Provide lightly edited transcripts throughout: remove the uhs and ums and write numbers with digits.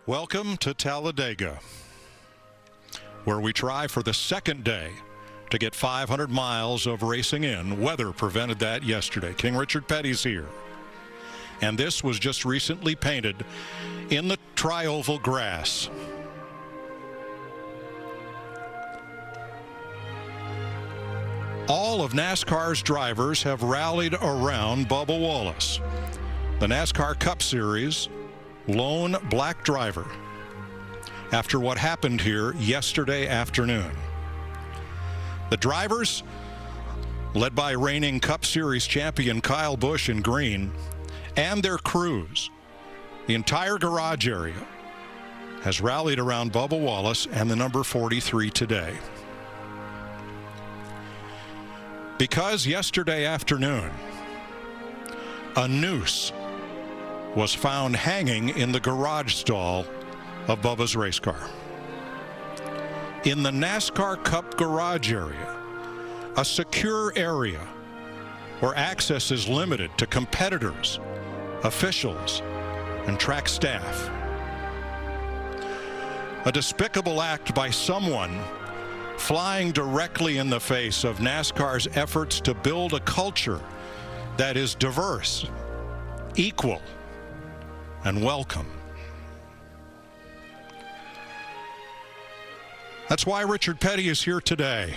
Welcome to Talladega, where we try for the second day to get 500 miles of racing in. Weather prevented that yesterday. King Richard Petty's here. And this was just recently painted in the tri-oval grass. All of NASCAR's drivers have rallied around Bubba Wallace, the NASCAR Cup Series lone black driver, after what happened here yesterday afternoon. The drivers, led by reigning Cup Series champion Kyle Busch in green, and their crews, the entire garage area, has rallied around Bubba Wallace and the number 43 today. Because yesterday afternoon, a noose was found hanging in the garage stall of Bubba's race car. In the NASCAR Cup garage area, a secure area where access is limited to competitors, officials, and track staff. A despicable act by someone flying directly in the face of NASCAR's efforts to build a culture that is diverse, equal, and welcome. That's why Richard Petty is here today,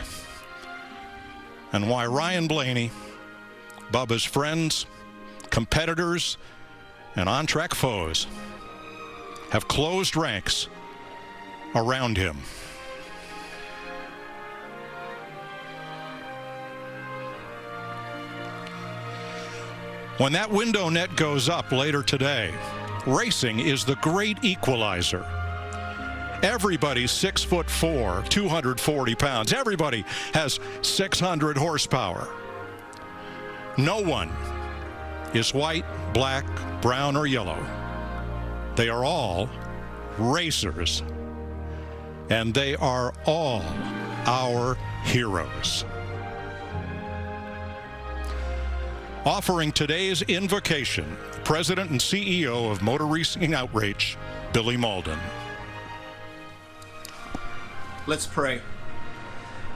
and why Ryan Blaney, Bubba's friends, competitors, and on-track foes have closed ranks around him. When that window net goes up later today, racing is the great equalizer. Everybody's 6'4", 240 pounds. Everybody has 600 horsepower. No one is white, black, brown, or yellow. They are all racers, and they are all our heroes. Offering today's invocation, President and CEO of Motor Racing Outrage, Billy Malden. Let's pray.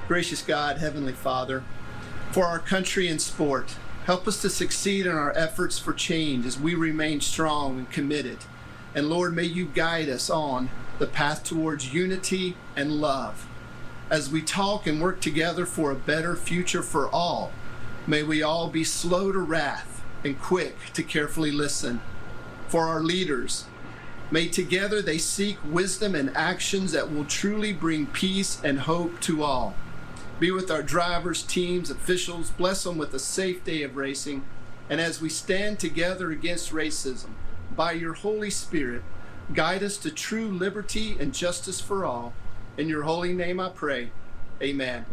Gracious God, Heavenly Father, for our country and sport, help us to succeed in our efforts for change as we remain strong and committed. And Lord, may you guide us on the path towards unity and love. As we talk and work together for a better future for all, may we all be slow to wrath and quick to carefully listen. For our leaders, may together they seek wisdom and actions that will truly bring peace and hope to all. Be with our drivers, teams, officials, bless them with a safe day of racing. And as we stand together against racism, by your Holy Spirit, guide us to true liberty and justice for all. In your holy name I pray, amen.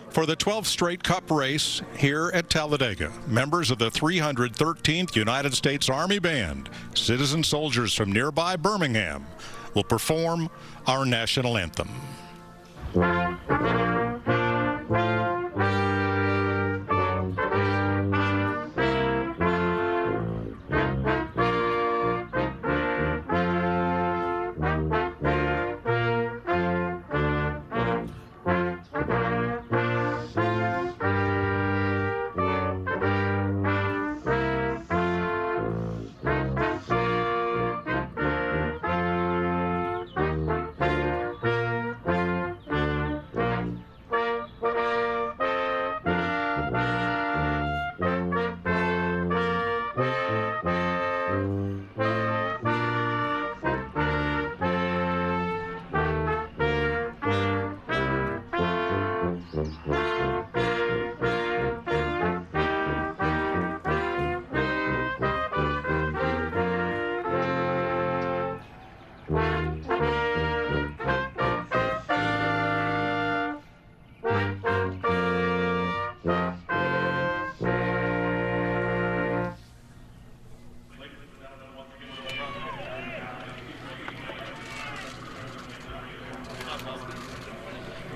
For the 12th straight Cup race here at Talladega, members of the 313th United States Army Band, citizen soldiers from nearby Birmingham, will perform our national anthem.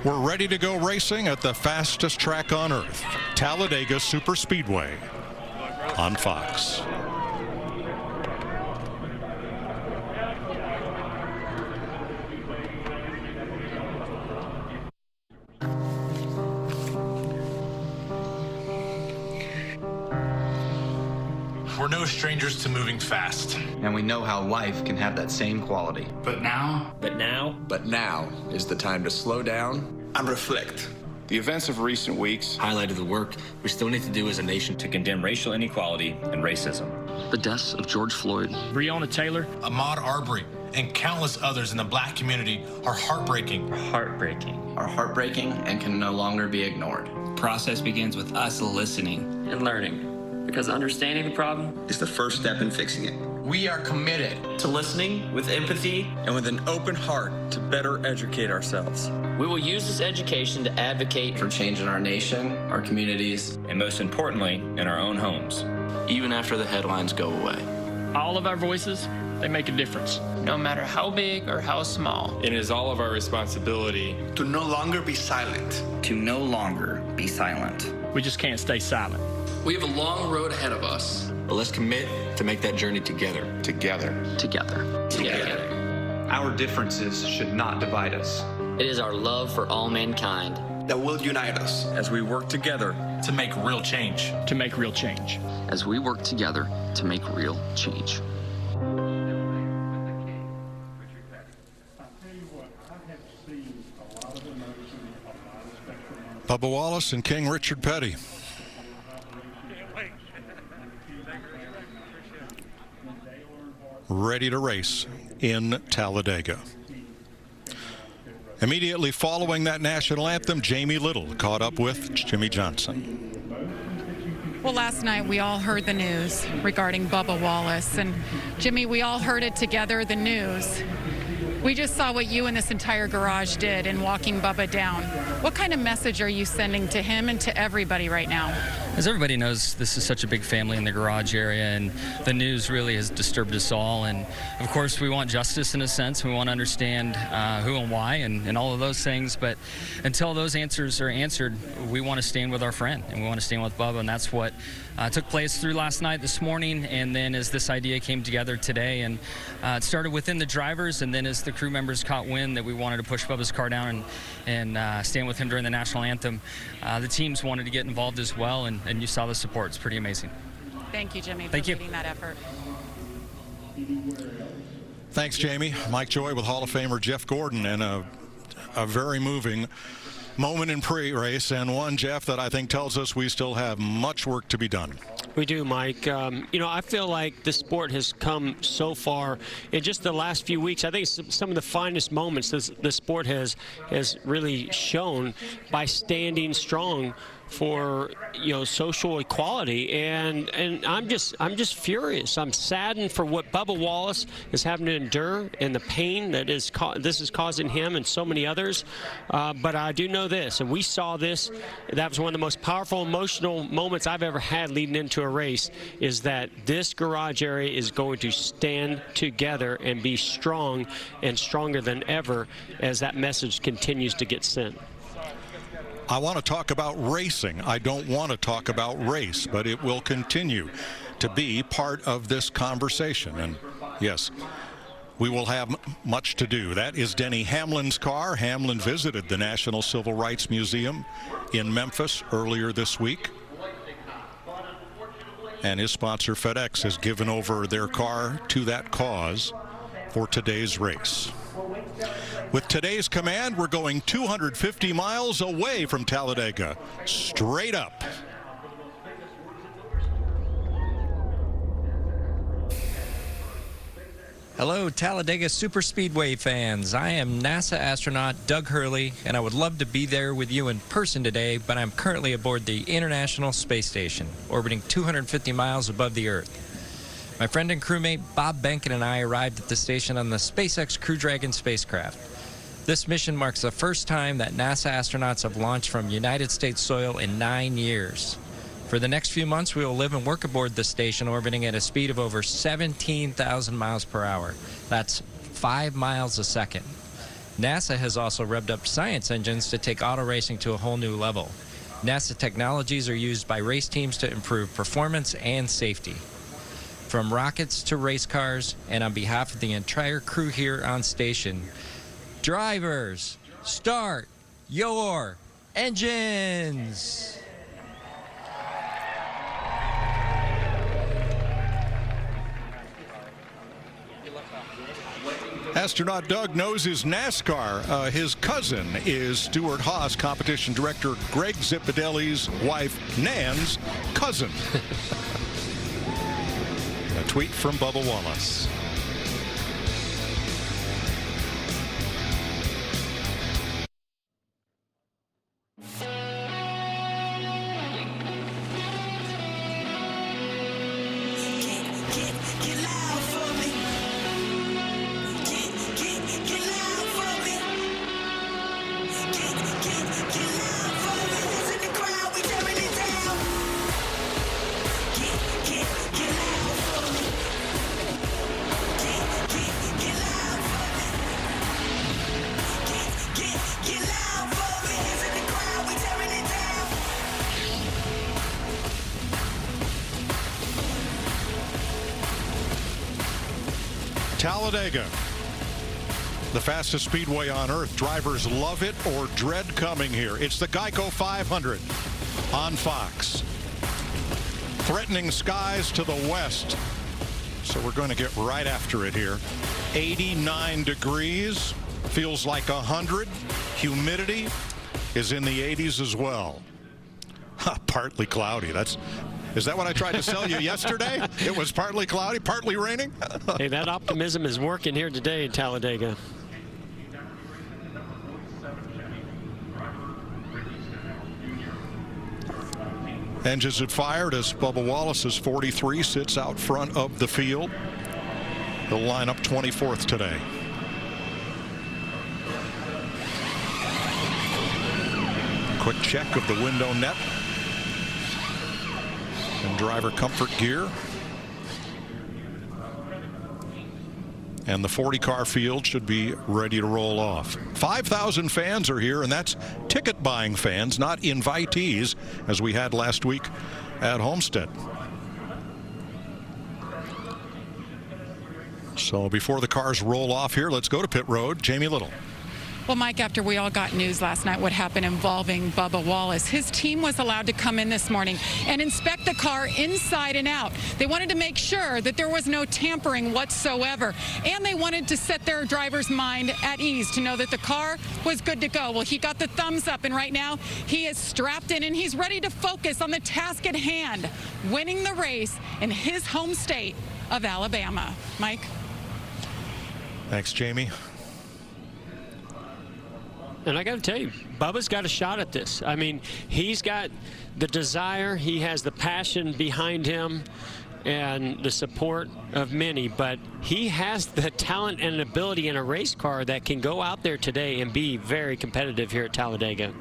We're ready to go racing at the fastest track on earth, Talladega Superspeedway, on Fox. we're no strangers to moving fast. And we know how life can have that same quality. But now is the time to slow down and reflect. The events of recent weeks highlighted the work we still need to do as a nation to condemn racial inequality and racism. The deaths of George Floyd, Breonna Taylor, Ahmaud Arbery, and countless others in the Black community are heartbreaking. are heartbreaking and can no longer be ignored. The process begins with us listening and learning, because understanding the problem Is the first step in fixing it. We are committed to listening with empathy. and with an open heart to better educate ourselves. We will use this education to advocate for change in our nation, our communities, And most importantly, in our own homes. Even after the headlines go away. all of our voices, they make a difference. no matter how big or how small. It is all of our responsibility To no longer be silent. To no longer be silent. We just can't stay silent. We have a long road ahead of us. But let's commit to make that journey together. together. Our differences should not divide us. It is our love for all mankind. That will unite us. As we work together, To make real change. To make real change. As we work together to make real change. Bubba Wallace and King Richard Petty. Ready to race in Talladega. Immediately following that national anthem, Jamie Little caught up with Jimmy Johnson. Well, last night we all heard the news regarding Bubba Wallace. And Jimmy, we all heard it together, the news. We just saw what you and this entire garage did in walking Bubba down. What kind of message are you sending to him and to everybody right now? As everybody knows, this is such a big family in the garage area, and the news really has disturbed us all. And of course, we want justice in a sense. We want to understand who and why and all of those things. But until those answers are answered, we want to stand with our friend, and we want to stand with Bubba. And that's what took place through last night, this morning, and then as this idea came together today. And it started within the drivers, and then as the crew members caught wind that we wanted to push Bubba's car down and stand with him during the national anthem, the teams wanted to get involved as well, and you saw the support. It's pretty amazing. Thank you, Jimmy, for Thank you. leading that effort. Thanks, Jamie. Mike Joy with Hall of Famer Jeff Gordon, and a very moving moment in pre-race, and one, Jeff, that I think tells us we still have much work to be done. We do, Mike. I feel like the sport has come so far in just the last few weeks. I think it's some of the finest moments the sport has really shown by standing strong for social equality, and I'm just furious. I'm saddened for what Bubba Wallace is having to endure and the pain that this is causing him and so many others. But I do know this, and we saw this. That was one of the most powerful, emotional moments I've ever had leading into a race. Is that this garage area is going to stand together and be strong and stronger than ever as that message continues to get sent. I want to talk about racing. I don't want to talk about race, but it will continue to be part of this conversation. And yes, we will have much to do. That is Denny Hamlin's car. Hamlin visited the National Civil Rights Museum in Memphis earlier this week. And his sponsor, FedEx, has given over their car to that cause for today's race. With today's command, we're going 250 miles away from Talladega, straight up. Hello, Talladega Superspeedway fans. I am NASA astronaut Doug Hurley, and I would love to be there with you in person today, but I'm currently aboard the International Space Station, orbiting 250 miles above the Earth. My friend and crewmate Bob Benkin and I arrived at the station on the SpaceX Crew Dragon spacecraft. This mission marks the first time that NASA astronauts have launched from United States soil in 9 years. For the next few months, we will live and work aboard the station, orbiting at a speed of over 17,000 miles per hour. That's 5 miles a second. NASA has also revved up science engines to take auto racing to a whole new level. NASA technologies are used by race teams to improve performance and safety. From rockets to race cars, and on behalf of the entire crew here on station, drivers, start your engines! Astronaut Doug knows his NASCAR. His cousin is Stuart Haas, competition director Greg Zipadelli's wife, Nan's cousin. A tweet from Bubba Wallace. Talladega, the fastest speedway on earth. Drivers love it or dread coming here. It's the Geico 500 on Fox. Threatening skies to the west. So we're going to get right after it here. 89 degrees, feels like 100. Humidity is in the 80s as well. Partly cloudy. Is that what I tried to sell you yesterday? It was partly cloudy, partly raining? Hey, that optimism is working here today in Talladega. Engines had fired as Bubba Wallace's 43 sits out front of the field. He'll line up 24th today. Quick check of the window net and driver comfort gear. And the 40-car field should be ready to roll off. 5,000 fans are here, and that's ticket-buying fans, not invitees, as we had last week at Homestead. So before the cars roll off here, let's go to pit road. Jamie Little. Well, Mike, after we all got news last night what happened involving Bubba Wallace, his team was allowed to come in this morning and inspect the car inside and out. They wanted to make sure that there was no tampering whatsoever, and they wanted to set their driver's mind at ease to know that the car was good to go. Well, he got the thumbs up, and right now he is strapped in and he's ready to focus on the task at hand, winning the race in his home state of Alabama. Mike? Thanks, Jamie. And I got to tell you, Bubba's got a shot at this. I mean, he's got the desire, he has the passion behind him and the support of many, but he has the talent and ability in a race car that can go out there today and be very competitive here at Talladega.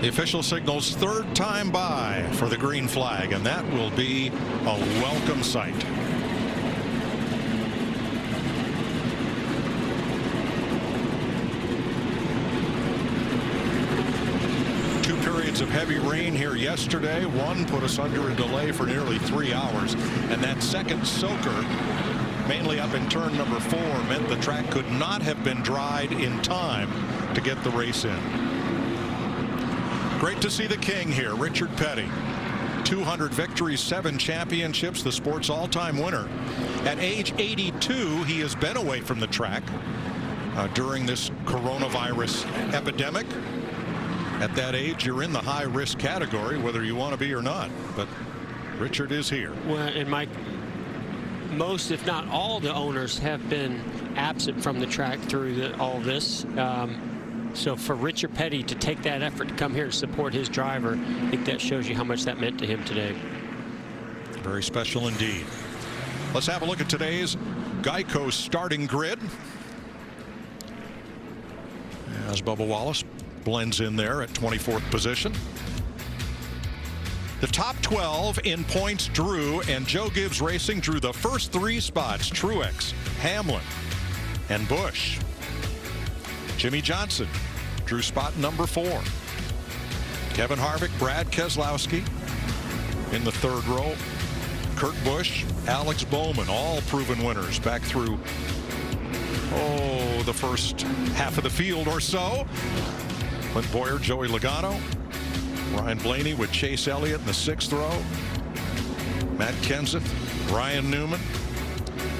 The official signals third time by for the green flag, and that will be a welcome sight. Two periods of heavy rain here yesterday. One put us under a delay for nearly 3 hours, and that second soaker, mainly up in turn number 4, meant the track could not have been dried in time to get the race in. Great to see the king here, Richard Petty. 200 victories, 7 championships, the sport's all-time winner. At age 82, he has been away from the track during this coronavirus epidemic. At that age, you're in the high-risk category, whether you want to be or not. But Richard is here. Well, and Mike, most, if not all, the owners have been absent from the track through all this. So for Richard Petty to take that effort to come here and support his driver, I think that shows you how much that meant to him today. Very special indeed. Let's have a look at today's Geico starting grid. As Bubba Wallace blends in there at 24th position. The top 12 in points drew, and Joe Gibbs Racing drew the first 3 spots. Truex, Hamlin, and Busch. Jimmy Johnson drew spot number 4. Kevin Harvick, Brad Keselowski in the 3rd row. Kurt Busch, Alex Bowman, all proven winners back through, the first half of the field or so. Clint Boyer, Joey Logano, Ryan Blaney with Chase Elliott in the 6th row. Matt Kenseth, Ryan Newman.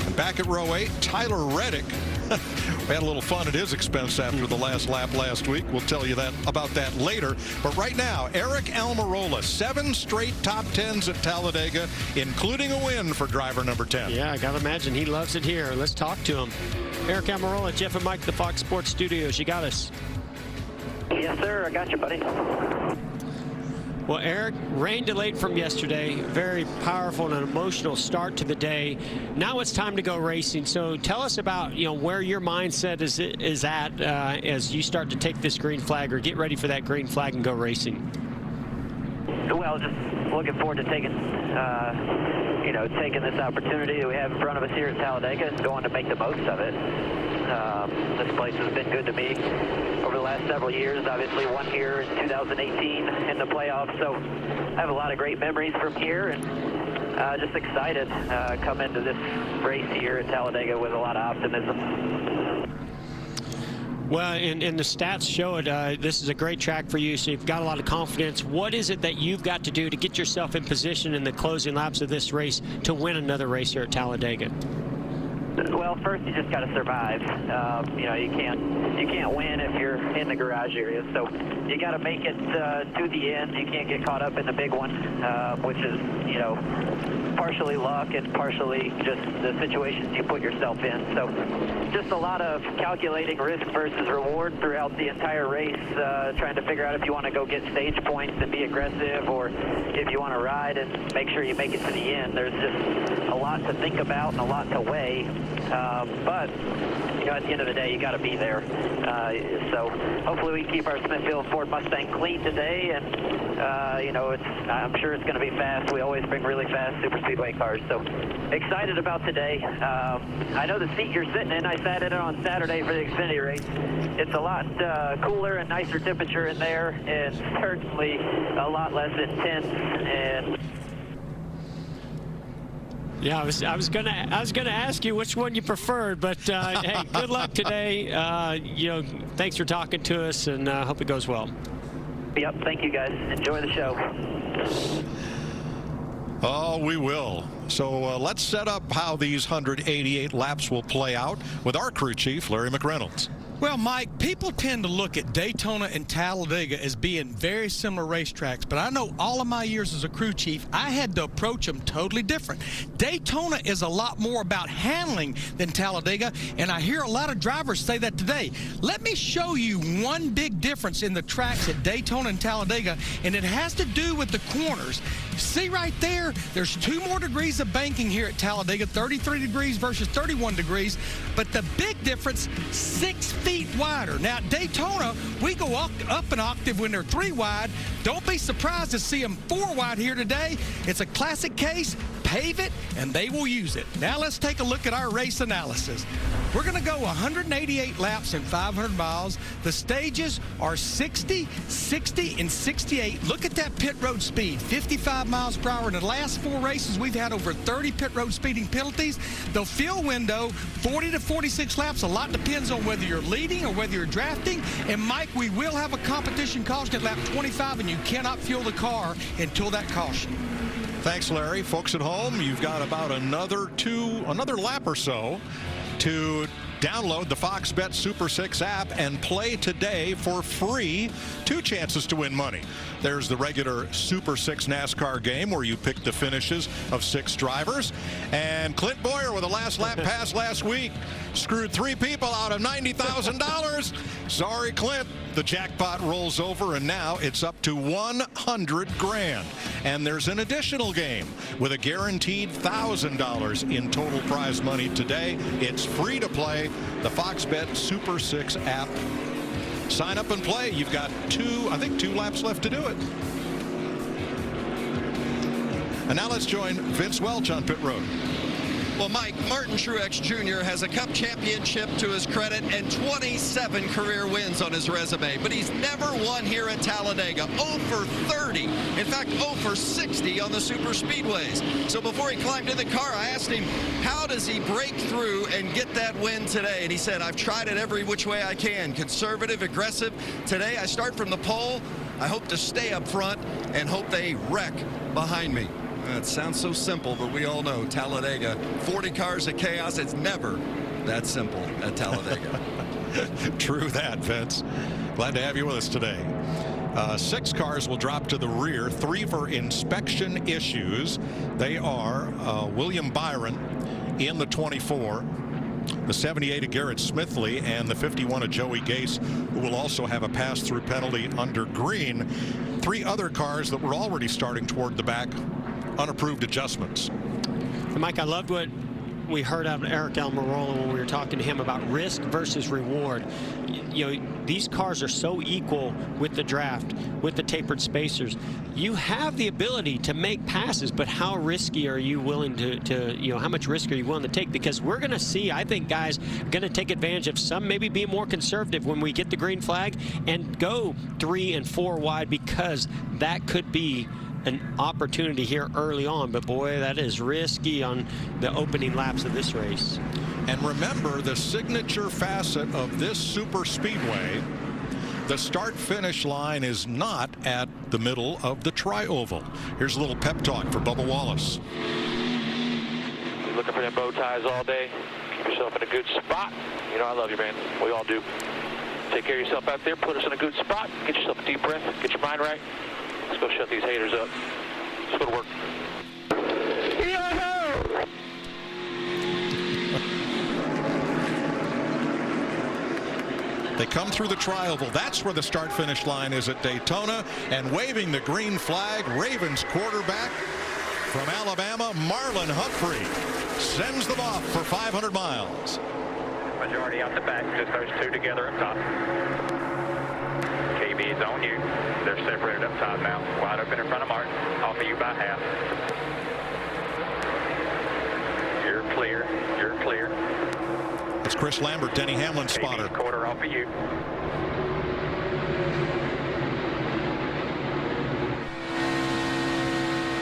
And back at row 8, Tyler Reddick. We had a little fun at his expense after the last lap last week. We'll tell you about that later. But right now, Eric Almirola, 7 straight top 10s at Talladega, including a win for driver number 10. Yeah, I got to imagine he loves it here. Let's talk to him. Eric Almirola, Jeff and Mike, the Fox Sports Studios. You got us? Yes, sir. I got you, buddy. Well, Eric, rain delayed from yesterday. Very powerful and emotional start to the day. Now it's time to go racing. So tell us about, where your mindset is at as you start to take this green flag or get ready for that green flag and go racing. Well, just looking forward to taking this opportunity that we have in front of us here at Talladega and going to make the most of it. This place has been good to me over the last several years. Obviously won here in 2018 in the playoffs, so I have a lot of great memories from here, and just excited come into this race here at Talladega with a lot of optimism. Well, and the stats show it. This is a great track for you, so you've got a lot of confidence. What is it that you've got to do to get yourself in position in the closing laps of this race to win another race here at Talladega? Well, first you just got to survive. You can't win if you're in the garage area. So you got to make it to the end. You can't get caught up in the big one, which is partially luck and partially just the situations you put yourself in. So just a lot of calculating risk versus reward throughout the entire race, trying to figure out if you want to go get stage points and be aggressive, or if you want to ride and make sure you make it to the end. There's just a lot to think about and a lot to weigh. But at the end of the day, you got to be there. So hopefully we can keep our Smithfield Ford Mustang clean today, and I'm sure it's going to be fast. We always bring really fast super speedway cars. So excited about today. I know the seat you're sitting in. I sat in it on Saturday for the Xfinity race. It's a lot cooler and nicer temperature in there, and certainly a lot less intense. And yeah, I was gonna ask you which one you preferred, but hey, good luck today. Thanks for talking to us, and hope it goes well. Yep, thank you guys. Enjoy the show. Oh, we will. So let's set up how these 188 laps will play out with our crew chief, Larry McReynolds. Well, Mike, people tend to look at Daytona and Talladega as being very similar racetracks, but I know all of my years as a crew chief, I had to approach them totally different. Daytona is a lot more about handling than Talladega, and I hear a lot of drivers say that today. Let me show you one big difference in the tracks at Daytona and Talladega, and it has to do with the corners. See right there, there's 2 more degrees of banking here at Talladega, 33 degrees versus 31 degrees, but the big difference, 6 feet wider. Now at Daytona, we go up an octave when they're 3 wide. Don't be surprised to see them 4 wide here today. It's a classic case. Pave it, and they will use it. Now let's take a look at our race analysis. We're going to go 188 laps in 500 miles. The stages are 60, 60, and 68. Look at that pit road speed, 55 miles per hour. In the last 4 races, we've had over 30 pit road speeding penalties. The field window, 40 to 46 laps. A lot depends on whether you're leading or whether you're drafting. And Mike, we will have a competition caution at lap 25, and you cannot fuel the car until that caution. Thanks, Larry. Folks at home, you've got about another lap or so to download the Fox Bet Super 6 app and play today for free. 2 chances to win money. There's the regular Super 6 NASCAR game where you pick the finishes of 6 drivers. And Clint Boyer with a last lap pass last week screwed 3 people out of $90,000. Sorry, Clint. The jackpot rolls over, and now it's up to 100 grand. And there's an additional game with a guaranteed $1,000 in total prize money today. It's free to play. The Fox Bet Super 6 app. Sign up and play. You've got 2 laps left to do it. And now let's join Vince Welch on pit road. Well, Mike, Martin Truex Jr. has a Cup championship to his credit and 27 career wins on his resume, but he's never won here at Talladega. 0 for 30. In fact, 0 for 60 on the super speedways. So before he climbed in the car, I asked him, how does he break through and get that win today? And he said, I've tried it every which way I can. Conservative, aggressive. Today, I start from the pole. I hope to stay up front and hope they wreck behind me. It sounds so simple, but we all know Talladega, 40 cars of chaos. It's never that simple at Talladega. True that, Vince. Glad to have you with us today. 6 cars will drop to the rear, 3 for inspection issues. They are William Byron in the 24, the 78 of Garrett Smithley, and the 51 of Joey Gase, who will also have a pass-through penalty under green. 3 other cars that were already starting toward the back, unapproved adjustments. And Mike, I loved what we heard out of Eric Almirola when we were talking to him about risk versus reward. You know, these cars are so equal with the draft, with the tapered spacers. You have the ability to make passes, but how risky are you willing to you know, how much risk are you willing to take? Because we're going to see, I think, guys going to take advantage of some maybe being more conservative when we get the green flag and go 3 and 4 wide, because that could be an opportunity here early on. But boy, that is risky on the opening laps of this race. And remember, the signature facet of this super speedway, the start-finish line is not at the middle of the tri-oval. Here's a little pep talk for Bubba Wallace. Looking for them bow ties all day. Keep yourself in a good spot. You know I love you, man. We all do. Take care of yourself out there. Put us in a good spot. Get yourself a deep breath. Get your mind right. Let's go shut these haters up. Let's go to work. They come through the tri-oval. That's where the start-finish line is at Daytona. And waving the green flag, Ravens quarterback from Alabama, Marlon Humphrey, sends them off for 500 miles. Majority out the back, just those 2 together up top. KB is on you. They're separated up top now. Wide open in front of Martin. Off of you by half. You're clear. You're clear. It's Chris Lambert, Denny Hamlin's spotter. Quarter off of you.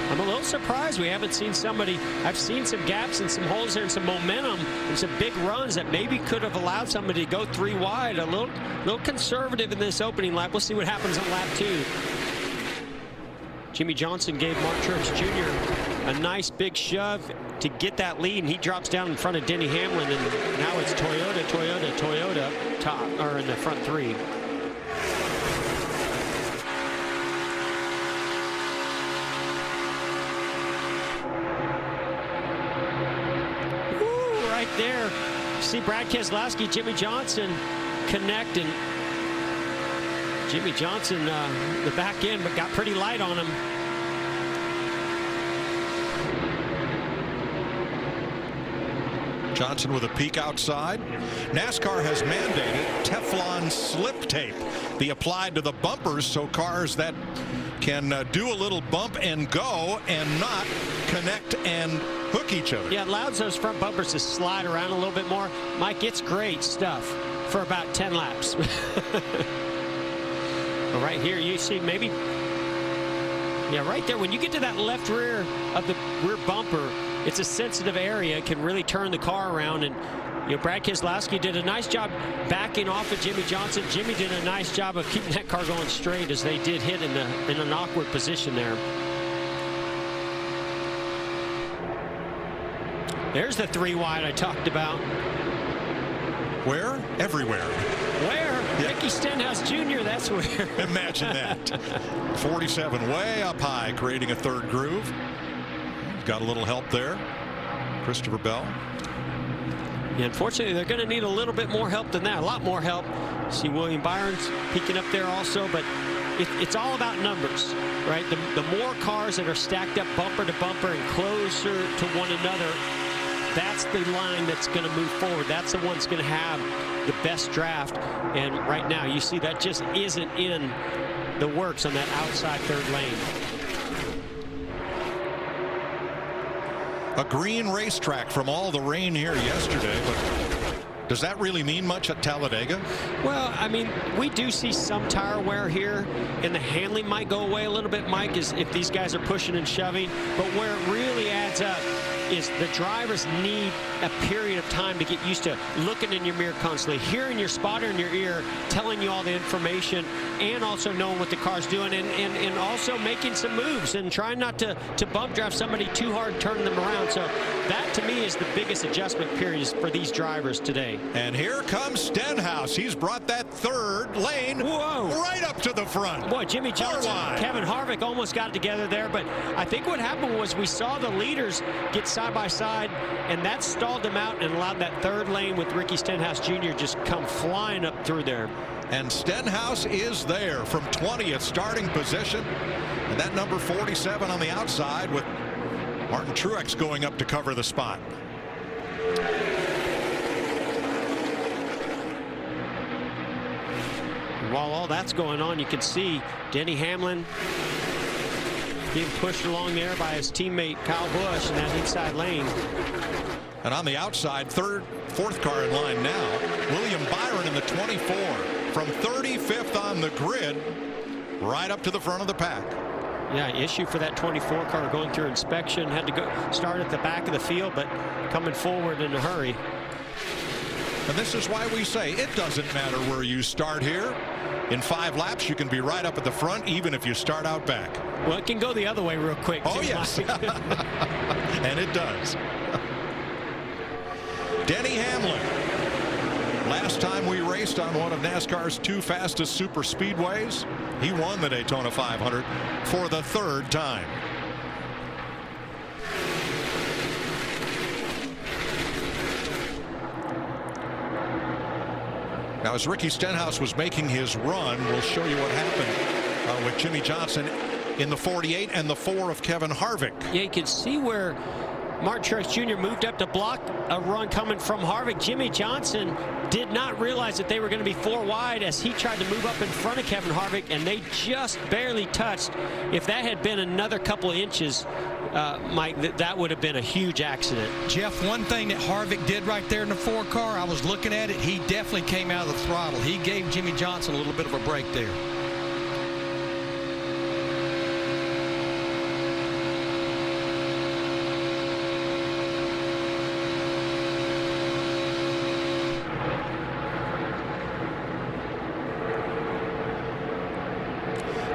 I'm a little surprised we haven't seen somebody. I've seen some gaps and some holes there and some momentum and some big runs that maybe could have allowed somebody to go 3 wide. A little conservative in this opening lap. We'll see what happens on lap 2. Jimmy Johnson gave Mark Truex Jr. a nice big shove to get that lead, and he drops down in front of Denny Hamlin, and now it's Toyota top, or in the front 3. There, see Brad Keselowski, Jimmy Johnson connect, and Jimmy Johnson the back end, but got pretty light on him. Johnson with a peek outside. NASCAR has mandated Teflon slip tape be applied to the bumpers so cars that can do a little bump and go and not connect and hook each other. Yeah, it allows those front bumpers to slide around a little bit more. Mike, it's great stuff for about 10 laps. But right here, you see maybe, yeah, right there, when you get to that left rear of the rear bumper, it's a sensitive area. It can really turn the car around. And you know, Brad Keselowski did a nice job backing off of Jimmy Johnson. Jimmy did a nice job of keeping that car going straight, as they did hit in an awkward position there. There's the 3 wide I talked about. Where? Everywhere. Where? Yeah. Ricky Stenhouse Jr., that's where. Imagine that. 47 way up high, creating a 3rd groove. Got a little help there. Christopher Bell. Yeah, unfortunately, they're going to need a little bit more help than that. A lot more help. See William Byron's peeking up there also, but it's all about numbers, right? The more cars that are stacked up bumper to bumper and closer to one another, that's the line that's going to move forward. That's the one that's going to have the best draft. And right now, you see that just isn't in the works on that outside 3rd lane. A green racetrack from all the rain here yesterday, but does that really mean much at Talladega? Well, I mean, we do see some tire wear here, and the handling might go away a little bit, Mike, is if these guys are pushing and shoving. But where it really adds up is the drivers need a period of time to get used to looking in your mirror constantly, hearing your spotter in your ear, telling you all the information, and also knowing what the car's doing, and also making some moves and trying not to bump drive somebody too hard, turning them around. So that, to me, is the biggest adjustment period for these drivers today. And here comes Stenhouse. He's brought that third lane right up to the front. Boy, Jimmy Johnson, Kevin Harvick almost got it together there, but I think what happened was we saw the leaders get side by side, and that stalled them out and allowed that third lane with Ricky Stenhouse Jr. just come flying up through there. And Stenhouse is there from 20th starting position. And that number 47 on the outside with Martin Truex going up to cover the spot. While all that's going on, you can see Denny Hamlin being pushed along there by his teammate Kyle Busch in that inside lane. And on the outside, fourth car in line now, William Byron in the 24 from 35th on the grid right up to the front of the pack. Yeah, issue for that 24 car going through inspection. Had to go start at the back of the field, but coming forward in a hurry. And this is why we say it doesn't matter where you start here. In 5 laps, you can be right up at the front, even if you start out back. Well, it can go the other way real quick. Oh, yes. And it does. Denny Hamlin. Last time we raced on one of NASCAR's 2 fastest super speedways, he won the Daytona 500 for the 3rd time. Now, as Ricky Stenhouse was making his run, we'll show you what happened with Jimmy Johnson in the 48 and the 4 of Kevin Harvick. Yeah, you can see where Martin Truex Jr. moved up to block a run coming from Harvick. Jimmy Johnson did not realize that they were going to be 4 wide as he tried to move up in front of Kevin Harvick, and they just barely touched. If that had been another couple of inches, Mike, that would have been a huge accident. Jeff, one thing that Harvick did right there in the 4 car, I was looking at it, he definitely came out of the throttle. He gave Jimmy Johnson a little bit of a break there.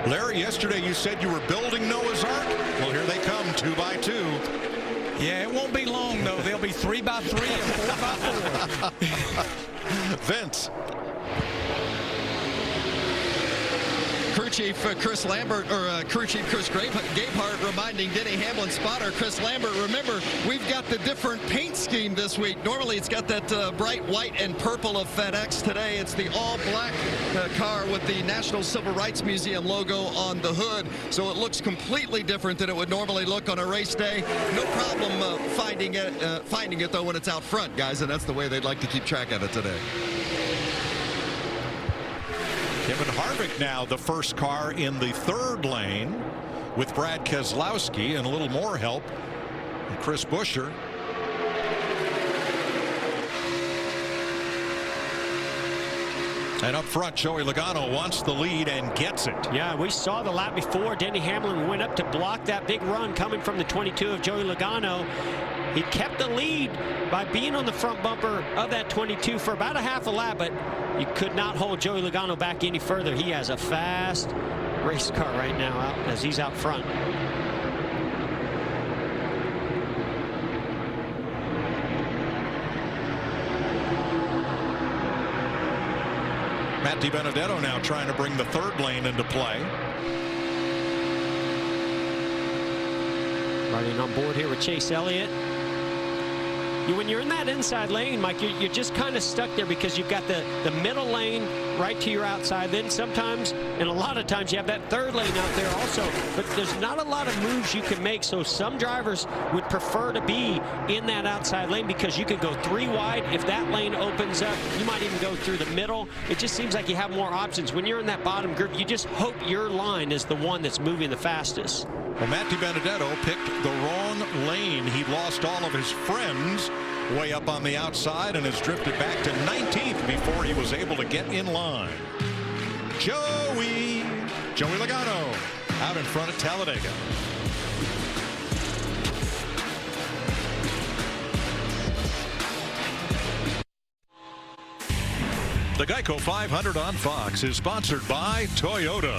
Larry, yesterday you said you were building Noah's Ark. Well, here they come, 2 by 2. Yeah, it won't be long, though. They'll be 3 by 3 and 4 by 4. Vince. Crew Chief Chris Lambert, or Crew Chief Chris Gabehart reminding Denny Hamlin spotter Chris Lambert, remember, we've got the different paint scheme this week. Normally it's got that bright white and purple of FedEx. Today it's the all-black car with the National Civil Rights Museum logo on the hood. So it looks completely different than it would normally look on a race day. No problem finding it though when it's out front, guys, and that's the way they'd like to keep track of it today. Kevin Harvick now the first car in the 3rd lane with Brad Keselowski and a little more help from Chris Buescher. And up front, Joey Logano wants the lead and gets it. Yeah, we saw the lap before. Denny Hamlin went up to block that big run coming from the 22 of Joey Logano. He kept the lead by being on the front bumper of that 22 for about a half a lap, but you could not hold Joey Logano back any further. He has a fast race car right now out as he's out front. Matt DiBenedetto now trying to bring the 3rd lane into play. Riding on board here with Chase Elliott. When you're in that inside lane, Mike, you're just kind of stuck there because you've got the middle lane right to your outside. Then sometimes, and a lot of times, you have that 3rd lane out there also. But there's not a lot of moves you can make. So some drivers would prefer to be in that outside lane because you could go 3 wide. If that lane opens up, you might even go through the middle. It just seems like you have more options. When you're in that bottom group, you just hope your line is the one that's moving the fastest. Well, Matt DiBenedetto picked the wrong lane. He lost all of his friends way up on the outside and has drifted back to 19th before he was able to get in line. Joey Logano out in front of Talladega. The Geico 500 on Fox is sponsored by Toyota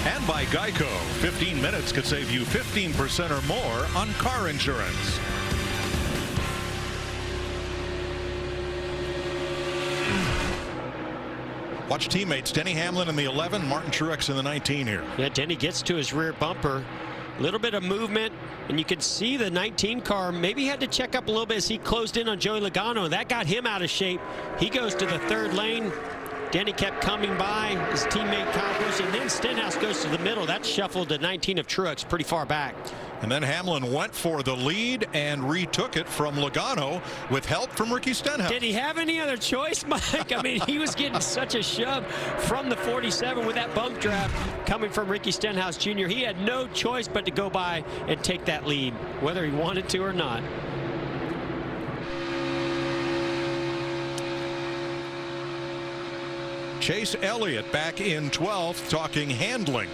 and by Geico. 15 minutes could save you 15% or more on car insurance. Watch teammates Denny Hamlin in the 11, Martin Truex in the 19 here. Yeah, Denny gets to his rear bumper. A little bit of movement, and you can see the 19 car maybe had to check up a little bit as he closed in on Joey Logano, and that got him out of shape. He goes to the third lane. Denny kept coming by his teammate Kyle Busch, and then Stenhouse goes to the middle. That shuffled the 19 of Truex pretty far back. And then Hamlin went for the lead and retook it from Logano with help from Ricky Stenhouse. Did he have any other choice, Mike? I mean, he was getting such a shove from the 47 with that bump draft coming from Ricky Stenhouse Jr. He had no choice but to go by and take that lead, whether he wanted to or not. Chase Elliott back in 12th, talking handling.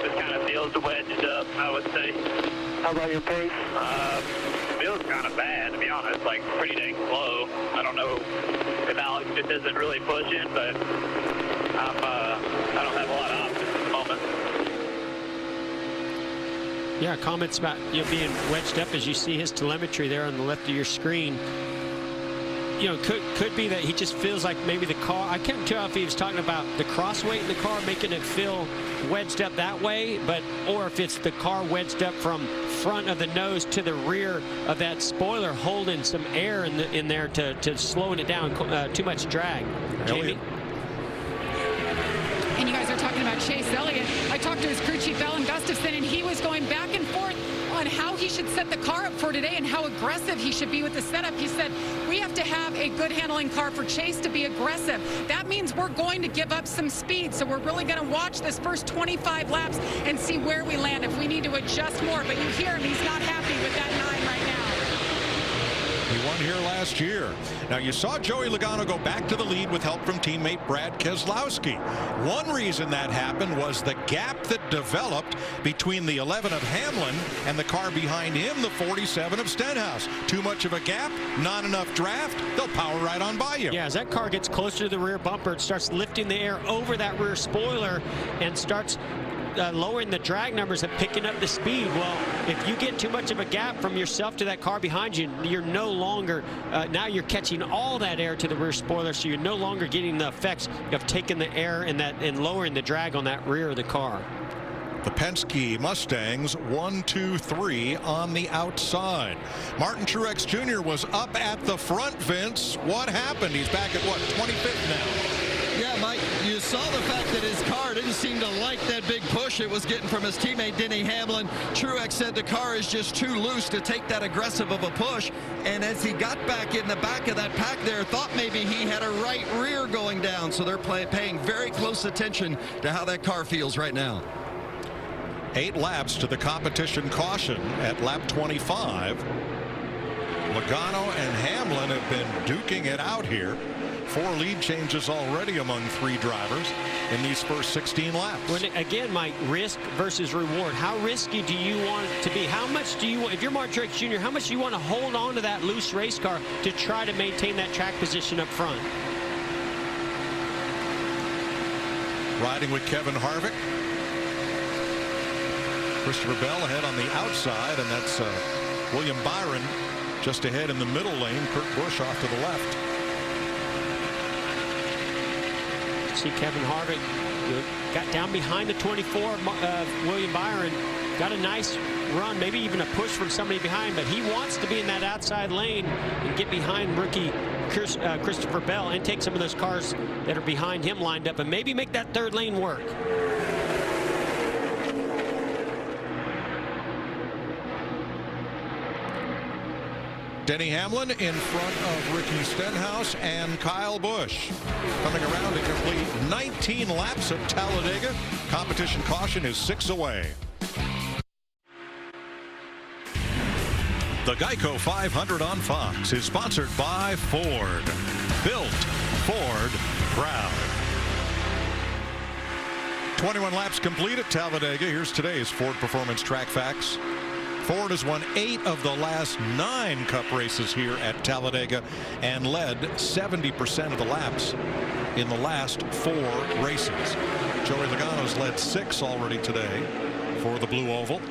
Just kind of feels wedged up, I would say. How about your pace? Feels kind of bad, to be honest. Like, pretty dang slow. I don't know if Alex just isn't really pushing, but I don't have a lot of options at the moment. Yeah, comments about being wedged up as you see his telemetry there on the left of your screen. Could be that he just feels like maybe the car, I can't tell if he was talking about the cross weight in the car making it feel wedged up that way, or if it's the car wedged up from front of the nose to the rear of that spoiler, holding some air in there to slowing it down, too much drag. Jamie? And you guys are talking about Chase Elliott. I talked to his crew chief, Alan Gustafson, and he was going back and forth on how he should set the car up for today and how aggressive he should be with the setup. He said, we have to have a good handling car for Chase to be aggressive. That means we're going to give up some speed. So we're really going to watch this first 25 laps and see where we land, if we need to adjust more. But you hear him, he's not happy with that 9 right now. He won here last year. Now, you saw Joey Logano go back to the lead with help from teammate Brad Keselowski. One reason that happened was the gap that developed between the 11 of Hamlin and the car behind him, the 47 of Stenhouse. Too much of a gap, not enough draft, they'll power right on by you. Yeah, as that car gets closer to the rear bumper, it starts lifting the air over that rear spoiler and starts lowering the drag numbers and picking up the speed. Well, if you get too much of a gap from yourself to that car behind you, you're no longer, now you're catching all that air to the rear spoiler, so you're no longer getting the effects of taking the air and lowering the drag on that rear of the car. The Penske Mustangs 1, 2, 3 on the outside. Martin Truex Jr. was up at the front, Vince. What happened? He's back at what, 25th now? Yeah, Mike, you saw the fact that his car didn't seem to like that big push it was getting from his teammate Denny Hamlin. Truex said the car is just too loose to take that aggressive of a push. And as he got back in the back of that pack there, thought maybe he had a right rear going down. So they're paying very close attention to how that car feels right now. 8 laps to the competition caution at lap 25. Logano and Hamlin have been duking it out here. 4 lead changes already among 3 drivers in these first 16 laps. When, again, Mike, risk versus reward. How risky do you want it to be? How much do you want, if you're Martin Truex Jr., how much do you want to hold on to that loose race car to try to maintain that track position up front? Riding with Kevin Harvick. Christopher Bell ahead on the outside, and that's William Byron just ahead in the middle lane. Kurt Busch off to the left. See Kevin Harvick got down behind the 24 of William Byron. Got a nice run, maybe even a push from somebody behind, but he wants to be in that outside lane and get behind rookie Christopher Bell and take some of those cars that are behind him lined up and maybe make that third lane work. Denny Hamlin in front of Ricky Stenhouse and Kyle Busch. Coming around to complete 19 laps at Talladega. Competition caution is 6 away. The Geico 500 on Fox is sponsored by Ford. Built Ford proud. 21 laps complete at Talladega. Here's today's Ford Performance Track Facts. Ford has won 8 of the last 9 Cup races here at Talladega and led 70% of the laps in the last 4 races. Joey Logano's led 6 already today for the Blue Oval.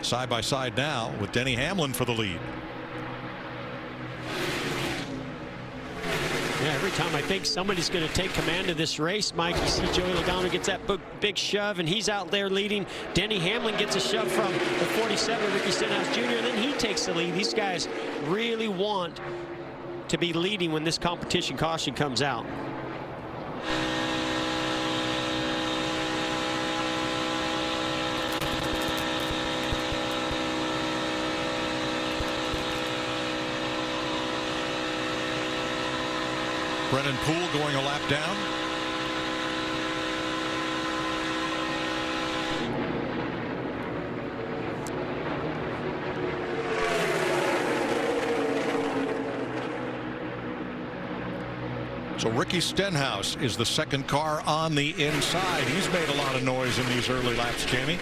Side by side now with Denny Hamlin for the lead. Yeah, every time I think somebody's going to take command of this race, Mike, you see Joey Logano gets that big shove, and he's out there leading. Denny Hamlin gets a shove from the 47, Ricky Stenhouse Jr., and then he takes the lead. These guys really want to be leading when this competition caution comes out. Brennan Poole going a lap down. So Ricky Stenhouse is the second car on the inside. He's made a lot of noise in these early laps, Jamie.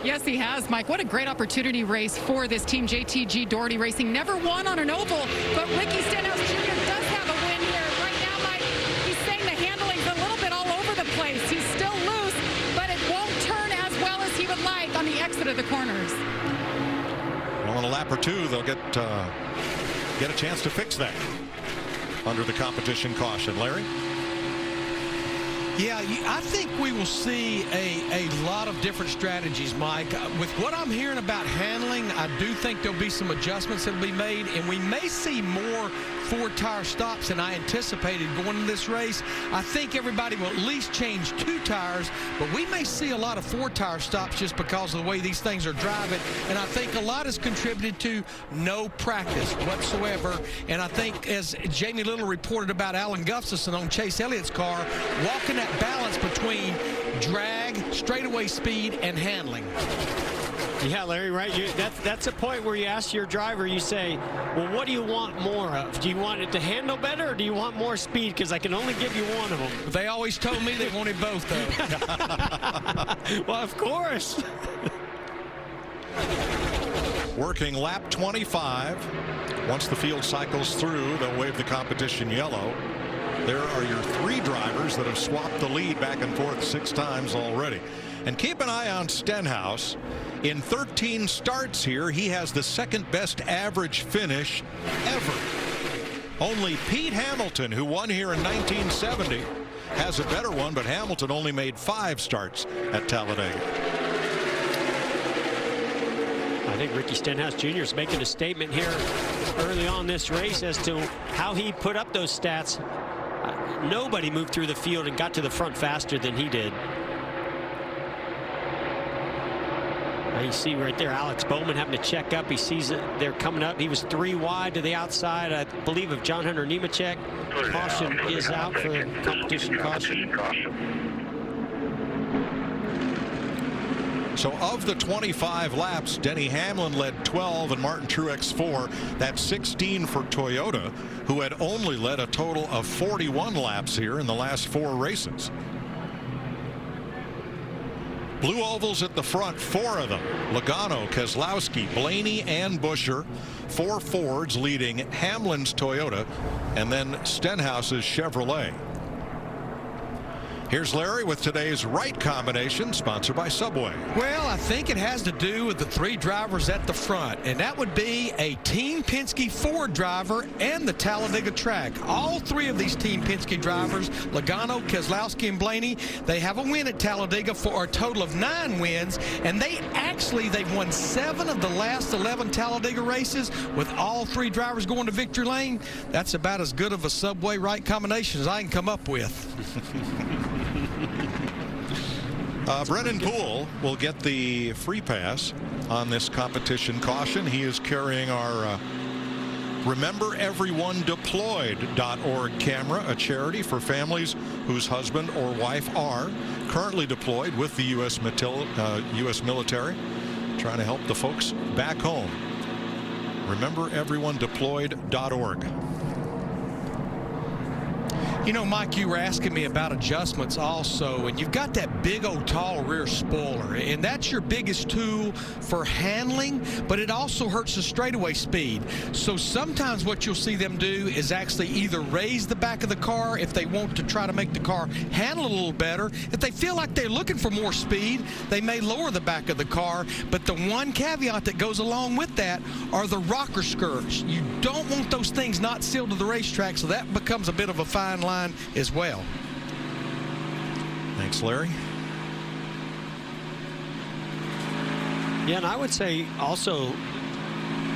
Yes, he has, Mike. What a great opportunity race for this team. JTG Doherty Racing never won on an oval, but Ricky Stenhouse Jr. does have a win here. Right now, Mike, he's saying the handling's a little bit all over the place. He's still loose, but it won't turn as well as he would like on the exit of the corners. Well, in a lap or two, they'll get a chance to fix that under the competition caution. Larry? Yeah, I think we will see a lot of different strategies, Mike. With what I'm hearing about handling, I do think there'll be some adjustments that will be made, and we may see more four-tire stops than I anticipated going into this race. I think everybody will at least change 2 tires, but we may see a lot of 4-tire stops just because of the way these things are driving, and I think a lot has contributed to no practice whatsoever. And I think, as Jamie Little reported about Alan Gustafson on Chase Elliott's car, walking that balance between drag, straightaway speed, and handling. Yeah, Larry, right? That's a point where you ask your driver, you say, well, what do you want more of? Do you want it to handle better, or do you want more speed? Because I can only give you one of them. They always told me they wanted both, though. Well, of course. Working lap 25. Once the field cycles through, they'll wave the competition yellow. There are your 3 drivers that have swapped the lead back and forth 6 times already. And keep an eye on Stenhouse. In 13 starts here, he has the 2nd best average finish ever. Only Pete Hamilton, who won here in 1970, has a better one, but Hamilton only made 5 starts at Talladega. I think Ricky Stenhouse Jr. is making a statement here early on this race as to how he put up those stats. Nobody moved through the field and got to the front faster than he did. Now you see right there Alex Bowman having to check up. He sees it. They're coming up. He was 3 wide to the outside, I believe, of John Hunter Nemechek. Caution is out for competition caution. So of the 25 laps, Denny Hamlin led 12 and Martin Truex 4. That's 16 for Toyota, who had only led a total of 41 laps here in the last 4 races. Blue ovals at the front, 4 of them. Logano, Keselowski, Blaney, and Buescher. 4 Fords leading Hamlin's Toyota, and then Stenhouse's Chevrolet. Here's Larry with today's right combination, sponsored by Subway. Well, I think it has to do with the 3 drivers at the front, and that would be a Team Penske Ford driver and the Talladega track. All 3 of these Team Penske drivers, Logano, Keselowski, and Blaney, they have a win at Talladega for a total of 9 wins, and they've won 7 of the last 11 Talladega races with all 3 drivers going to victory lane. That's about as good of a Subway right combination as I can come up with. Brennan Poole will get the free pass on this competition caution. He is carrying our RememberEveryoneDeployed.org camera, a charity for families whose husband or wife are currently deployed with the U.S. military, trying to help the folks back home. RememberEveryoneDeployed.org. You know, Mike, you were asking me about adjustments also, and you've got that big old tall rear spoiler, and that's your biggest tool for handling, but it also hurts the straightaway speed. So sometimes what you'll see them do is actually either raise the back of the car if they want to try to make the car handle a little better. If they feel like they're looking for more speed, they may lower the back of the car, but the one caveat that goes along with that are the rocker skirts. You don't want those things not sealed to the racetrack, so that becomes a bit of a fine line as well. Thanks, Larry. Yeah, and I would say also,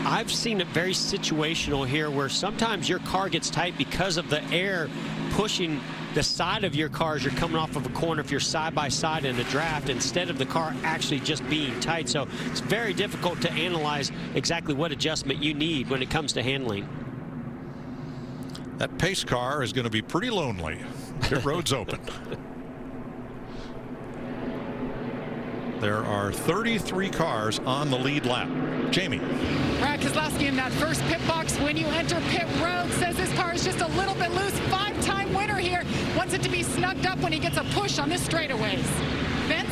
I've seen it very situational here where sometimes your car gets tight because of the air pushing the side of your car as you're coming off of a corner if you're side by side in a draft instead of the car actually just being tight. So it's very difficult to analyze exactly what adjustment you need when it comes to handling. That pace car is going to be pretty lonely. Pit road's open. There are 33 cars on the lead lap. Jamie. Brad Keselowski in that first pit box when you enter pit road says this car is just a little bit loose. 5-time winner here. Wants it to be snugged up when he gets a push on this straightaways. Vince?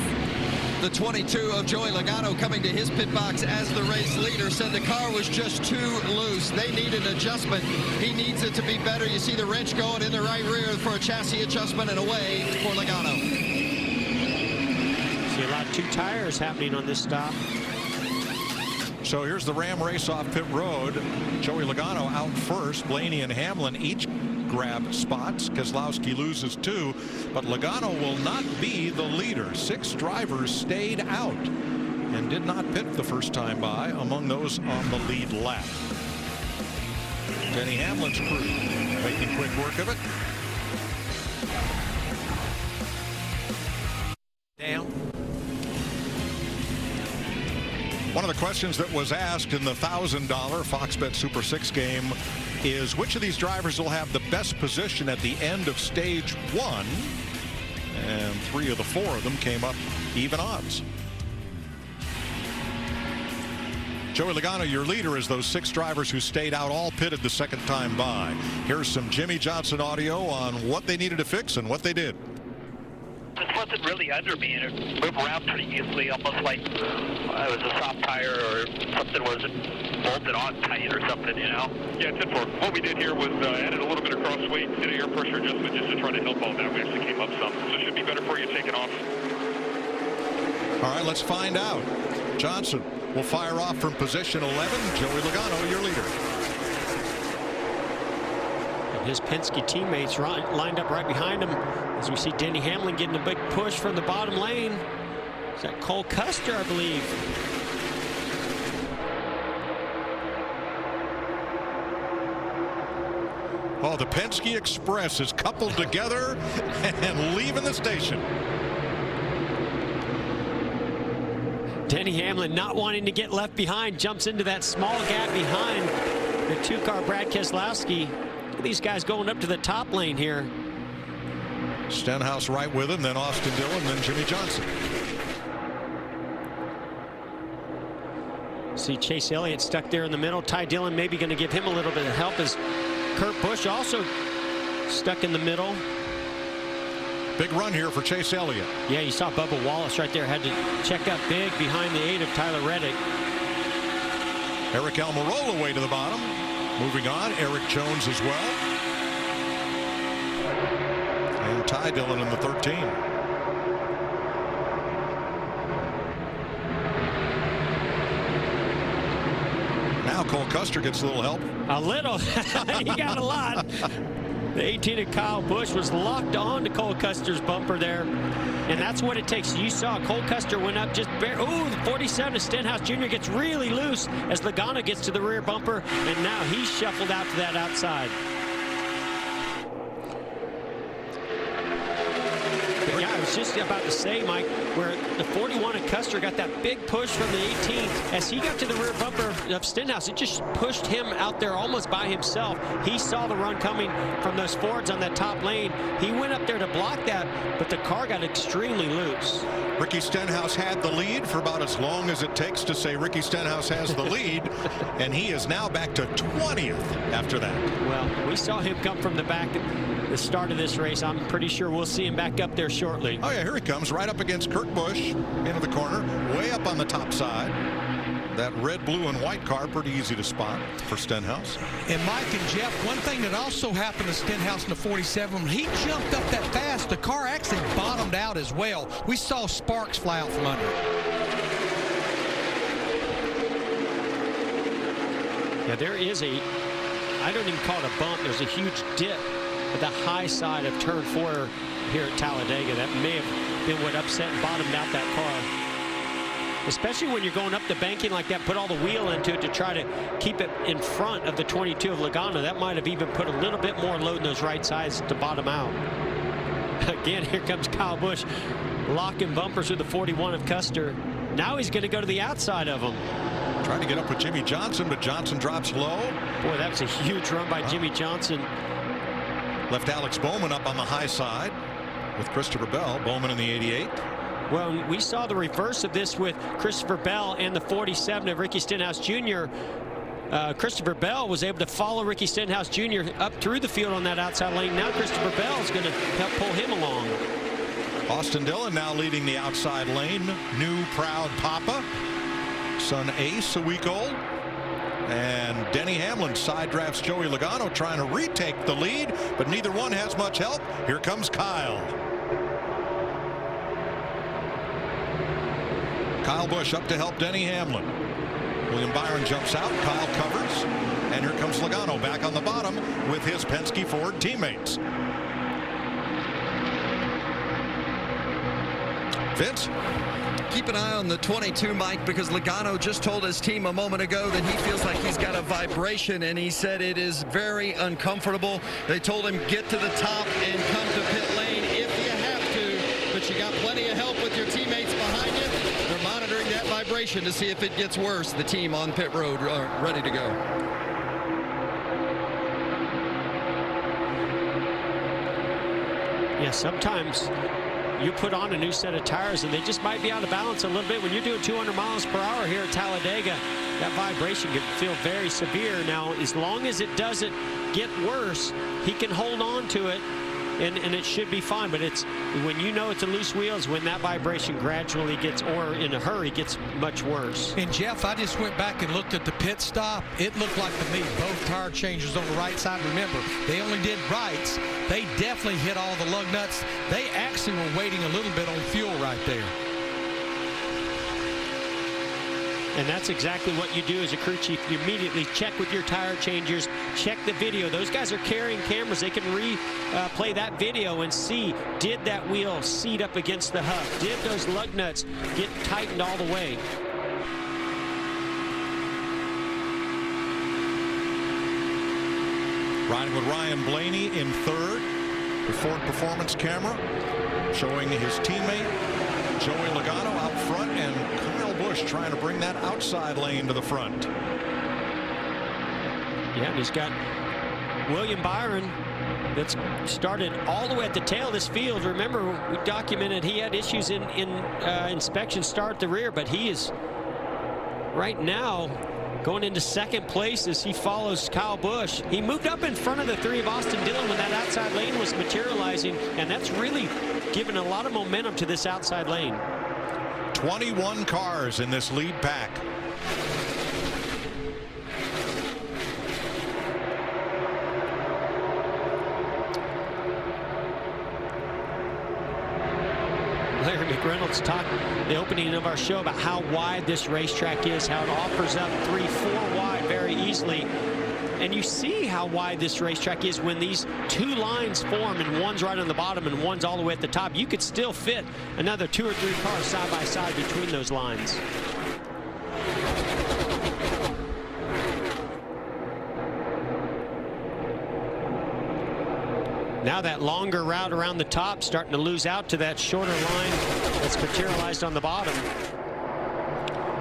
The 22 of Joey Logano coming to his pit box as the race leader said the car was just too loose. They need an adjustment. He needs it to be better. You see the wrench going in the right rear for a chassis adjustment and away for Logano. See a lot of 2 tires happening on this stop. So here's the Ram race off pit road. Joey Logano out first. Blaney and Hamlin each grab spots. Keselowski loses 2, but Logano will not be the leader. 6 drivers stayed out and did not pit the first time by among those on the lead lap. Denny Hamlin's crew making quick work of it. Down. One of the questions that was asked in the $1,000 Fox Bet Super 6 game is which of these drivers will have the best position at the end of stage 1, and 3 of the 4 of them came up even odds. Joey Logano, your leader, is those 6 drivers who stayed out all pitted the second time by. Here's some Jimmy Johnson audio on what they needed to fix and what they did. This wasn't really under me, and it moved around pretty easily, almost like it was a soft tire or something wasn't bolted on tight or something, you know? Yeah, 10-4. What we did here was added a little bit of cross weight, did an air pressure adjustment just to try to help all that. We actually came up some, so it should be better for you taking off. All right, let's find out. Johnson will fire off from position 11. Joey Logano, your leader. His Penske teammates lined up right behind him as we see Denny Hamlin getting a big push from the bottom lane. Is that Cole Custer, I believe? Oh, the Penske Express is coupled together and leaving the station. Denny Hamlin not wanting to get left behind, jumps into that small gap behind the 2-car Brad Keselowski. These guys going up to the top lane here. Stenhouse right with him, then Austin Dillon, then Jimmy Johnson. See Chase Elliott stuck there in the middle. Ty Dillon maybe going to give him a little bit of help as Kurt Busch also stuck in the middle. Big run here for Chase Elliott. Yeah, you saw Bubba Wallace right there. Had to check up big behind the 8 of Tyler Reddick. Eric Almirola way to the bottom. Moving on, Eric Jones as well. And Ty Dillon in the 13. Now Cole Custer gets a little help. A little. He got a lot. The 18 of Kyle Busch was locked on to Cole Custer's bumper there. And that's what it takes. You saw Cole Custer went up just bare. Ooh, the 47 of Stenhouse Jr. gets really loose as Logano gets to the rear bumper. And now he's shuffled out to that outside. But yeah, I was just about to say, Mike, where the 41 of Custer got that big push from the 18. As he got to the rear bumper of Stenhouse, it just pushed him out there almost by himself. He saw the run coming from those Fords on that top lane. He went up there to block that, but the car got extremely loose. Ricky Stenhouse had the lead for about as long as it takes to say Ricky Stenhouse has the lead, and he is now back to 20th after that. Well, we saw him come from the back the start of this race. I'm pretty sure we'll see him back up there shortly. Oh, yeah, here he comes, right up against Kurt Busch, into the corner, way up on the top side. That red, blue, and white car, pretty easy to spot for Stenhouse. And Mike and Jeff, one thing that also happened to Stenhouse in the 47, when he jumped up that fast, the car actually bottomed out as well. We saw sparks fly out from under it. Yeah, there is I don't even call it a bump. There's a huge dip at the high side of turn 4 here at Talladega. That may have been what upset and bottomed out that car. Especially when you're going up the banking like that, put all the wheel into it to try to keep it in front of the 22 of Logano. That might have even put a little bit more load in those right sides to bottom out. Again, here comes Kyle Busch locking bumpers with the 41 of Custer. Now he's going to go to the outside of him. Trying to get up with Jimmy Johnson, but Johnson drops low. Boy, that was a huge run by Jimmy Johnson. Left Alex Bowman up on the high side with Christopher Bell. Bowman in the 88. Well, we saw the reverse of this with Christopher Bell and the 47 of Ricky Stenhouse Jr. Christopher Bell was able to follow Ricky Stenhouse Jr. up through the field on that outside lane. Now Christopher Bell is going to help pull him along. Austin Dillon now leading the outside lane. New proud papa. Son Ace, a week old. And Denny Hamlin side drafts Joey Logano, trying to retake the lead, but neither one has much help. Here comes Kyle. Kyle Busch up to help Denny Hamlin. William Byron jumps out. Kyle covers. And here comes Logano back on the bottom with his Penske Ford teammates. Vince? Keep an eye on the 22, Mike, because Logano just told his team a moment ago that he feels like he's got a vibration, and he said it is very uncomfortable. They told him get to the top and come to pit lane if you have to, but you got plenty of help with your teammates behind you. They're monitoring that vibration to see if it gets worse. The team on pit road are ready to go. Yeah, sometimes you put on a new set of tires and they just might be out of balance a little bit. When you're doing 200 miles per hour here at Talladega, that vibration can feel very severe. Now, as long as it doesn't get worse, he can hold on to it and it should be fine. But it's when you know it's a loose wheel is when that vibration gradually gets, or in a hurry, gets much worse. And Jeff, I just went back and looked at the pit stop. It looked like to me both tire changes on the right side. Remember, they only did rights. They definitely hit all the lug nuts. They actually were waiting a little bit on fuel right there. And that's exactly what you do as a crew chief. You immediately check with your tire changers, check the video. Those guys are carrying cameras. They can replay that video and see, did that wheel seat up against the hub? Did those lug nuts get tightened all the way? Riding with Ryan Blaney in third. The Ford Performance camera showing his teammate Joey Logano out front, and Kyle Busch trying to bring that outside lane to the front. Yeah, and he's got William Byron that's started all the way at the tail of this field. Remember, we documented he had issues in inspection start at the rear, but he is right now going into second place as he follows Kyle Busch. He moved up in front of the 3 of Austin Dillon when that outside lane was materializing, and that's really given a lot of momentum to this outside lane. 21 cars in this lead pack. Larry McReynolds talked the opening of our show about how wide this racetrack is, how it offers up 3-4 wide very easily. And you see how wide this racetrack is when these 2 lines form and one's right on the bottom and one's all the way at the top. You could still fit another 2 or 3 cars side by side between those lines. Now that longer route around the top starting to lose out to that shorter line that's materialized on the bottom.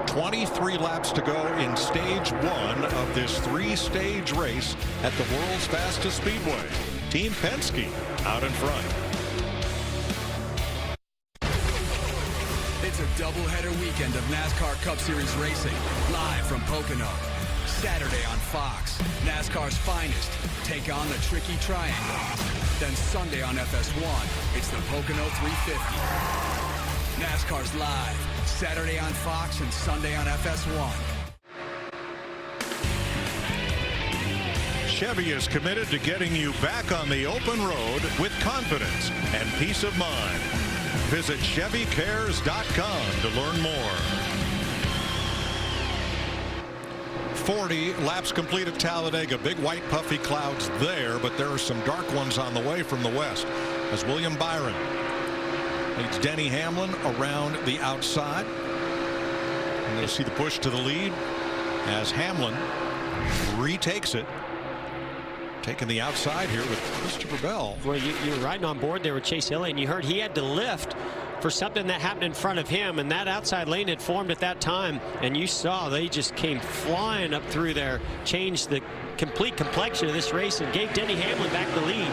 23 laps to go in stage 1 of this 3-stage race at the world's fastest speedway. Team Penske out in front. It's a doubleheader weekend of NASCAR Cup Series racing, live from Pocono. Saturday on Fox, NASCAR's finest take on the tricky triangle. Then Sunday on FS1, it's the Pocono 350. NASCAR's live, Saturday on Fox and Sunday on FS1. Chevy is committed to getting you back on the open road with confidence and peace of mind. Visit ChevyCares.com to learn more. 40 laps complete at Talladega. Big white puffy clouds there, but there are some dark ones on the way from the west as William Byron leads Denny Hamlin around the outside. And you'll see the push to the lead as Hamlin retakes it. Taking the outside here with Christopher Bell. Well, you're riding on board there with Chase Elliott, and you heard he had to lift for something that happened in front of him, and that outside lane had formed at that time, and you saw they just came flying up through there, changed the complete complexion of this race, and gave Denny Hamlin back the lead.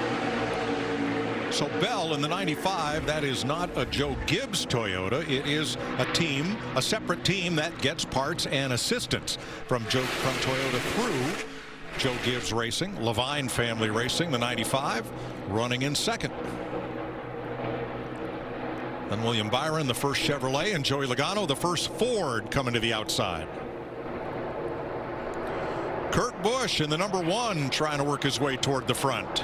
So Bell in the 95, that is not a Joe Gibbs Toyota. It is a team, a separate team that gets parts and assistance from Toyota through Joe Gibbs Racing. Levine Family Racing, the 95, running in second. Then William Byron, the first Chevrolet, and Joey Logano, the first Ford, coming to the outside. Kurt Busch in the number 1, trying to work his way toward the front.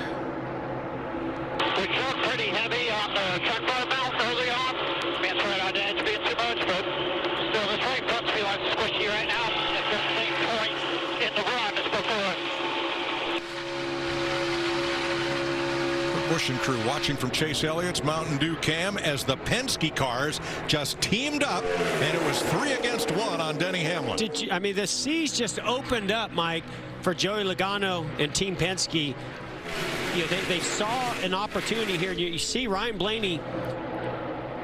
We drove pretty heavy on the truck bar mount early on. Man's right on the edge being too much, but still this right front feel like squishy right now at the same point in the run as before. Busch and crew watching from Chase Elliott's Mountain Dew cam as the Penske cars just teamed up, and it was 3 against 1 on Denny Hamlin. I mean, the seas just opened up, Mike, for Joey Logano and Team Penske. You know, they saw an opportunity here. You see Ryan Blaney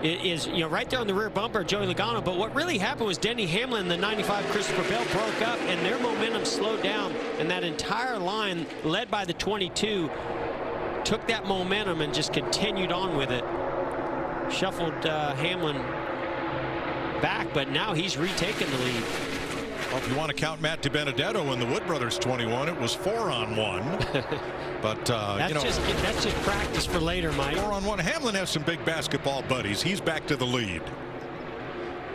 is right there on the rear bumper of Joey Logano, but what really happened was Denny Hamlin and the 95 Christopher Bell broke up, and their momentum slowed down, and that entire line led by the 22 took that momentum and just continued on with it. Shuffled Hamlin back, but now he's retaken the lead. Well, if you want to count Matt DiBenedetto in the Wood Brothers 21, it was 4-on-1. But that's just practice for later, Mike. 4-on-1. Hamlin has some big basketball buddies. He's back to the lead,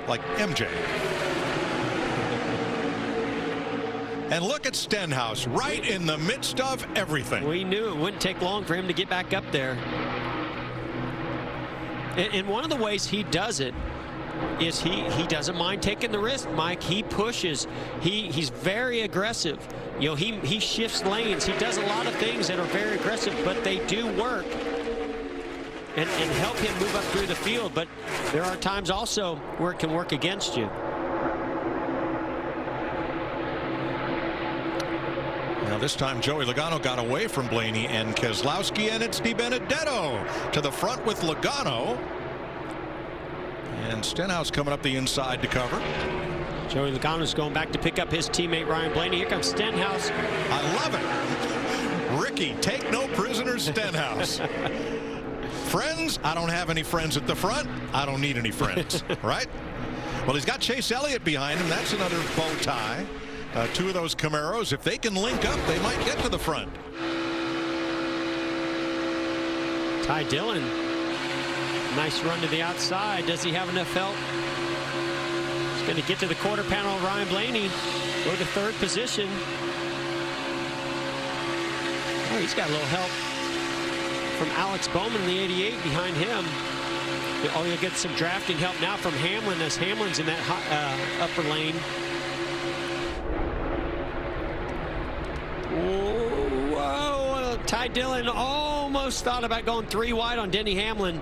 like MJ. And look at Stenhouse right in the midst of everything. We knew it wouldn't take long for him to get back up there. And one of the ways he does it is he doesn't mind taking the risk, Mike. He pushes. He's very aggressive. You know, he shifts lanes. He does a lot of things that are very aggressive, but they do work and help him move up through the field. But there are times also where it can work against you. Now this time Joey Logano got away from Blaney and Keselowski, and it's DiBenedetto to the front with Logano. And Stenhouse coming up the inside to cover. Joey Logano's going back to pick up his teammate Ryan Blaney. Here comes Stenhouse. I love it. Ricky, take no prisoners, Stenhouse. Friends? I don't have any friends at the front. I don't need any friends, right? Well, he's got Chase Elliott behind him. That's another bow tie. 2 of those Camaros, if they can link up, they might get to the front. Ty Dillon, nice run to the outside. Does he have enough help? He's going to get to the quarter panel. Ryan Blaney go to 3rd position. Oh, he's got a little help from Alex Bowman in the 88 behind him. Oh, you'll get some drafting help now from Hamlin as Hamlin's in that upper lane. Whoa, Ty Dillon almost thought about going 3 wide on Denny Hamlin.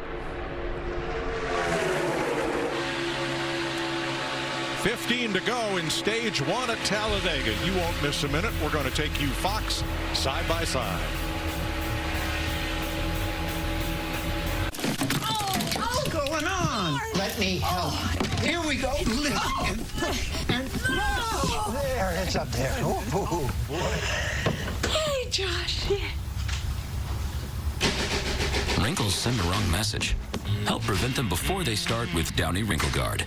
15 to go in stage 1 at Talladega. You won't miss a minute. We're going to take you Fox side by side. What's going on? Let me help. Here we go. There, it's up there. Oh, boy. Hey, Josh. Wrinkles send the wrong message. Help prevent them before they start with Downy Wrinkle Guard.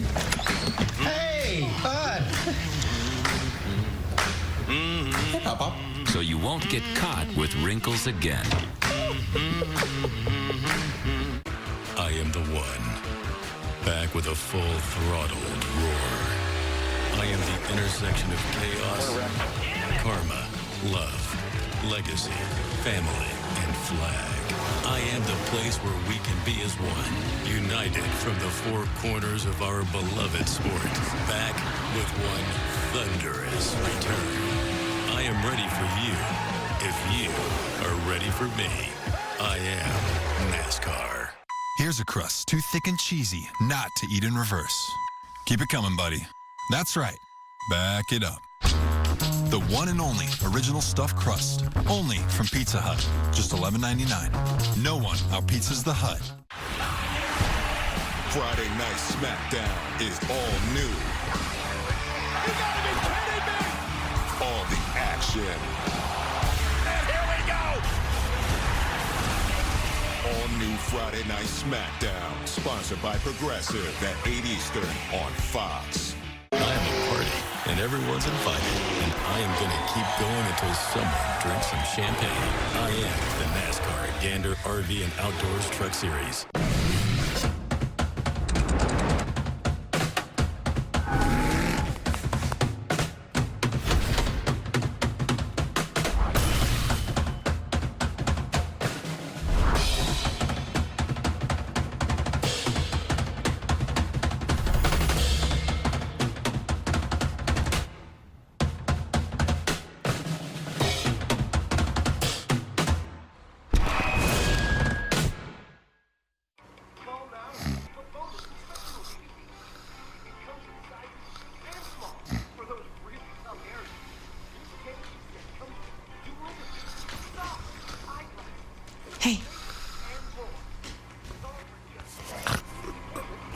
Hey, bud. Hey, Papa. So you won't get caught with wrinkles again. I am the one, back with a full-throttled roar. I am the intersection of chaos, karma, love, legacy, family, and flag. I am the place where we can be as one, united from the four corners of our beloved sport, back with one thunderous return. I am ready for you, if you are ready for me. I am NASCAR. Here's a crust too thick and cheesy not to eat in reverse. Keep it coming, buddy. That's right. Back it up. The one and only original stuffed crust. Only from Pizza Hut. Just $11.99. No one out-pizzas the Hut. Friday Night SmackDown is all new. You gotta be kidding me! All the action. And here we go! All new Friday Night SmackDown. Sponsored by Progressive at 8 Eastern on Fox. I am a party, and everyone's invited, and I am going to keep going until someone drinks some champagne. I am the NASCAR Gander RV and Outdoors Truck Series.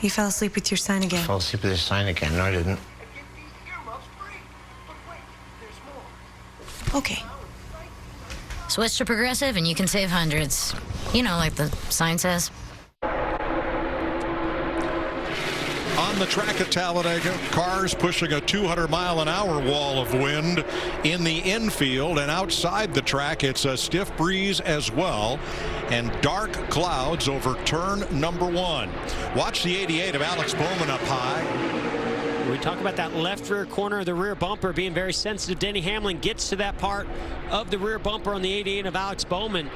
You fell asleep with your sign again. Fell asleep with your sign again. No, I didn't. Okay. Switch to Progressive and you can save hundreds. You know, like the sign says. On the track at Talladega, cars pushing a 200-mile-an-hour wall of wind in the infield, and outside the track it's a stiff breeze as well, and dark clouds over turn number 1. Watch the 88 of Alex Bowman up high. We talk about that left rear corner of the rear bumper being very sensitive. Denny Hamlin gets to that part of the rear bumper on the 88 of Alex Bowman.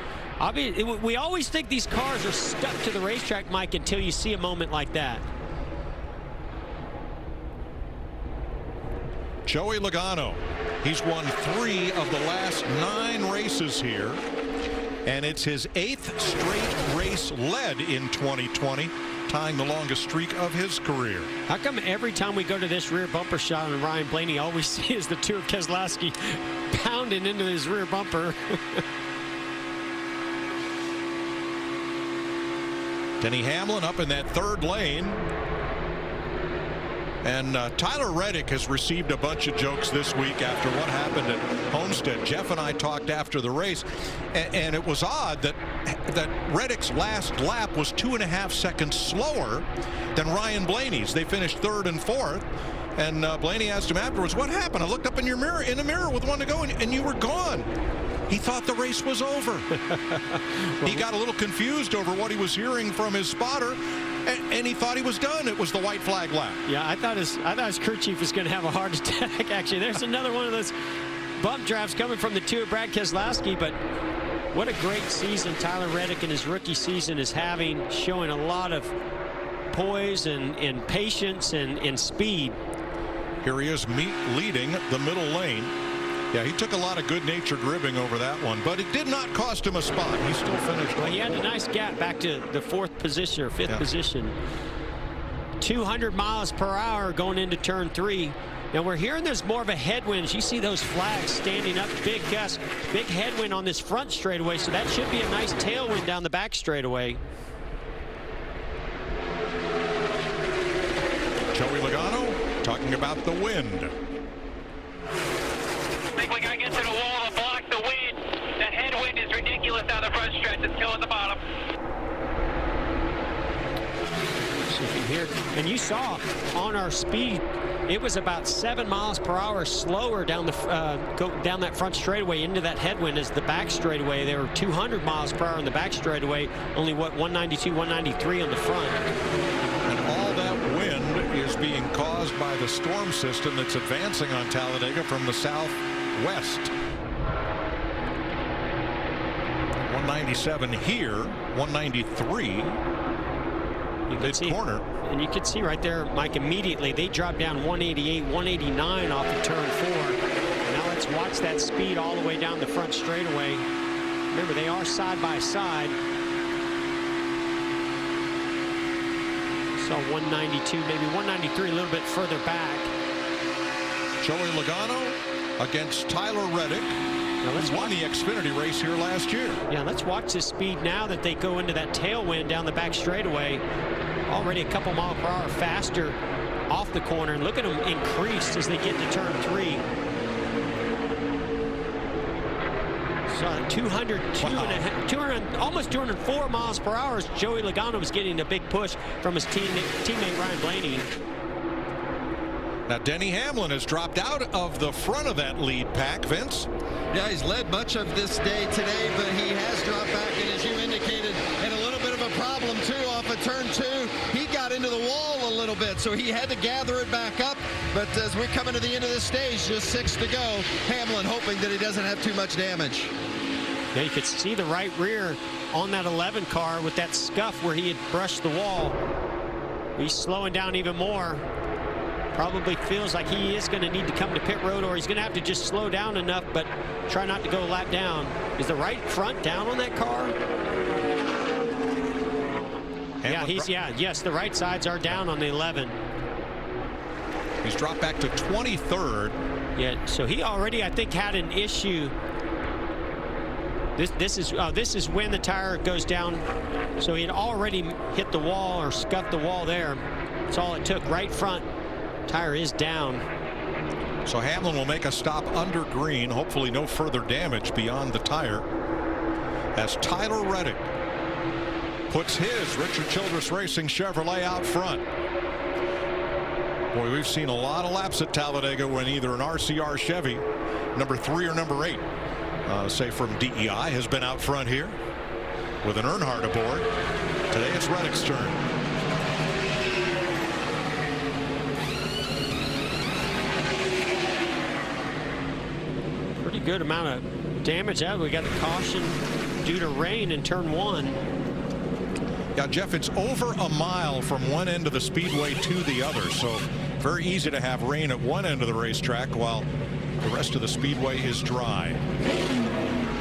We always think these cars are stuck to the racetrack, Mike, until you see a moment like that. Joey Logano, he's won 3 of the last 9 races here, and it's his 8th straight race led in 2020, tying the longest streak of his career. How come every time we go to this rear bumper shot on Ryan Blaney, all we see is the 2 of Keselowski pounding into his rear bumper? Denny Hamlin up in that 3rd lane. And Tyler Reddick has received a bunch of jokes this week after what happened at Homestead. Jeff and I talked after the race, and it was odd that Reddick's last lap was 2.5 seconds slower than Ryan Blaney's. They finished 3rd and 4th, and Blaney asked him afterwards, "What happened? I looked up in the mirror with 1 to go, and you were gone." He thought the race was over. He got a little confused over what he was hearing from his spotter, and he thought he was done. It was the white flag lap. Yeah, I thought his crew chief was going to have a heart attack. Actually, there's another one of those bump drafts coming from the 2 of Brad Keselowski. But what a great season Tyler Reddick in his rookie season is having, showing a lot of poise and patience and speed. Here he is leading the middle lane. Yeah, he took a lot of good-natured ribbing over that one, but it did not cost him a spot. He still finished. Well, he had a nice gap back to the 4th position or 5th position. 200 miles per hour going into turn 3. Now we're hearing there's more of a headwind. You see those flags standing up, big gust, big headwind on this front straightaway, so that should be a nice tailwind down the back straightaway. Joey Logano talking about the wind. I think we gotta get to the wall to block the wind. That headwind is ridiculous down the front stretch. It's killing the bottom. actually from here. And you saw on our speed, it was about 7 miles per hour slower down down that front straightaway into that headwind as the back straightaway. They were 200 miles per hour in the back straightaway, only 192, 193 on the front. And all that wind is being caused by the storm system that's advancing on Talladega from the southwest. 197 here, 193. Mid-corner. And you can see right there, Mike, immediately they drop down 188, 189 off of turn 4. Now let's watch that speed all the way down the front straightaway. Remember, they are side by side. So 192, maybe 193, a little bit further back. Joey Logano against Tyler Reddick. Now let's won the Xfinity race here last year. Yeah, let's watch the speed now that they go into that tailwind down the back straightaway. Already a couple mile per hour faster off the corner. And look at them increased as they get to turn 3. So 200, almost 204 miles per hour as Joey Logano was getting a big push from his teammate Ryan Blaney. Now Denny Hamlin has dropped out of the front of that lead pack, Vince. Yeah, he's led much of this day today, but he has dropped back, and as you indicated, and a little bit of a problem too off of turn 2. He got into the wall a little bit, so he had to gather it back up. But as we're coming to the end of this stage, just 6 to go, Hamlin hoping that he doesn't have too much damage. Yeah, you could see the right rear on that 11 car with that scuff where he had brushed the wall. He's slowing down even more. Probably feels like he is going to need to come to pit road, or he's going to have to just slow down enough, but try not to go a lap down. Is the right front down on that car? Yes, the right sides are down on the 11. He's dropped back to 23rd. Yeah, so he already, I think, had an issue. This is when the tire goes down. So he had already hit the wall or scuffed the wall there. That's all it took. Right front tire is down. So Hamlin will make a stop under green. Hopefully no further damage beyond the tire. As Tyler Reddick puts his Richard Childress Racing Chevrolet out front. Boy, we've seen a lot of laps at Talladega when either an RCR Chevy, number 3 or number 8, say from DEI, has been out front here with an Earnhardt aboard. Today it's Reddick's turn. Pretty good amount of damage out. We got the caution due to rain in turn 1. Yeah, Jeff, it's over a mile from one end of the speedway to the other, so very easy to have rain at one end of the racetrack while the rest of the speedway is dry.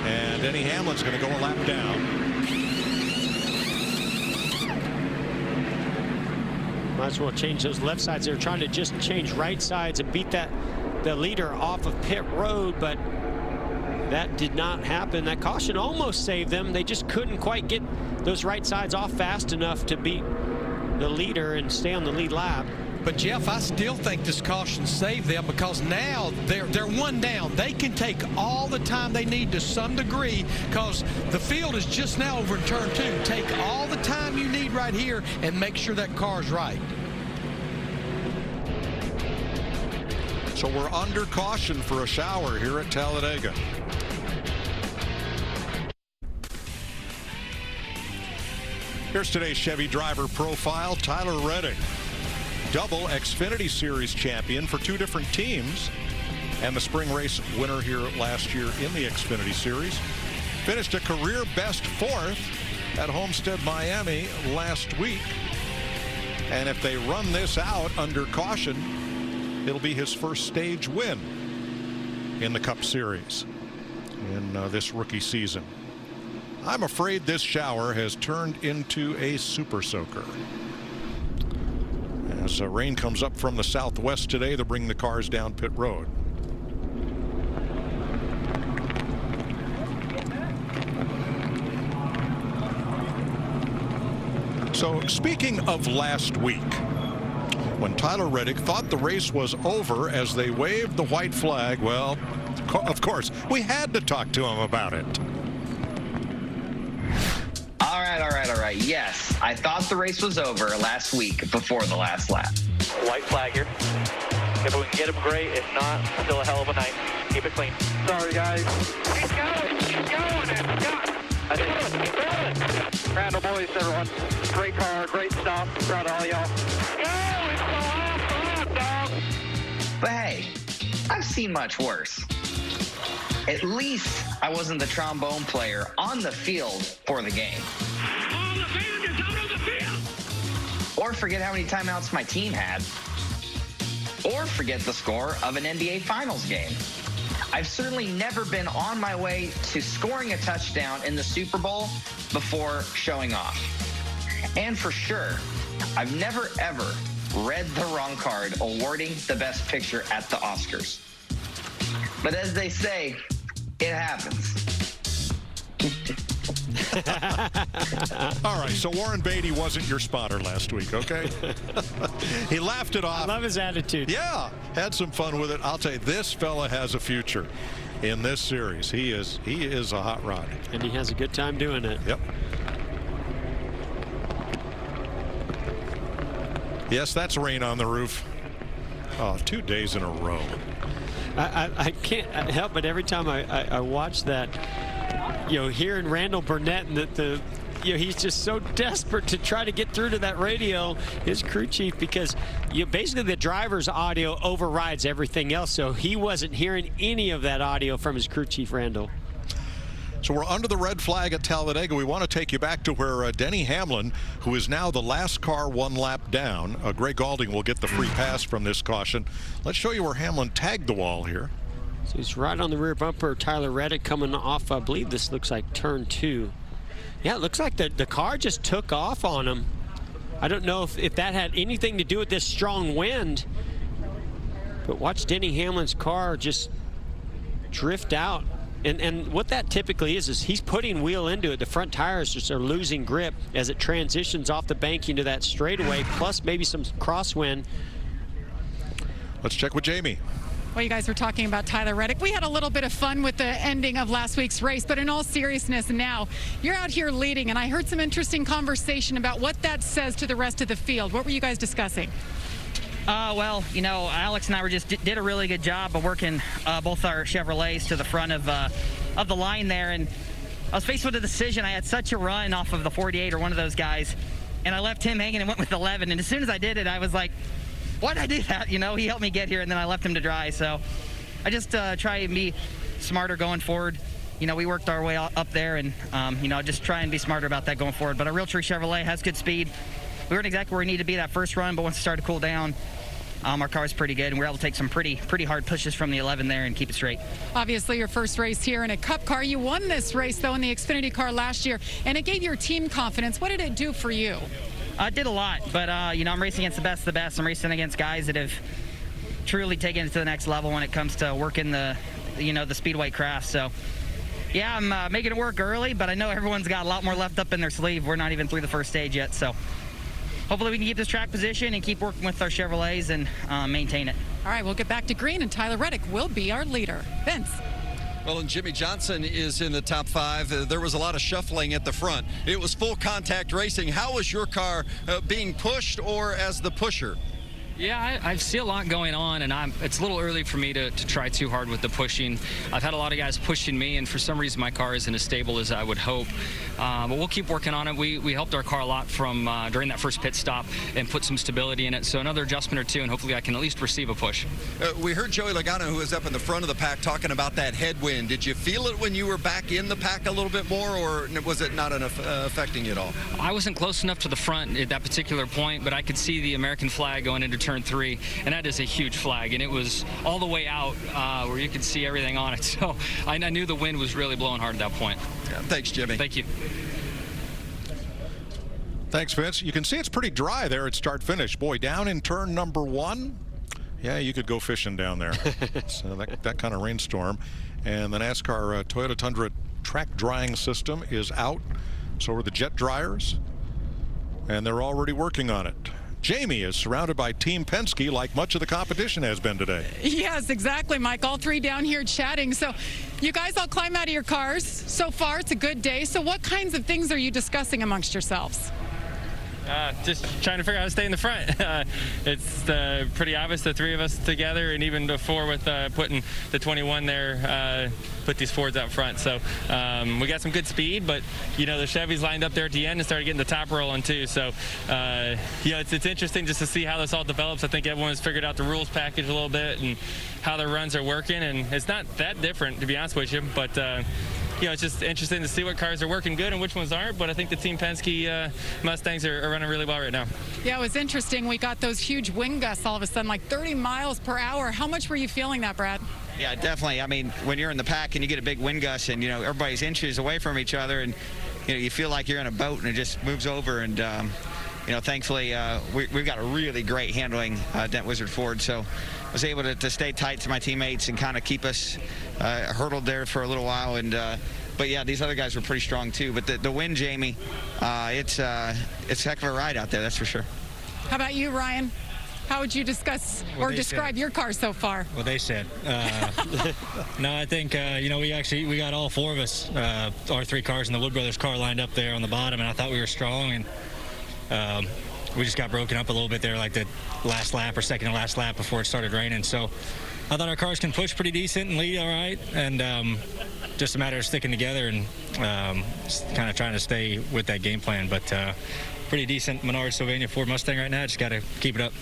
And Denny Hamlin's going to go a lap down. Might as well change those left sides. They were trying to just change right sides and beat the leader off of pit road, but that did not happen. That caution almost saved them. They just couldn't quite get those right sides off fast enough to beat the leader and stay on the lead lap. But Jeff, I still think this caution saved them, because now they're one down. They can take all the time they need to some degree, because the field is just now over in turn 2. Take all the time you need right here and make sure that car's right. So we're under caution for a shower here at Talladega. Here's today's Chevy driver profile. Tyler Reddick, double Xfinity Series champion for 2 different teams, and the spring race winner here last year in the Xfinity Series. Finished a career best 4th at Homestead, Miami last week. And if they run this out under caution, it'll be his first stage win in the Cup Series in this rookie season. I'm afraid this shower has turned into a super soaker. As rain comes up from the southwest today, they'll bring the cars down pit road. So speaking of last week, when Tyler Reddick thought the race was over as they waved the white flag, well, of course, we had to talk to him about it. All right, right. Yes, I thought the race was over last week before the last lap. White flag here. If we can get him, great. If not, still a hell of a night. Keep it clean. Sorry, guys. Keep going. Keep going. Keep going. Randall boys, everyone. Great car, great stuff. Proud of all y'all. But hey, I've seen much worse. At least I wasn't the trombone player on the field for the game. All the fans are out on the field! Or forget how many timeouts my team had. Or forget the score of an NBA Finals game. I've certainly never been on my way to scoring a touchdown in the Super Bowl before showing off. And for sure, I've never ever read the wrong card awarding the best picture at the Oscars. But as they say, it happens. All right, so Warren Beatty wasn't your spotter last week, okay? He laughed it off. I love his attitude. Yeah, had some fun with it. I'll tell you, this fella has a future in this series. He is a hot rod. And he has a good time doing it. Yep. Yes, that's rain on the roof. Oh, 2 days in a row. I can't help but every time I watch that, hearing Randall Burnett and he's just so desperate to try to get through to that radio, his crew chief, because basically the driver's audio overrides everything else. So he wasn't hearing any of that audio from his crew chief, Randall. So we're under the red flag at Talladega. We want to take you back to where Denny Hamlin, who is now the last car 1 lap down. Greg Galding will get the free pass from this caution. Let's show you where Hamlin tagged the wall here. So he's right on the rear bumper. Tyler Reddick coming off, I believe this looks like turn 2. Yeah, it looks like the car just took off on him. I don't know if that had anything to do with this strong wind. But watch Denny Hamlin's car just drift out. And what that typically is he's putting wheel into it. The front tires just are losing grip as it transitions off the bank into that straightaway, plus maybe some crosswind. Let's check with Jamie. Well, you guys were talking about Tyler Reddick. We had a little bit of fun with the ending of last week's race, but in all seriousness now, you're out here leading, and I heard some interesting conversation about what that says to the rest of the field. What were you guys discussing? Well, Alex and I did a really good job of working both our Chevrolets to the front of the line there, and I was faced with a decision. I had such a run off of the 48 or one of those guys, and I left him hanging and went with 11, and as soon as I did it, I was like, why did I do that? He helped me get here, and then I left him to dry, so I just try and be smarter going forward. We worked our way up there, and, just try and be smarter about that going forward. But a Realtree Chevrolet has good speed. We weren't exactly where we need to be that first run, but once it started to cool down, our car's pretty good, and we're able to take some pretty hard pushes from the 11 there and keep it straight. Obviously, your first race here in a Cup car. You won this race, though, in the Xfinity car last year, and it gave your team confidence. What did it do for you? It did a lot, but, I'm racing against the best of the best. I'm racing against guys that have truly taken it to the next level when it comes to working the speedway craft. So, yeah, I'm making it work early, but I know everyone's got a lot more left up in their sleeve. We're not even through the first stage yet, so hopefully we can keep this track position and keep working with our Chevrolets and maintain it. All right, we'll get back to green, and Tyler Reddick will be our leader. Vince. Well, and Jimmy Johnson is in the top 5. There was a lot of shuffling at the front. It was full contact racing. How was your car being pushed or as the pusher? Yeah, I see a lot going on, and it's a little early for me to try too hard with the pushing. I've had a lot of guys pushing me, and for some reason my car isn't as stable as I would hope. But we'll keep working on it. We helped our car a lot from during that first pit stop and put some stability in it. So another adjustment or two, and hopefully I can at least receive a push. We heard Joey Logano, who was up in the front of the pack, talking about that headwind. Did you feel it when you were back in the pack a little bit more, or was it not affecting you at all? I wasn't close enough to the front at that particular point, but I could see the American flag going into turn 3, and that is a huge flag, and it was all the way out where you could see everything on it. So I knew the wind was really blowing hard at that point. Yeah, thanks, Jimmy. Thank you. Thanks, Vince. You can see it's pretty dry there at start-finish. Boy, down in turn number 1, yeah, you could go fishing down there. So that kind of rainstorm. And the NASCAR Toyota Tundra track drying system is out. So are the jet dryers, and they're already working on it. Jamie is surrounded by Team Penske like much of the competition has been today. Yes, exactly, Mike. All three down here chatting. So you guys all climb out of your cars. So far, it's a good day. So what kinds of things are you discussing amongst yourselves? Just trying to figure out how to stay in the front. It's pretty obvious, the three of us together, and even before with putting the 21 there, put these Fords out front. So we got some good speed, but the Chevys lined up there at the end and started getting the top rolling too. So it's interesting just to see how this all develops. I think everyone has figured out the rules package a little bit and how their runs are working, and it's not that different, to be honest with you, but it's just interesting to see what cars are working good and which ones aren't, but I think the Team Penske Mustangs are running really well right now. Yeah, it was interesting. We got those huge wind gusts all of a sudden, like 30 miles per hour. How much were you feeling that, Brad? Yeah, definitely. I mean, when you're in the pack and you get a big wind gust and, everybody's inches away from each other and, you feel like you're in a boat and it just moves over and, thankfully we've got a really great handling Dent Wizard Ford, so I was able to stay tight to my teammates and kind of keep us hurdled there for a little while. And but yeah, these other guys were pretty strong too. But the wind, Jamie, it's a heck of a ride out there, that's for sure. How about you, Ryan? How would you discuss or describe your car so far? What they said. No, I think we got all four of us, our three cars and the Wood Brothers car lined up there on the bottom, and I thought we were strong, and we just got broken up a little bit there, like the last lap or second to last lap before it started raining. So I thought our cars can push pretty decent and lead all right, and just a matter of sticking together and kind of trying to stay with that game plan. But pretty decent Menard Sylvania Ford Mustang right now. Just got to keep it up.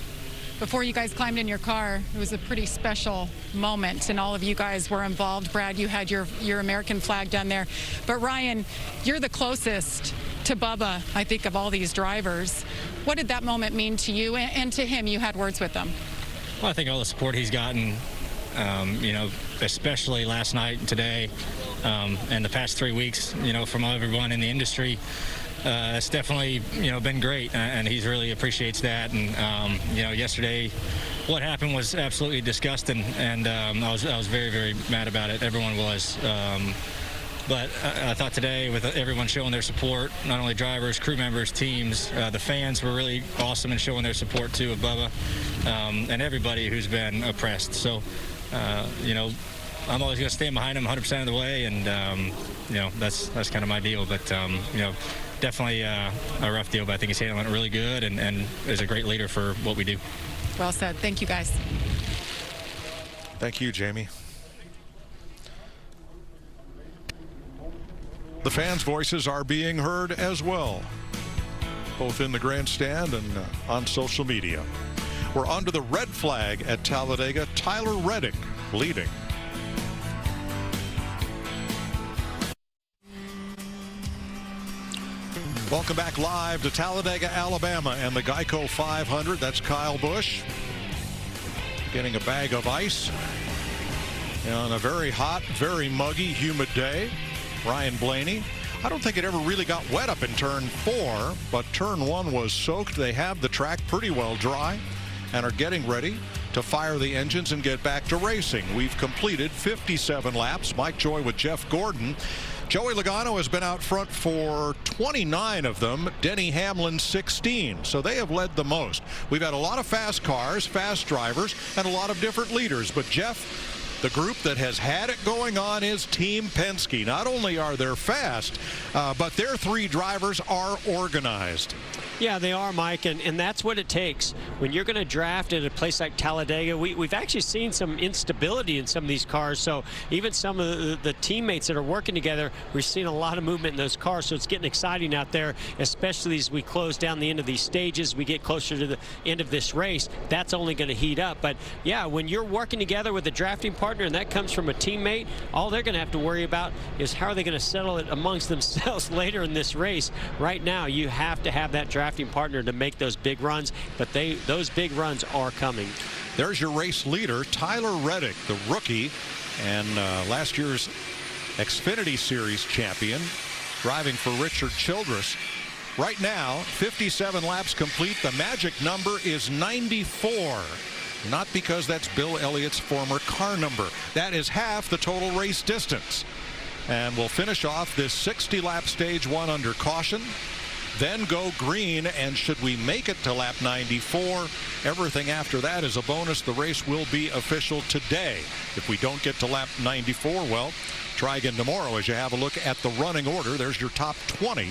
Before you guys climbed in your car, it was a pretty special moment, and all of you guys were involved. Brad, you had your American flag down there. But Ryan, you're the closest to Bubba, I think, of all these drivers. What did that moment mean to you and to him? You had words with him. Well, I think all the support he's gotten, especially last night and today, and the past 3 weeks, from everyone in the industry, it's definitely, been great, and he really appreciates that. And, yesterday, what happened was absolutely disgusting, and I was very, very mad about it. Everyone was. But I thought today, with everyone showing their support, not only drivers, crew members, teams, the fans were really awesome in showing their support, too, of Bubba, and everybody who's been oppressed. So, I'm always going to stand behind him 100% of the way, and, that's kind of my deal. But, definitely a rough deal, but I think he's handling it really good and is a great leader for what we do. Well said. Thank you, guys. Thank you, Jamie. The fans' voices are being heard as well, both in the grandstand and on social media. We're under the red flag at Talladega. Tyler Reddick leading. Welcome back live to Talladega, Alabama, and the Geico 500. That's Kyle Busch getting a bag of ice on a very hot, very muggy, humid day. Ryan Blaney. I don't think it ever really got wet up in turn 4, but turn 1 was soaked. They have the track pretty well dry and are getting ready to fire the engines and get back to racing. We've completed 57 laps. Mike Joy with Jeff Gordon. Joey Logano has been out front for 29 of them. Denny Hamlin 16. So they have led the most. We've had a lot of fast cars, fast drivers, and a lot of different leaders. But Jeff, the group that has had it going on is Team Penske. Not only are they fast, but their three drivers are organized. Yeah, they are, Mike, and that's what it takes. When you're going to draft at a place like Talladega, we've actually seen some instability in some of these cars, so even some of the teammates that are working together, we're seeing a lot of movement in those cars, so it's getting exciting out there, especially as we close down the end of these stages, we get closer to the end of this race. That's only going to heat up. But yeah, when you're working together with a drafting partner and that comes from a teammate, all they're going to have to worry about is how are they going to settle it amongst themselves later in this race. Right now, you have to have that drafting partner to make those big runs, but those big runs are coming. There's your race leader, Tyler Reddick, the rookie and last year's Xfinity Series champion, driving for Richard Childress. Right now, 57 laps complete. The magic number is 94. Not because that's Bill Elliott's former car number. That is half the total race distance. And we'll finish off this 60-lap stage 1 under caution. then go green, and should we make it to lap 94, everything after that is a bonus. The race will be official today. If we don't get to lap 94, well, try again tomorrow. As you have a look at the running order, there's your top 20.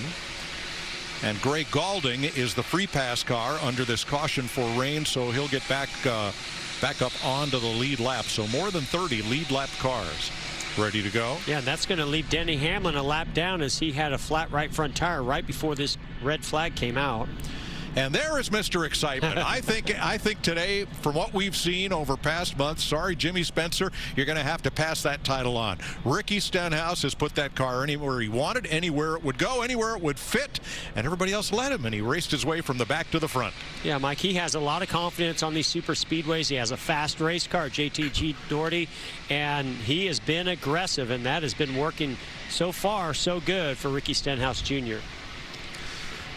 And Greg Galding is the free pass car under this caution for rain, so he'll get back up onto the lead lap. So more than 30 lead lap cars ready to go. Yeah, and that's going to leave Denny Hamlin a lap down, as he had a flat right front tire right before this red flag came out. And there is Mr. Excitement. I think today, from what we've seen over past months, sorry, Jimmy Spencer, you're going to have to pass that title on. Ricky Stenhouse has put that car anywhere he wanted, anywhere it would go, anywhere it would fit, and everybody else let him, and he raced his way from the back to the front. Yeah, Mike, he has a lot of confidence on these super speedways. He has a fast race car, JTG Doherty, and he has been aggressive, and that has been working so far so good for Ricky Stenhouse Jr.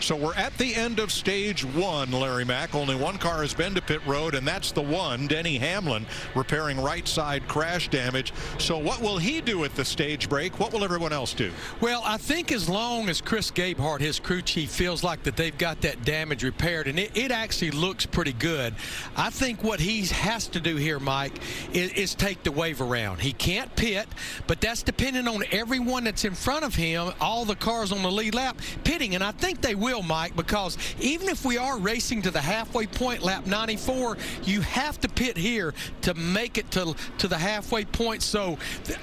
So we're at the end of stage one, Larry Mack. Only one car has been to pit road, and that's the one, Denny Hamlin, repairing right side crash damage. So what will he do at the stage break? What will everyone else do? Well, I think as long as Chris Gabehart, his crew chief, feels like that they've got that damage repaired, and it actually looks pretty good, I think what he has to do here, Mike, is take the wave around. He can't pit, but that's depending on everyone that's in front of him, all the cars on the lead lap pitting, and I think they will, Mike, because even if we are racing to the halfway point, lap 94, you have to pit here to make it to the halfway point. So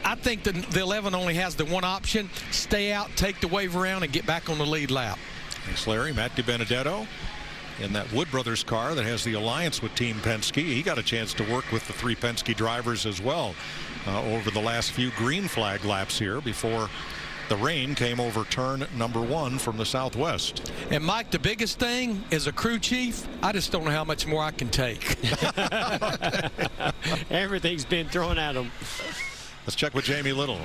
I think the 11 only has the one option: stay out, take the wave around, and get back on the lead lap. Thanks, Larry. Matt DiBenedetto in that Wood Brothers car that has the alliance with Team Penske. He got a chance to work with the three Penske drivers as well over the last few green flag laps here before the rain came over turn number 1 from the southwest. And Mike, the biggest thing is a crew chief, I just don't know how much more I can take. Everything's been thrown at him. Let's check with Jamie Little.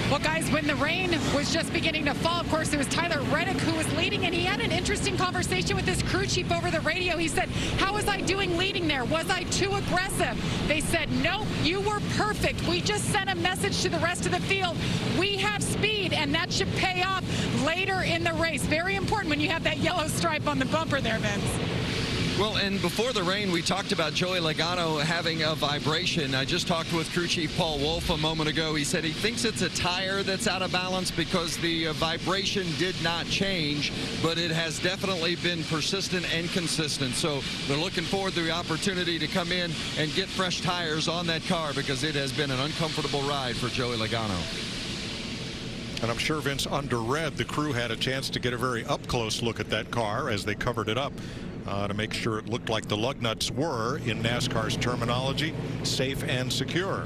Well, guys, when the rain was just beginning to fall, of course, it was Tyler Reddick who was leading, and he had an interesting conversation with his crew chief over the radio. He said, how was I doing leading there? Was I too aggressive? They said, nope, you were perfect. We just sent a message to the rest of the field. We have speed, and that should pay off later in the race. Very important when you have that yellow stripe on the bumper there, Vince. Well, and before the rain, we talked about Joey Logano having a vibration. I just talked with crew chief Paul Wolf a moment ago. He said he thinks it's a tire that's out of balance because the vibration did not change, but it has definitely been persistent and consistent. So they're looking forward to the opportunity to come in and get fresh tires on that car, because it has been an uncomfortable ride for Joey Logano. And I'm sure, Vince, under red, the crew had a chance to get a very up-close look at that car as they covered it up to make sure it looked like the lug nuts were, in NASCAR's terminology, safe and secure.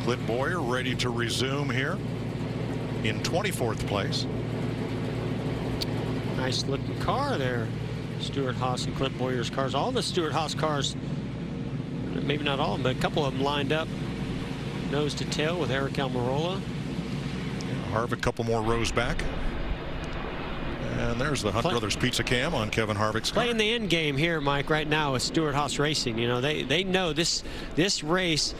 Clint Boyer ready to resume here in 24th place. Nice looking car there. Stuart Haas and Clint Boyer's cars. All the Stuart Haas cars, maybe not all of them, but a couple of them lined up nose to tail with Eric Almirola. Harvick a couple more rows back. And there's the Hunt Brothers Pizza Cam on Kevin Harvick's car. Playing the end game here, Mike, right now with Stuart Haas Racing. You know, they know this race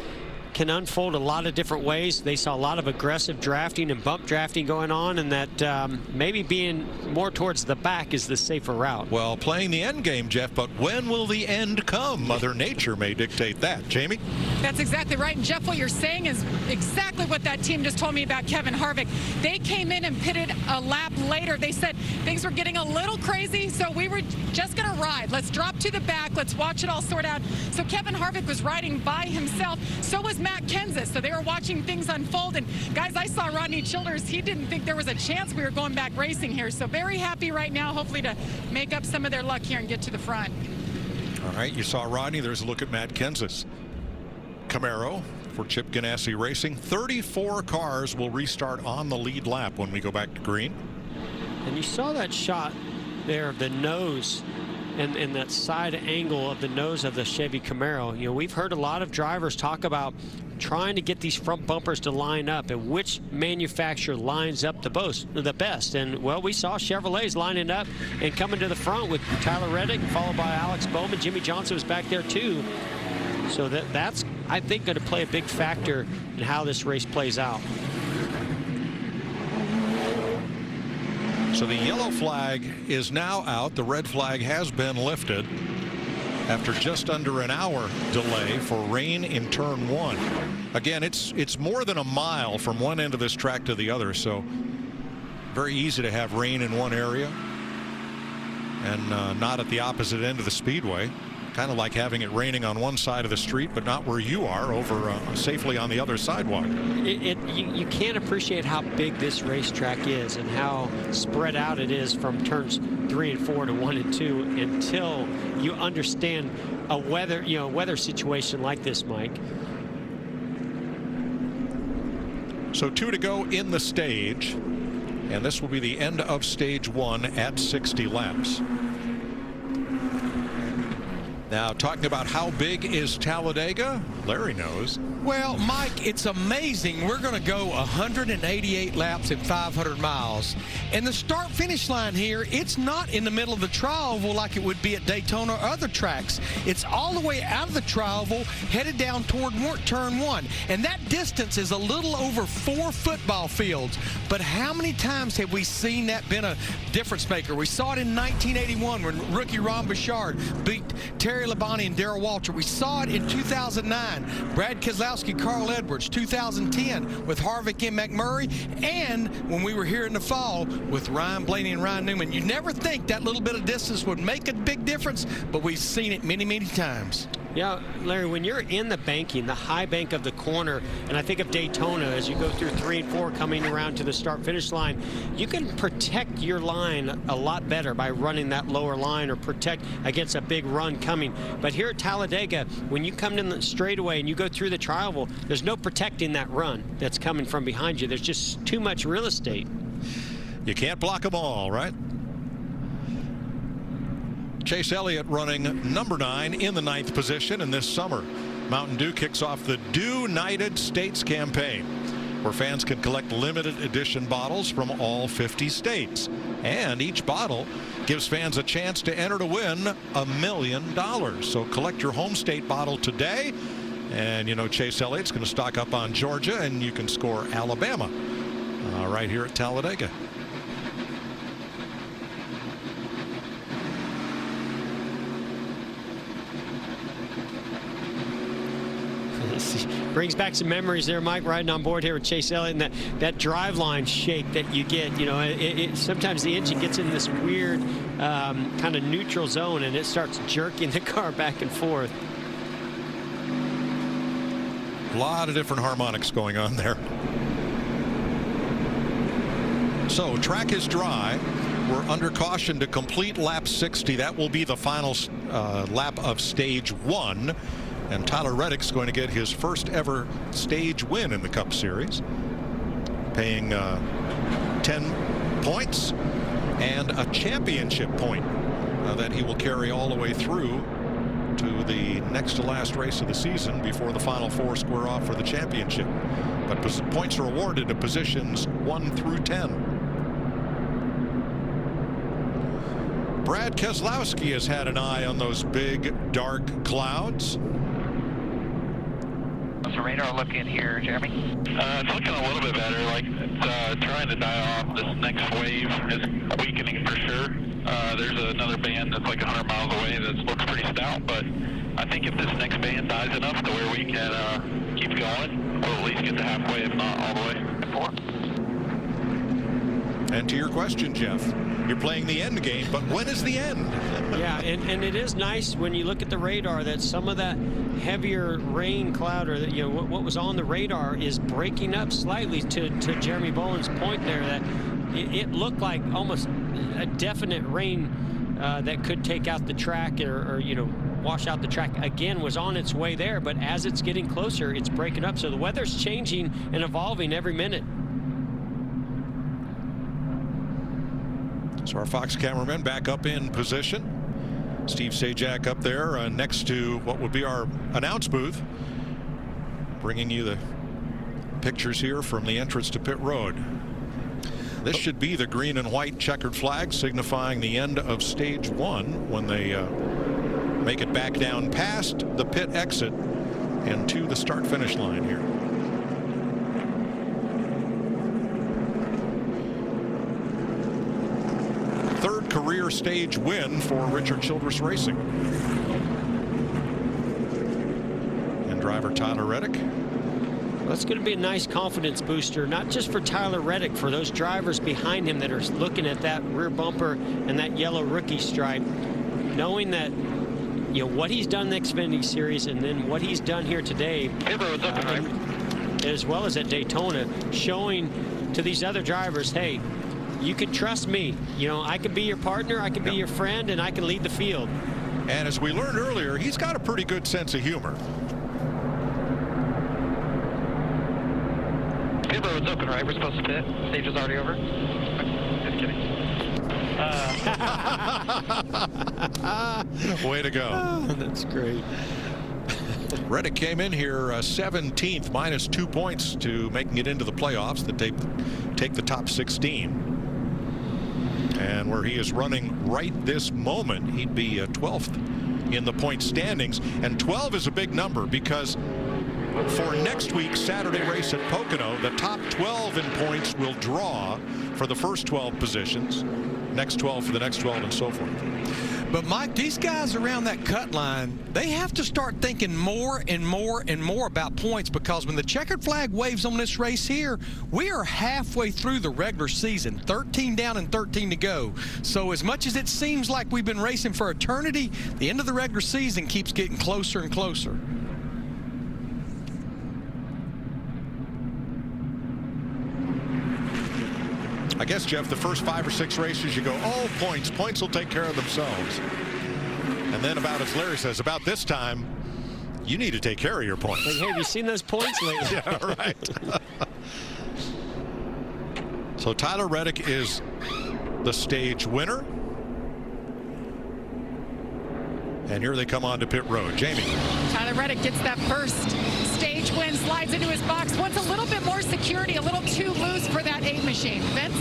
can unfold a lot of different ways. They saw a lot of aggressive drafting and bump drafting going on, and that maybe being more towards the back is the safer route. Well, playing the end game, Jeff, but when will the end come? Mother Nature may dictate that. Jamie? That's exactly right. And Jeff, what you're saying is exactly what that team just told me about Kevin Harvick. They came in and pitted a lap later. They said things were getting a little crazy, so we were just going to ride. Let's drop to the back. Let's watch it all sort out. So Kevin Harvick was riding by himself. So was Matt Kenseth. So they were watching things unfold. And guys, I saw Rodney Childers. He didn't think there was a chance we were going back racing here. So very happy right now, hopefully to make up some of their luck here and get to the front. All right, you saw Rodney. There's a look at Matt Kenseth. Camaro for Chip Ganassi Racing. 34 cars will restart on the lead lap when we go back to green. And you saw that shot there of the nose and that side angle of the nose of the Chevy Camaro. You know, we've heard a lot of drivers talk about trying to get these front bumpers to line up and which manufacturer lines up the best. And, well, we saw Chevrolets lining up and coming to the front with Tyler Reddick, followed by Alex Bowman. Jimmy Johnson was back there, too. So that's, I think, going to play a big factor in how this race plays out. So the yellow flag is now out. The red flag has been lifted after just under an hour delay for rain in turn 1. Again, it's more than a mile from one end of this track to the other, so very easy to have rain in one area and not at the opposite end of the speedway. Kind of like having it raining on one side of the street, but not where you are, over safely on the other sidewalk. You can't appreciate how big this racetrack is and how spread out it is from turns 3 and 4 to 1 and 2 until you understand a weather situation like this, Mike. So 2 to go in the stage, and this will be the end of stage 1 at 60 laps. Now, talking about how big is Talladega, Larry knows. Well, Mike, it's amazing. We're going to go 188 laps in 500 miles. And the start-finish line here, it's not in the middle of the tri-oval like it would be at Daytona or other tracks. It's all the way out of the tri-oval, headed down toward turn 1. And that distance is a little over 4 football fields. But how many times have we seen that been a difference maker? We saw it in 1981 when rookie Ron Bouchard beat Terry Labonte and Darrell Waltrip. We saw it in 2009. Brad Keselowski, Carl Edwards, 2010 with Harvick and McMurray, and when we were here in the fall with Ryan Blaney and Ryan Newman. You never think that little bit of distance would make a big difference, but we've seen it many, many times. Yeah, Larry, when you're in the banking, the high bank of the corner, and I think of Daytona as you go through 3 and 4 coming around to the start-finish line, you can protect your line a lot better by running that lower line or protect against a big run coming. But here at Talladega, when you come in the straightaway and you go through the tri-oval, there's no protecting that run that's coming from behind you. There's just too much real estate. You can't block them all, right? Chase Elliott running number 9 in the 9th position in this summer. Mountain Dew kicks off the Dew United States campaign, where fans can collect limited edition bottles from all 50 states. And each bottle gives fans a chance to enter to win $1 million. So collect your home state bottle today. And you know Chase Elliott's going to stock up on Georgia, and you can score Alabama right here at Talladega. Brings back some memories there, Mike, riding on board here with Chase Elliott, and that drive line shake that you get. You know, sometimes the engine gets in this weird kind of neutral zone, and it starts jerking the car back and forth. A lot of different harmonics going on there. So track is dry. We're under caution to complete lap 60. That will be the final lap of stage 1. And Tyler Reddick's going to get his first ever stage win in the Cup Series, paying 10 points and a championship point that he will carry all the way through to the next to last race of the season before the final 4 square off for the championship. But points are awarded to positions 1 through 10. Brad Keselowski has had an eye on those big dark clouds. What's the radar looking here, Jeremy? It's looking a little bit better. Like it's trying to die off. This next wave is weakening for sure. There's another band that's like 100 miles away that looks pretty stout, but I think if this next band dies enough to where we can keep going, we'll at least get to halfway, if not all the way. And to your question, Jeff, you're playing the end game, but when is the end? Yeah, and it is nice when you look at the radar that some of that heavier rain cloud, or what was on the radar, is breaking up slightly. To Jeremy Boland's point there, that it looked like almost a definite rain that could take out the track or wash out the track again was on its way there, but as it's getting closer, it's breaking up. So the weather's changing and evolving every minute. So our Fox cameraman back up in position. Steve Sajak up there next to what would be our announce booth, bringing you the pictures here from the entrance to pit road. This should be the green and white checkered flag signifying the end of stage 1 when they make it back down past the pit exit and to the start-finish line here. Third career stage win for Richard Childress Racing. And driver Tyler Reddick. Well, that's going to be a nice confidence booster, not just for Tyler Reddick, for those drivers behind him that are looking at that rear bumper and that yellow rookie stripe, knowing that, you know, what he's done in the Xfinity Series and then what he's done here today, as well as at Daytona, showing to these other drivers, hey, you can trust me. You know, I can be your partner, I can be your friend, and I can lead the field. And as we learned earlier, he's got a pretty good sense of humor. Pit road's open, right? We're supposed to pit. Stage is already over. Just kidding. Way to go. Oh, that's great. Reddick came in here 17th, minus 2 points to making it into the playoffs that take the top 16. And where he is running right this moment, he'd be 12th in the point standings. And 12 is a big number because for next week's Saturday race at Pocono, the top 12 in points will draw for the first 12 positions, next 12 for the next 12, and so forth. But Mike, these guys around that cut line, they have to start thinking more and more and more about points, because when the checkered flag waves on this race here, we are halfway through the regular season, 13 down and 13 to go. So as much as it seems like we've been racing for eternity, the end of the regular season keeps getting closer and closer. I guess, Jeff, the first 5 or 6 races you go, oh, points will take care of themselves. And then about, as Larry says, about this time, you need to take care of your points. Like, hey, have you seen those points lately? Yeah, right. So Tyler Reddick is the stage winner. And here they come on to pit road. Jamie. Tyler Reddick gets that first stage win, slides into his box, wants a little bit more security, a little too loose for that 8 machine. Vince?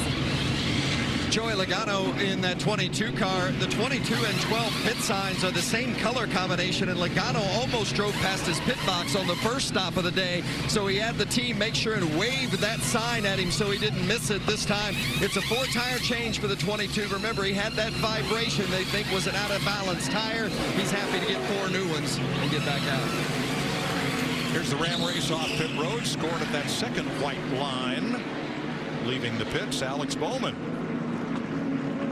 Joey Logano in that 22 car. The 22 and 12 pit signs are the same color combination, and Logano almost drove past his pit box on the first stop of the day, so he had the team make sure and wave that sign at him so he didn't miss it this time. It's a 4-tire change for the 22. Remember, he had that vibration they think was an out-of-balance tire. He's happy to get 4 new ones and get back out. Here's the Ram race off pit road, scored at that second white line. Leaving the pits, Alex Bowman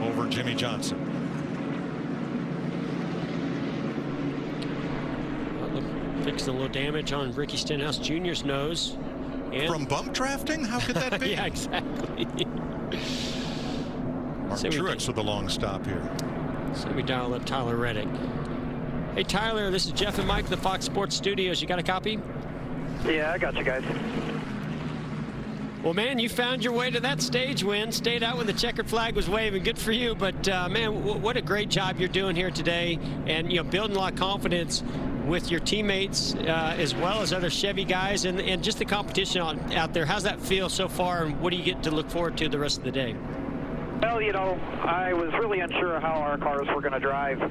over Jimmy Johnson. Fixing a little damage on Ricky Stenhouse Jr.'s nose. And from bump drafting? How could that be? Yeah, exactly. Mark Truex with a long stop here. So we dial up Tyler Reddick. Hey, Tyler, this is Jeff and Mike, the Fox Sports Studios. You got a copy? Yeah, I got you guys. Well, man, you found your way to that stage win. Stayed out when the checkered flag was waving. Good for you. But, man, what a great job you're doing here today. And, you know, building a lot of confidence with your teammates as well as other Chevy guys and just the competition out there. How's that feel so far, and what do you get to look forward to the rest of the day? Well, you know, I was really unsure how our cars were going to drive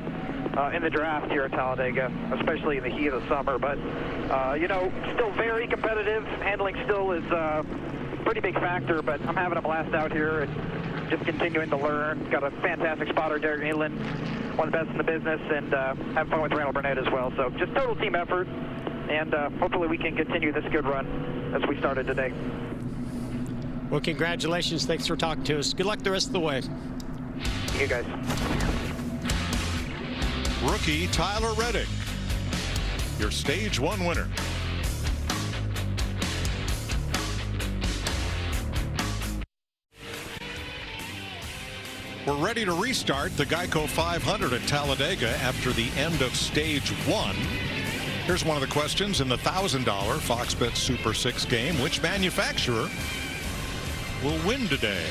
in the draft here at Talladega, especially in the heat of the summer. But, you know, still very competitive. Handling still is pretty big factor, but I'm having a blast out here and just continuing to learn. Got a fantastic spotter, Derek Nealon, one of the best in the business, and having fun with Randall Burnett as well. So just total team effort, and hopefully we can continue this good run as we started today. Well, congratulations. Thanks for talking to us. Good luck the rest of the way. You guys. Rookie Tyler Reddick, your stage 1 winner. We're ready to restart the Geico 500 at Talladega after the end of stage 1. Here's one of the questions in the $1,000 Fox Bet Super 6 game. Which manufacturer will win today?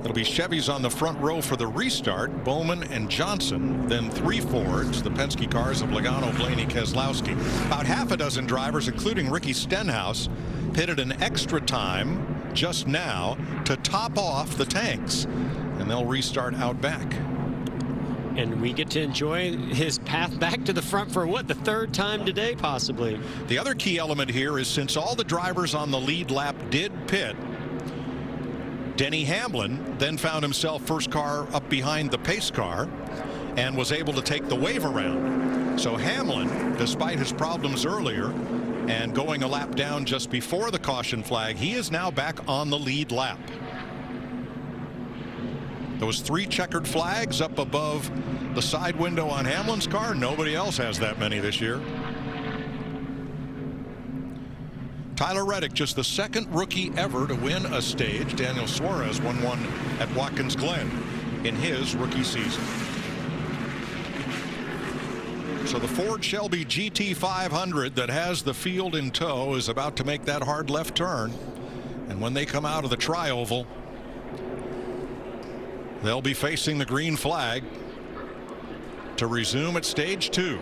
It'll be Chevys on the front row for the restart, Bowman and Johnson, then 3 Fords, the Penske cars of Logano, Blaney, Keselowski. About half a dozen drivers, including Ricky Stenhouse, pitted an extra time just now to top off the tanks, and they'll restart out back. And we get to enjoy his path back to the front for what, the third time today, possibly. The other key element here is since all the drivers on the lead lap did pit, Denny Hamlin then found himself first car up behind the pace car and was able to take the wave around. So Hamlin, despite his problems earlier and going a lap down just before the caution flag, he is now back on the lead lap. Those 3 checkered flags up above the side window on Hamlin's car. Nobody else has that many this year. Tyler Reddick, just the second rookie ever to win a stage. Daniel Suarez won one at Watkins Glen in his rookie season. So the Ford Shelby GT500 that has the field in tow is about to make that hard left turn. And when they come out of the tri-oval, they'll be facing the green flag to resume at stage 2.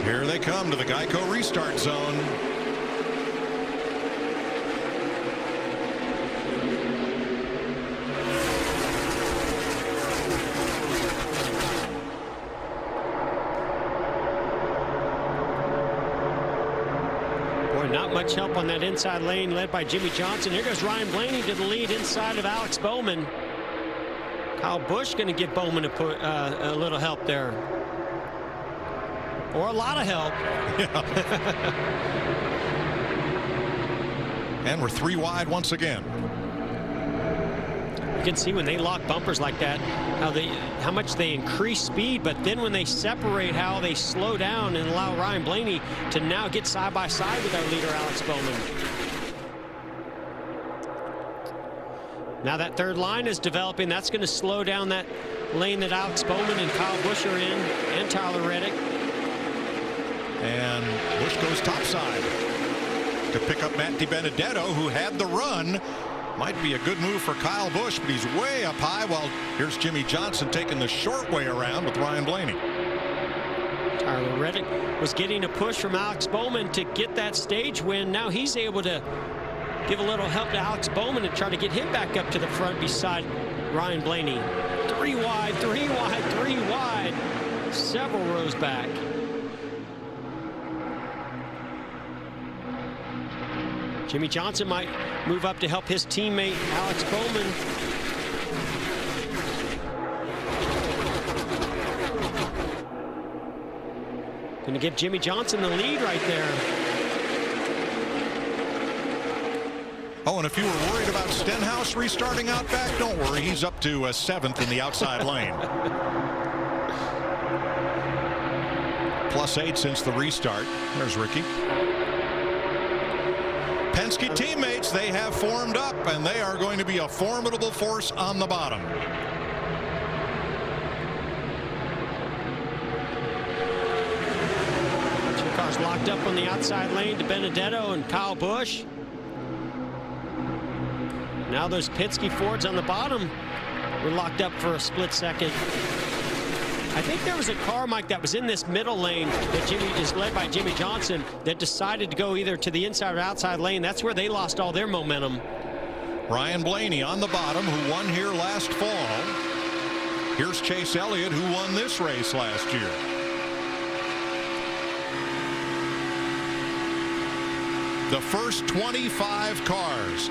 Here they come to the Geico restart zone. Not much help on that inside lane led by Jimmy Johnson. Here goes Ryan Blaney to the lead inside of Alex Bowman. Kyle Busch going to give Bowman a little help there. Or a lot of help. Yeah. And we're 3 wide once again. You can see when they lock bumpers like that how much they increase speed, but then when they separate, how they slow down and allow Ryan Blaney to now get side by side with our leader Alex Bowman. Now that third line is developing. That's going to slow down that lane that Alex Bowman and Kyle Busch are in, and Tyler Reddick. And Busch goes topside to pick up Matt DiBenedetto, who had the run. Might be a good move for Kyle Busch, but he's way up high. While here's Jimmy Johnson taking the short way around with Ryan Blaney. Tyler Reddick was getting a push from Alex Bowman to get that stage win. Now he's able to give a little help to Alex Bowman and try to get him back up to the front beside Ryan Blaney. 3 wide, 3 wide, 3 wide. Several rows back. Jimmy Johnson might move up to help his teammate Alex Bowman. Going to give Jimmy Johnson the lead right there. Oh, and if you were worried about Stenhouse restarting out back, don't worry. He's up to 7th in the outside lane. +8 since the restart. There's Ricky. Penske teammates, they have formed up, and they are going to be a formidable force on the bottom. Two cars locked up on the outside lane to Benedetto and Kyle Busch. Now those Penske Fords on the bottom were locked up for a split second. I think there was a car, Mike, that was in this middle lane that is led by Jimmy Johnson that decided to go either to the inside or outside lane. That's where they lost all their momentum. Ryan Blaney on the bottom, who won here last fall. Here's Chase Elliott, who won this race last year. The first 25 cars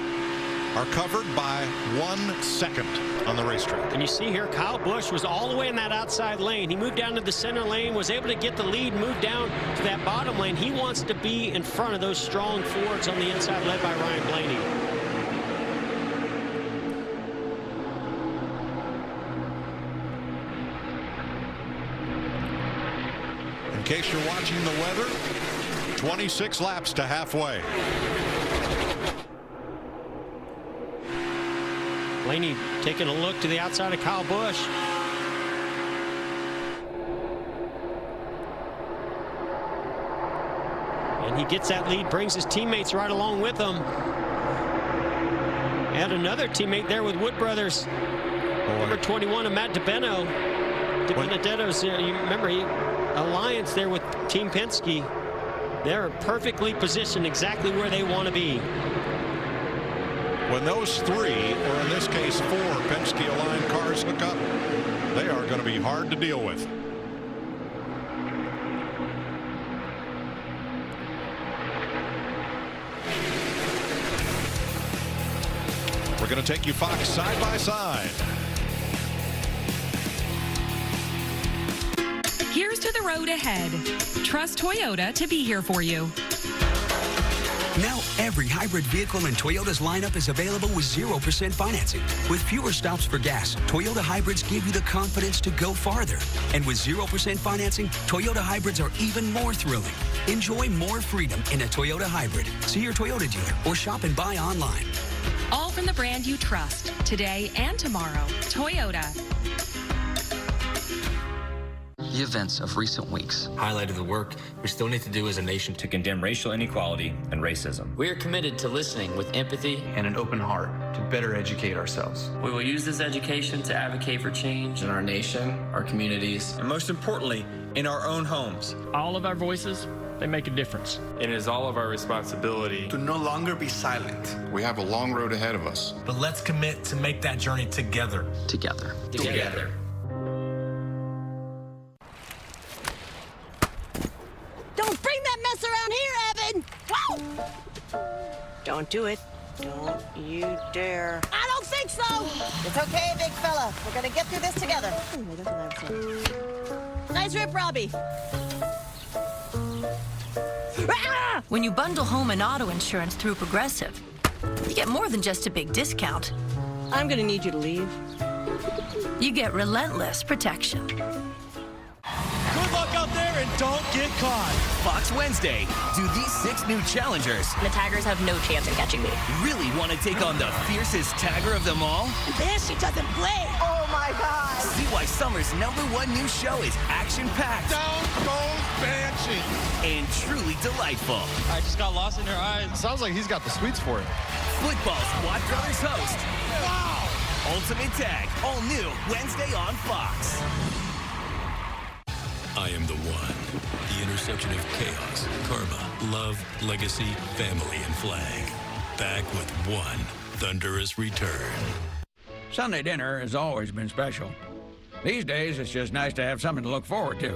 are covered by 1 second on the racetrack. And you see here, Kyle Busch was all the way in that outside lane. He moved down to the center lane, was able to get the lead, moved down to that bottom lane. He wants to be in front of those strong Fords on the inside, led by Ryan Blaney. In case you're watching the weather, 26 laps to halfway. Blaney taking a look to the outside of Kyle Busch. And he gets that lead, brings his teammates right along with him. And another teammate there with Wood Brothers. Number 21, Matt DiBenedetto's, you remember, alliance there with Team Penske. They're perfectly positioned exactly where they want to be. When those 3, or in this case 4, Penske-aligned cars hook up, they are going to be hard to deal with. We're going to take you, Fox, side by side. Here's to the road ahead. Trust Toyota to be here for you. Now every hybrid vehicle in Toyota's lineup is available with 0% financing. With fewer stops for gas, Toyota hybrids give you the confidence to go farther. And with 0% financing, Toyota hybrids are even more thrilling. Enjoy more freedom in a Toyota hybrid. See your Toyota dealer or shop and buy online. All from the brand you trust, today and tomorrow. Toyota. The events of recent weeks highlighted the work we still need to do as a nation to condemn racial inequality and racism. We are committed to listening with empathy and an open heart to better educate ourselves. We will use this education to advocate for change in our nation, our communities, and most importantly, in our own homes. All of our voices, they make a difference. It is all of our responsibility to no longer be silent. We have a long road ahead of us. But let's commit to make that journey together. Together. Don't bring that mess around here, Evan! Whoa! Don't do it. Don't you dare. I don't think so! It's okay, big fella. We're gonna get through this together. Nice rip, Robbie. When you bundle home and auto insurance through Progressive, you get more than just a big discount. I'm gonna need you to leave. You get relentless protection. Good luck out there and don't get caught. Fox Wednesday. Do these 6 new challengers, the taggers have no chance of catching me, really want to take on the fiercest tagger of them all? This she doesn't play. Oh my God. See why summer's #1 new show is action-packed. Down goes Banshee. And truly delightful. I just got lost in her eyes. Sounds like he's got the sweets for it. Football's Squad Brothers host. Wow. Ultimate Tag. All new Wednesday on Fox. I am the one. The intersection of chaos, karma, love, legacy, family, and flag. Back with one thunderous return. Sunday dinner has always been special. These days, it's just nice to have something to look forward to.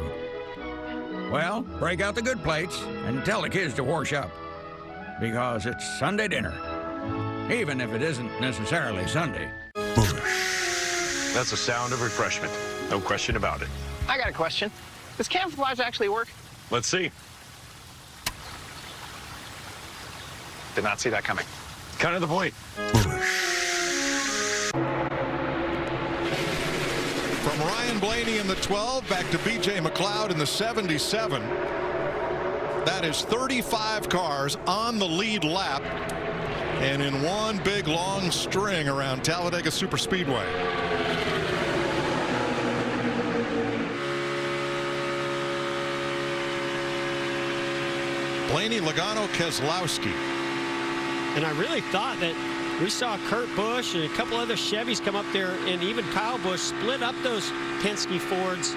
Well, break out the good plates and tell the kids to wash up. Because it's Sunday dinner. Even if it isn't necessarily Sunday. That's the sound of refreshment. No question about it. I got a question. Does camouflage actually work? Let's see. Did not see that coming. Kind of the point. From Ryan Blaney in the 12 back to B.J. McLeod in the 77. That is 35 cars on the lead lap and in one big long string around Talladega Superspeedway. Blaney, Logano, Keselowski. And I really thought that we saw Kurt Busch and a couple other Chevys come up there, and even Kyle Busch split up those Penske Fords.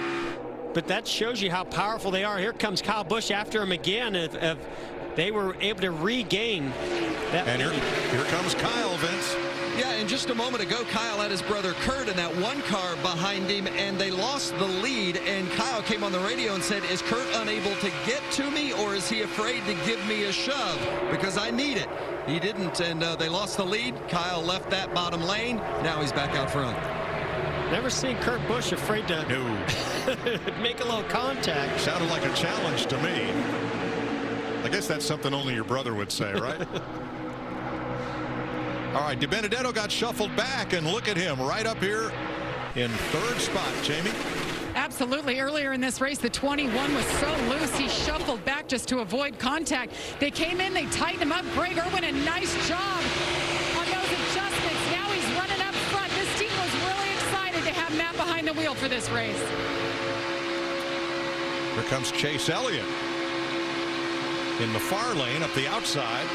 But that shows you how powerful they are. Here comes Kyle Busch after him again. If they were able to regain that lead. And here comes Kyle, Vince. Yeah, and just a moment ago, Kyle had his brother Kurt in that one car behind him, and they lost the lead, and Kyle came on the radio and said, is Kurt unable to get to me, or is he afraid to give me a shove? Because I need it. He didn't, and they lost the lead. Kyle left that bottom lane. Now he's back out front. Never seen Kurt Busch afraid to make a little contact. Sounded like a challenge to me. I guess that's something only your brother would say, right? All right, DiBenedetto got shuffled back, and look at him right up here in 3rd spot. Jamie? Absolutely. Earlier in this race, the 21 was so loose, he shuffled back just to avoid contact. They came in, they tightened him up. Greg Irwin, a nice job on those adjustments. Now he's running up front. This team was really excited to have Matt behind the wheel for this race. Here comes Chase Elliott in the far lane up the outside.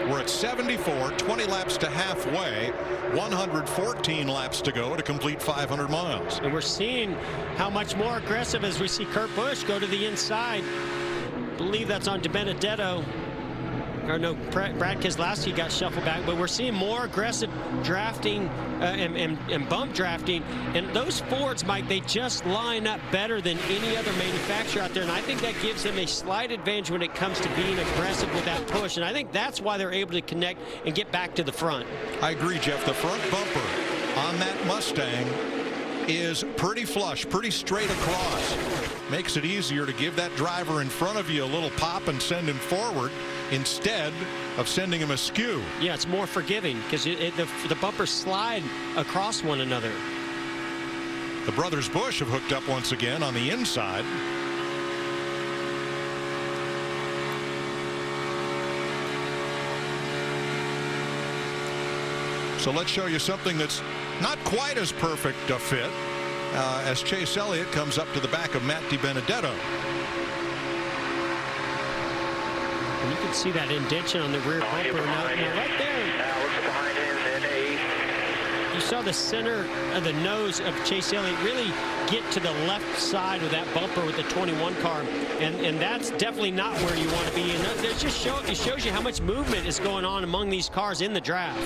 We're at 74, 20 laps to halfway, 114 laps to go to complete 500 miles. And we're seeing how much more aggressive as we see Kurt Busch go to the inside. I believe that's on DiBenedetto. Brad Keselowski got shuffled back, but we're seeing more aggressive drafting and bump drafting. And those Fords, Mike, they just line up better than any other manufacturer out there. And I think that gives them a slight advantage when it comes to being aggressive with that push. And I think that's why they're able to connect and get back to the front. I agree, Jeff. The front bumper on that Mustang is pretty flush, pretty straight across. Makes it easier to give that driver in front of you a little pop and send him forward instead of sending him askew. Yeah, it's more forgiving because the bumpers slide across one another. The brothers Busch have hooked up once again on the inside. So let's show you something that's not quite as perfect a fit as Chase Elliott comes up to the back of Matt DiBenedetto. And you can see that indentation on the rear bumper. Now right there. You saw the center of the nose of Chase Elliott really get to the left side of that bumper with the 21 car, and that's definitely not where you want to be. And it shows you how much movement is going on among these cars in the draft.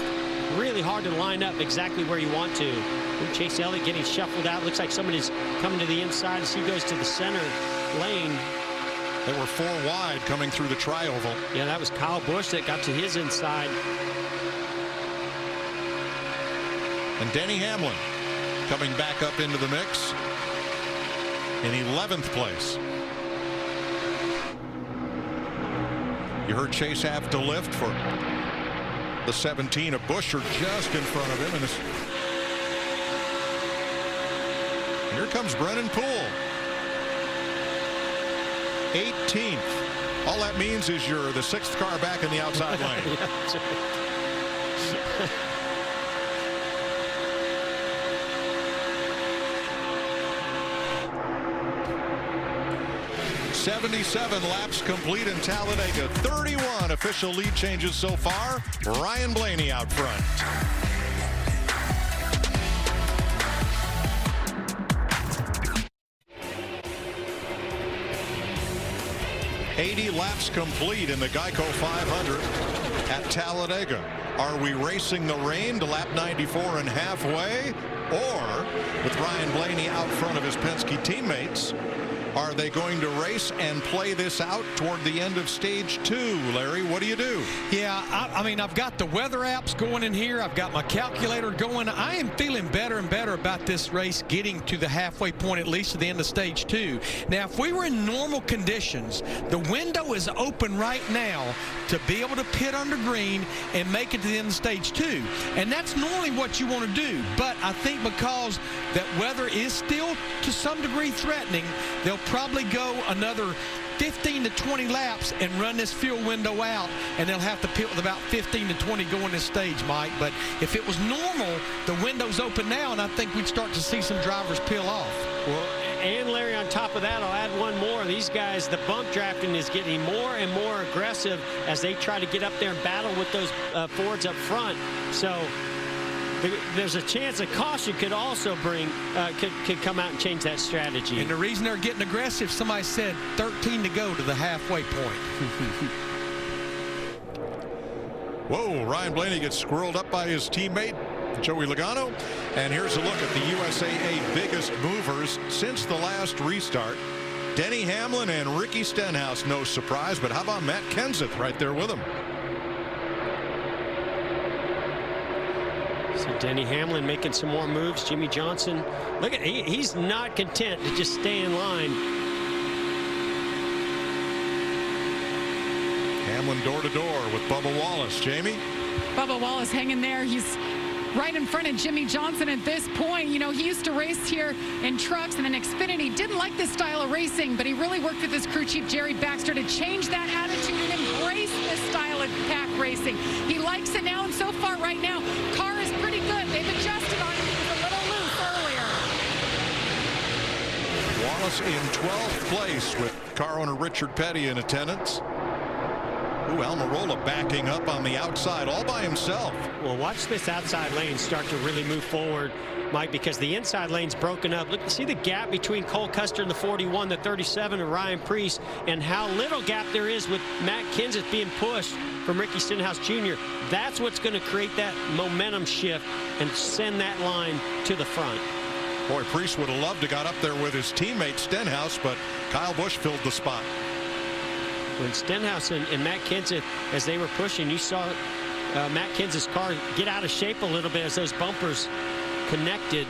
Really hard to line up exactly where you want to. And Chase Elliott getting shuffled out. Looks like somebody's coming to the inside as he goes to the center lane. They were 4 wide coming through the tri-oval. Yeah, that was Kyle Busch that got to his inside. And Denny Hamlin coming back up into the mix in 11th place. You heard Chase have to lift for the 17 of Buescher just in front of him. And here comes Brennan Poole. 18th. All that means is you're the 6th car back in the outside lane. 77 laps complete in Talladega. 31 official lead changes so far. Ryan Blaney out front. $80 laps complete in the Geico 500 at Talladega. Are we racing the rain to lap 94 and halfway? Or, with Ryan Blaney out front of his Penske teammates, are they going to race and play this out toward the end of stage 2? Larry, what do you do? Yeah, I mean, I've got the weather apps going in here. I've got my calculator going. I am feeling better and better about this race getting to the halfway point, at least to the end of stage 2. Now, if we were in normal conditions, the window is open right now to be able to pit under green and make it to the end of stage 2. And that's normally what you want to do. But I think because that weather is still to some degree threatening, they'll probably go another 15 to 20 laps and run this fuel window out, and they'll have to pit with about 15 to 20 going this stage, Mike. But if it was normal, the window's open now, and I think we'd start to see some drivers peel off. Well, and Larry, on top of that, I'll add one more. These guys, the bump drafting is getting more and more aggressive as they try to get up there and battle with those Fords up front. So there's a chance a caution could also bring, could come out and change that strategy. And the reason they're getting aggressive, somebody said 13 to go to the halfway point. Whoa, Ryan Blaney gets squirreled up by his teammate, Joey Logano. And here's a look at the USAA biggest movers since the last restart. Denny Hamlin and Ricky Stenhouse, no surprise, but how about Matt Kenseth right there with him? So Denny Hamlin making some more moves. Jimmy Johnson, look at he's not content to just stay in line. Hamlin door to door with Bubba Wallace. Jamie? Bubba Wallace hanging there. He's right in front of Jimmy Johnson at this point. You know, he used to race here in trucks and in Xfinity. Didn't like this style of racing, but he really worked with his crew chief, Jerry Baxter, to change that attitude and embrace this style of pack racing. He likes it now, and so far right now, car is pretty good. They've adjusted on it. He was a little loose earlier. Wallace in 12th place with car owner Richard Petty in attendance. Ooh, Almirola backing up on the outside all by himself. Well, watch this outside lane start to really move forward, Mike, because the inside lane's broken up. Look, see the gap between Cole Custer and the 41, the 37, and Ryan Preece, and how little gap there is with Matt Kenseth being pushed from Ricky Stenhouse Jr. That's what's going to create that momentum shift and send that line to the front. Boy, Preece would have loved to got up there with his teammate Stenhouse, but Kyle Busch filled the spot. When Stenhouse and Matt Kenseth, as they were pushing, you saw Matt Kenseth's car get out of shape a little bit as those bumpers connected.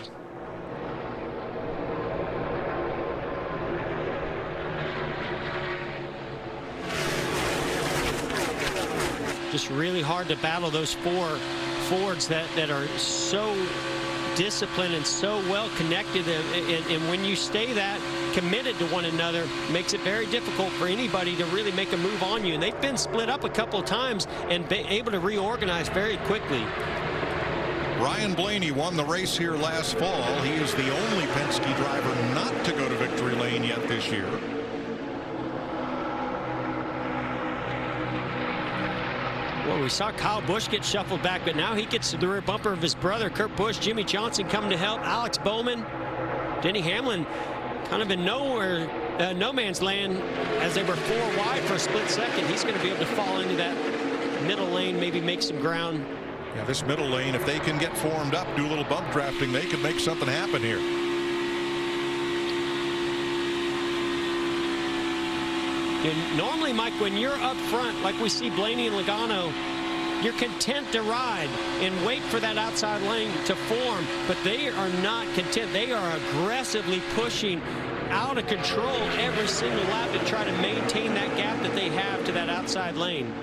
Just really hard to battle those four Fords that are so disciplined and so well connected, and when you stay that committed to one another, makes it very difficult for anybody to really make a move on you. And they've been split up a couple of times and been able to reorganize very quickly. Ryan Blaney won the race here last fall. He is the only Penske driver not to go to victory lane yet this year. Well, we saw Kyle Busch get shuffled back, but now he gets to the rear bumper of his brother, Kurt Busch. Jimmy Johnson coming to help. Alex Bowman. Denny Hamlin kind of in nowhere, no man's land as they were 4 wide for a split second. He's going to be able to fall into that middle lane, maybe make some ground. Yeah, this middle lane, if they can get formed up, do a little bump drafting, they can make something happen here. And normally, Mike, when you're up front, like we see Blaney and Logano, you're content to ride and wait for that outside lane to form, but they are not content. They are aggressively pushing out of control every single lap to try to maintain that gap that they have to that outside lane.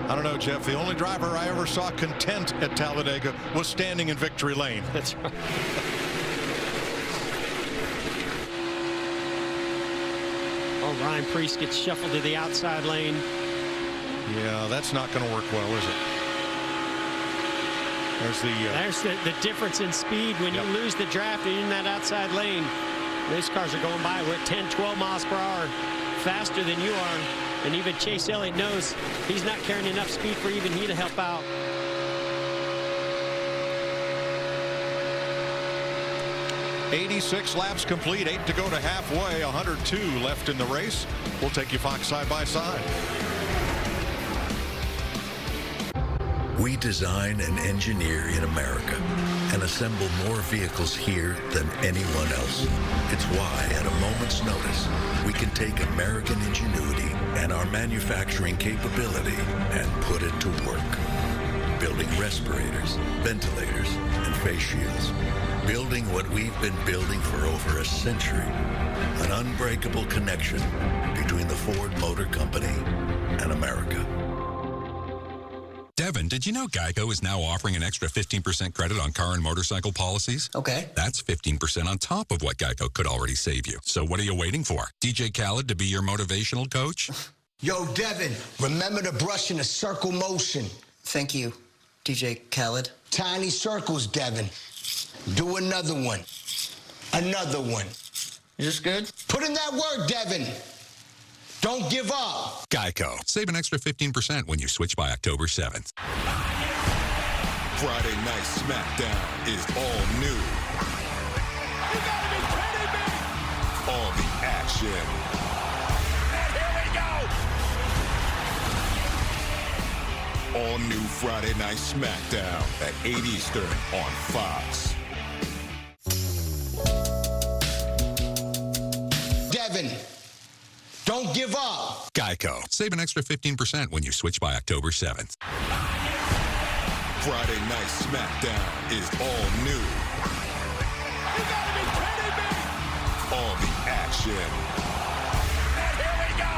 I don't know, Jeff. The only driver I ever saw content at Talladega was standing in victory lane. That's right. Oh, Ryan Preece gets shuffled to the outside lane. Yeah, that's not going to work well, is it? There's the difference in speed when you lose the draft and in that outside lane. These cars are going by. We're at 10, 12 miles per hour faster than you are. And even Chase Elliott knows he's not carrying enough speed for even he to help out. "86 laps complete, 8 to go to halfway, 102 left in the race." We'll take you Fox side by side. We design and engineer in America and assemble more vehicles here than anyone else. It's why, at a moment's notice, we can take American ingenuity and our manufacturing capability and put it to work. Building respirators, ventilators, and face shields. Building what we've been building for over a century. An unbreakable connection between the Ford Motor Company and America. Devin, did you know Geico is now offering an extra 15% credit on car and motorcycle policies? Okay. That's 15% on top of what Geico could already save you. So what are you waiting for? DJ Khaled to be your motivational coach? Yo, Devin, remember to brush in a circle motion. Thank you, DJ Khaled. Tiny circles, Devin. Do another one. Another one. Is this good? Put in that work, Devin. Don't give up. Geico. Save an extra 15% when you switch by October 7th. Friday Night SmackDown is all new. You gotta be kidding me! All the action. And here we go! All new Friday Night SmackDown at 8 Eastern on Fox. Devin. Don't give up. Geico. Save an extra 15% when you switch by October 7th. Friday Night SmackDown is all new. You gotta be kidding me! All the action. And here we go!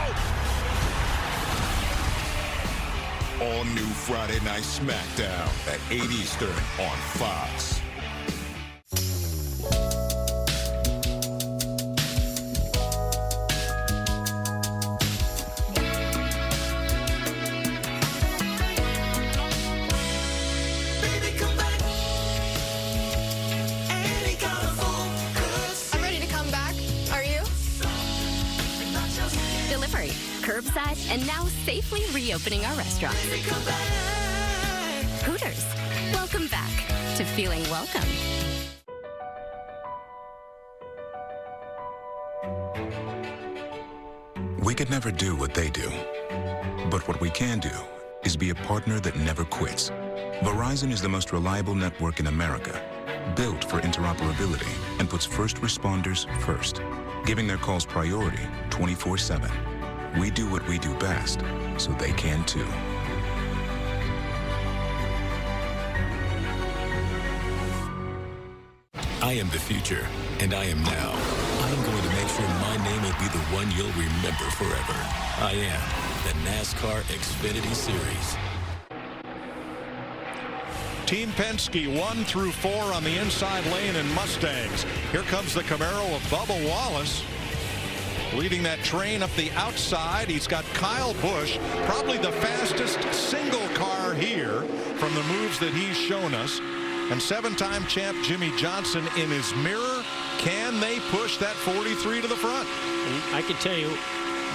All new Friday Night SmackDown at 8 Eastern on Fox. Delivery. curbside, and now safely reopening our restaurants. Hooters, welcome back to feeling welcome. We could never do what they do, but what we can do is be a partner that never quits. Verizon is the most reliable network in America, built for interoperability, and puts first responders first, giving their calls priority 24/7. We do what we do best, so they can too. I am the future, and I am now. I am going to make sure my name will be the one you'll remember forever. I am the NASCAR Xfinity Series. Team Penske 1 through 4 on the inside lane in Mustangs. Here comes the Camaro of Bubba Wallace, leading that train up the outside. He's got Kyle Busch, probably the fastest single car here from the moves that he's shown us. And 7-time champ Jimmy Johnson in his mirror. Can they push that 43 to the front? I can tell you,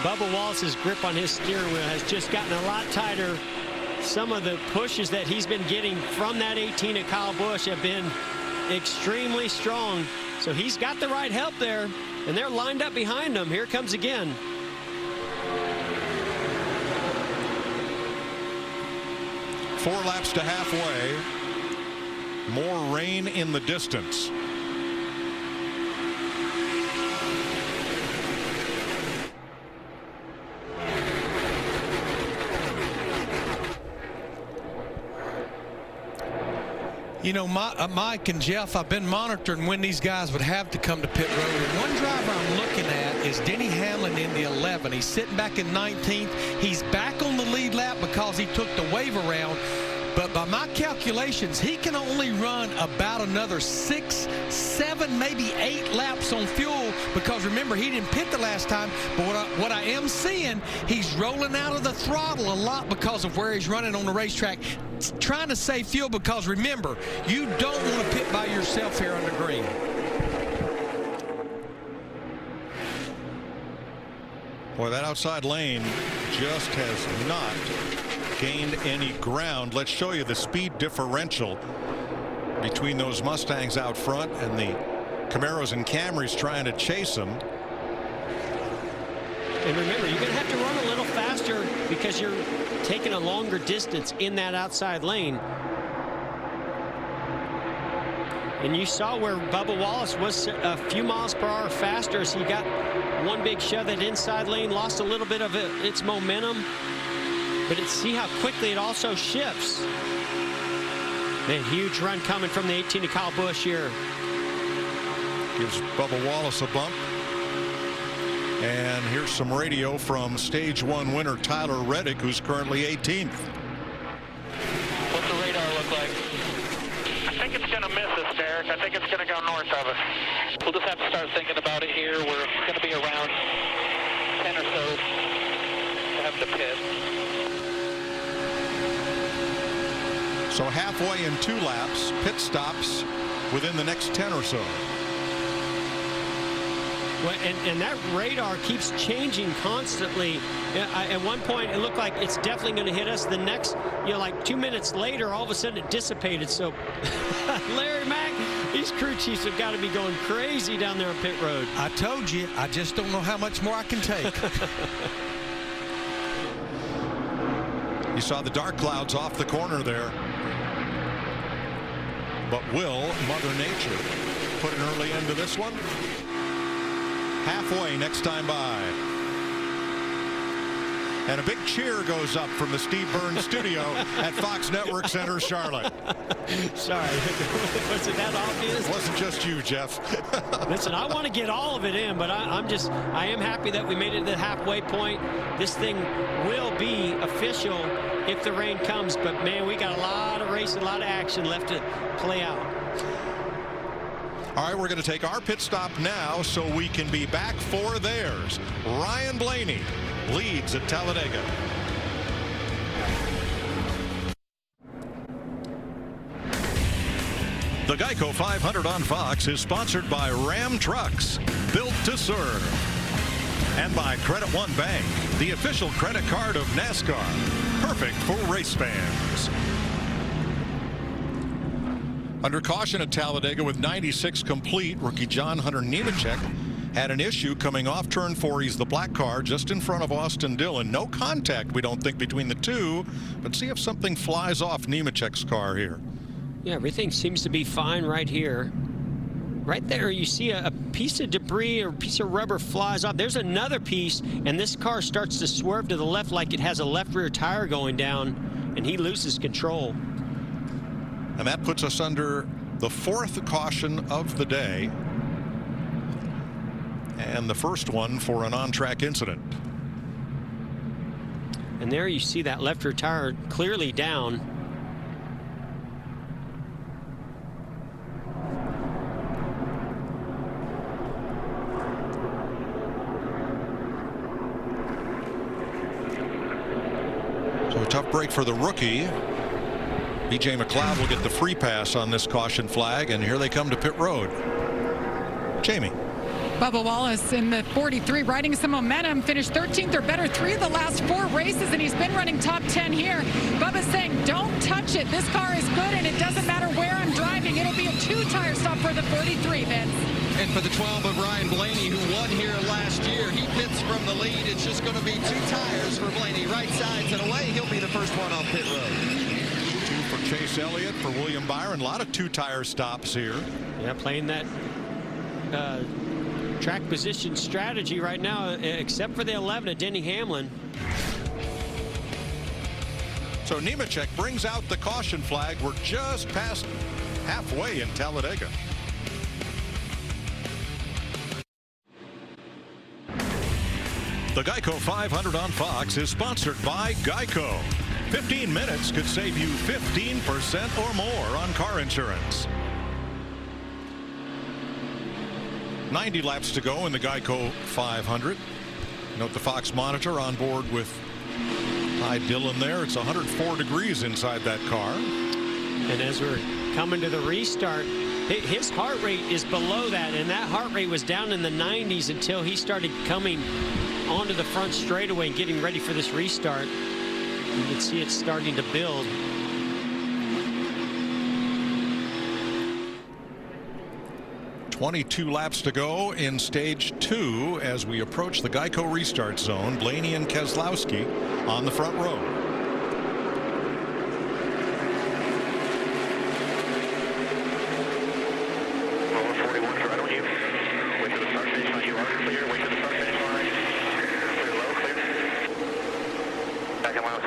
Bubba Wallace's grip on his steering wheel has just gotten a lot tighter. Some of the pushes that he's been getting from that 18 of Kyle Busch have been extremely strong. So he's got the right help there, and they're lined up behind him. Here comes again. Four laps to halfway. More rain in the distance. You know, Mike and Jeff, I've been monitoring when these guys would have to come to pit road. And one driver I'm looking at is Denny Hamlin in the 11. He's sitting back in 19th. He's back on the lead lap because he took the wave around. But by my calculations, he can only run about another 6, 7, maybe 8 laps on fuel because, remember, he didn't pit the last time. But what I am seeing, he's rolling out of the throttle a lot because of where he's running on the racetrack, trying to save fuel because, remember, you don't want to pit by yourself here on the green. Boy, that outside lane just has not gained any ground. Let's show you the speed differential between those Mustangs out front and the Camaros and Camrys trying to chase them. And remember, you're going to have to run a little faster because you're taking a longer distance in that outside lane. And you saw where Bubba Wallace was a few miles per hour faster as he got one big shove that inside lane, lost a little bit of its momentum. But see how quickly it also shifts. Man, huge run coming from the 18 of Kyle Busch here. Gives Bubba Wallace a bump. And here's some radio from Stage 1 winner Tyler Reddick, who's currently 18th. What's the radar look like? I think it's going to miss us, Derek. I think it's going to go north of us. We'll just have to start thinking about it here. We're going to be around 10 or so to have to pit. So halfway in 2 laps, pit stops within the next 10 or so. Well, and that radar keeps changing constantly. At one point, it looked like it's definitely going to hit us. The next, like 2 minutes later, all of a sudden it dissipated. So Larry Mack, these crew chiefs have got to be going crazy down there on pit road. I told you, I just don't know how much more I can take. You saw the dark clouds off the corner there. But will Mother Nature put an early end to this one? Halfway next time by. And a big cheer goes up from the Steve Burns studio at Fox Network Center, Charlotte. Sorry. Was it that obvious? It wasn't just you, Jeff. Listen, I want to get all of it in, but I am happy that we made it to the halfway point. This thing will be official if the rain comes, but man, we got a lot of racing, a lot of action left to play out. All right, we're going to take our pit stop now so we can be back for theirs. Ryan Blaney leads at Talladega. The Geico 500 on Fox is sponsored by Ram Trucks, built to serve. And by Credit One Bank, the official credit card of NASCAR. Perfect for race fans. Under caution at Talladega with 96 complete, rookie John Hunter Nemechek had an issue coming off turn 4. He's the black car just in front of Austin Dillon. No contact, we don't think, between the two, but see if something flies off Nemechek's car here. Yeah, everything seems to be fine right here. Right there, you see a piece of debris or a piece of rubber flies off. There's another piece, and this car starts to swerve to the left like it has a left rear tire going down, and he loses control. And that puts us under the 4th caution of the day, and the first one for an on-track incident. And there you see that left rear tire clearly down. So a tough break for the rookie. B.J. McLeod will get the free pass on this caution flag, and here they come to pit road. Jamie. Bubba Wallace in the 43 riding some momentum, finished 13th or better 3 of the last 4 races, and he's been running top 10 here. Bubba's saying don't touch it, this car is good and it doesn't matter where I'm driving. It'll be a 2-tire stop for the 43, Vince. And for the 12 of Ryan Blaney, who won here last year, he pits from the lead. It's just going to be 2 tires for Blaney, right sides and away. He'll be the first one off pit road. 2 for Chase Elliott, for William Byron. A lot of 2-tire stops here. Yeah, playing that track position strategy right now, except for the 11 of Denny Hamlin. So Nemechek brings out the caution flag. We're just past halfway in Talladega. The Geico 500 on Fox is sponsored by Geico. 15 minutes could save you 15% or more on car insurance. 90 laps to go in the Geico 500. Note the Fox monitor on board with Ty Dillon there. It's 104 degrees inside that car. And as we're coming to the restart, his heart rate is below that, and that heart rate was down in the 90s until he started coming onto the front straightaway and getting ready for this restart. You can see it starting to build. .22 laps to go in stage 2 as we approach the Geico restart zone. Blaney and Keselowski on the front row.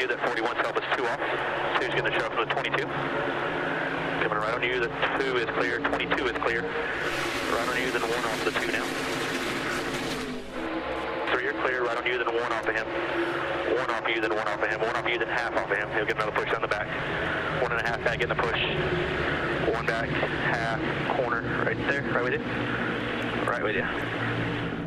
That 41 self is 2 off. 2's going to show up for the 22. Coming right on you, the 2 is clear. 22 is clear. Right on you, then 1 off the 2 now. 3 you're clear. Right on you, then 1 off of him. 1 off of you, then 1 off of him. 1 off of you, then half off of him. He'll get another push on the back. 1.5 back, getting the push. 1 back, half, corner, right there, right with you. Right with you.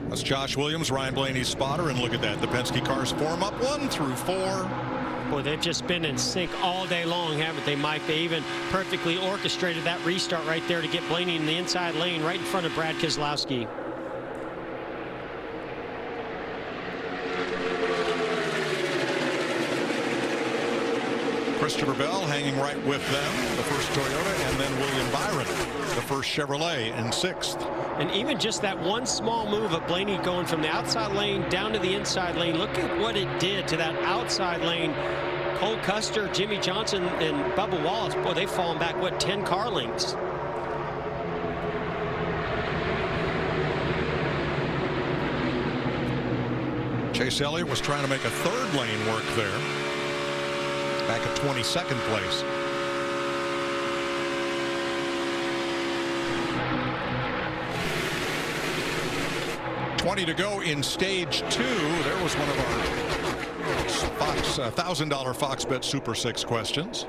That's Josh Williams, Ryan Blaney's spotter, and look at that. The Penske cars form up 1 through 4. Boy, they've just been in sync all day long, haven't they, Mike? They even perfectly orchestrated that restart right there to get Blaney in the inside lane right in front of Brad Keselowski. Christopher Bell hanging right with them, the first Toyota, and then William Byron, the first Chevrolet, in 6th. And even just that one small move of Blaney going from the outside lane down to the inside lane, look at what it did to that outside lane. Cole Custer, Jimmy Johnson, and Bubba Wallace, boy, they've fallen back, what, 10 car lengths. Chase Elliott was trying to make a 3rd lane work there. Back at 22nd place. $20 to go in stage 2. There was one of our Fox $1,000 Fox Bet Super 6 questions.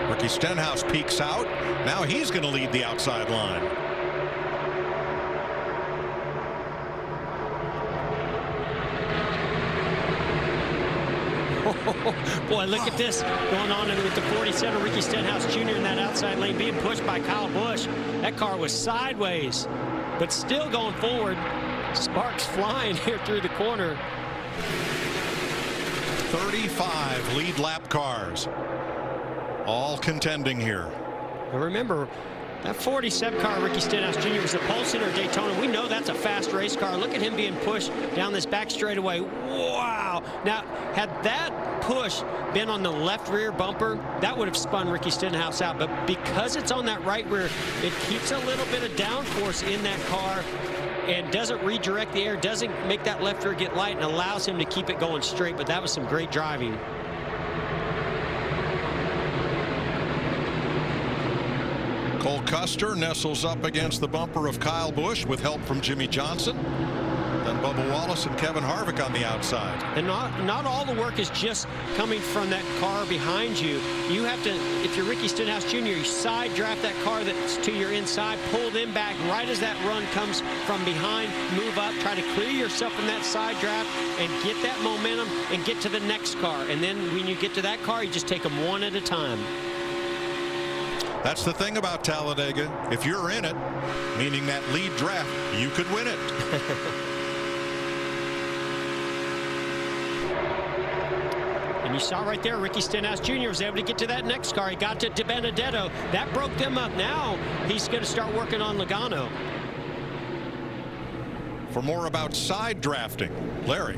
Ricky Stenhouse peeks out. Now he's going to lead the outside line. Boy, look at this going on with the 47, Ricky Stenhouse Jr. in that outside lane being pushed by Kyle Busch. That car was sideways, but still going forward. Sparks flying here through the corner. 35 lead lap cars, all contending here. And remember, that 47 car, Ricky Stenhouse Jr., was the pole sitter at Daytona. We know that's a fast race car. Look at him being pushed down this back straightaway. Wow. Now, had that push been on the left rear bumper, that would have spun Ricky Stenhouse out. But because it's on that right rear, it keeps a little bit of downforce in that car and doesn't redirect the air, doesn't make that left rear get light, and allows him to keep it going straight. But that was some great driving. Cole Custer nestles up against the bumper of Kyle Busch with help from Jimmy Johnson. Then Bubba Wallace and Kevin Harvick on the outside. And not all the work is just coming from that car behind you. You have to, if you're Ricky Stenhouse Jr., you side draft that car that's to your inside, pull them back right as that run comes from behind, move up, try to clear yourself from that side draft and get that momentum and get to the next car. And then when you get to that car, you just take them one at a time. That's the thing about Talladega. If you're in it, meaning that lead draft, you could win it. And you saw right there, Ricky Stenhouse Jr. was able to get to that next car. He got to DiBenedetto. That broke them up. Now he's going to start working on Logano. For more about side drafting, Larry.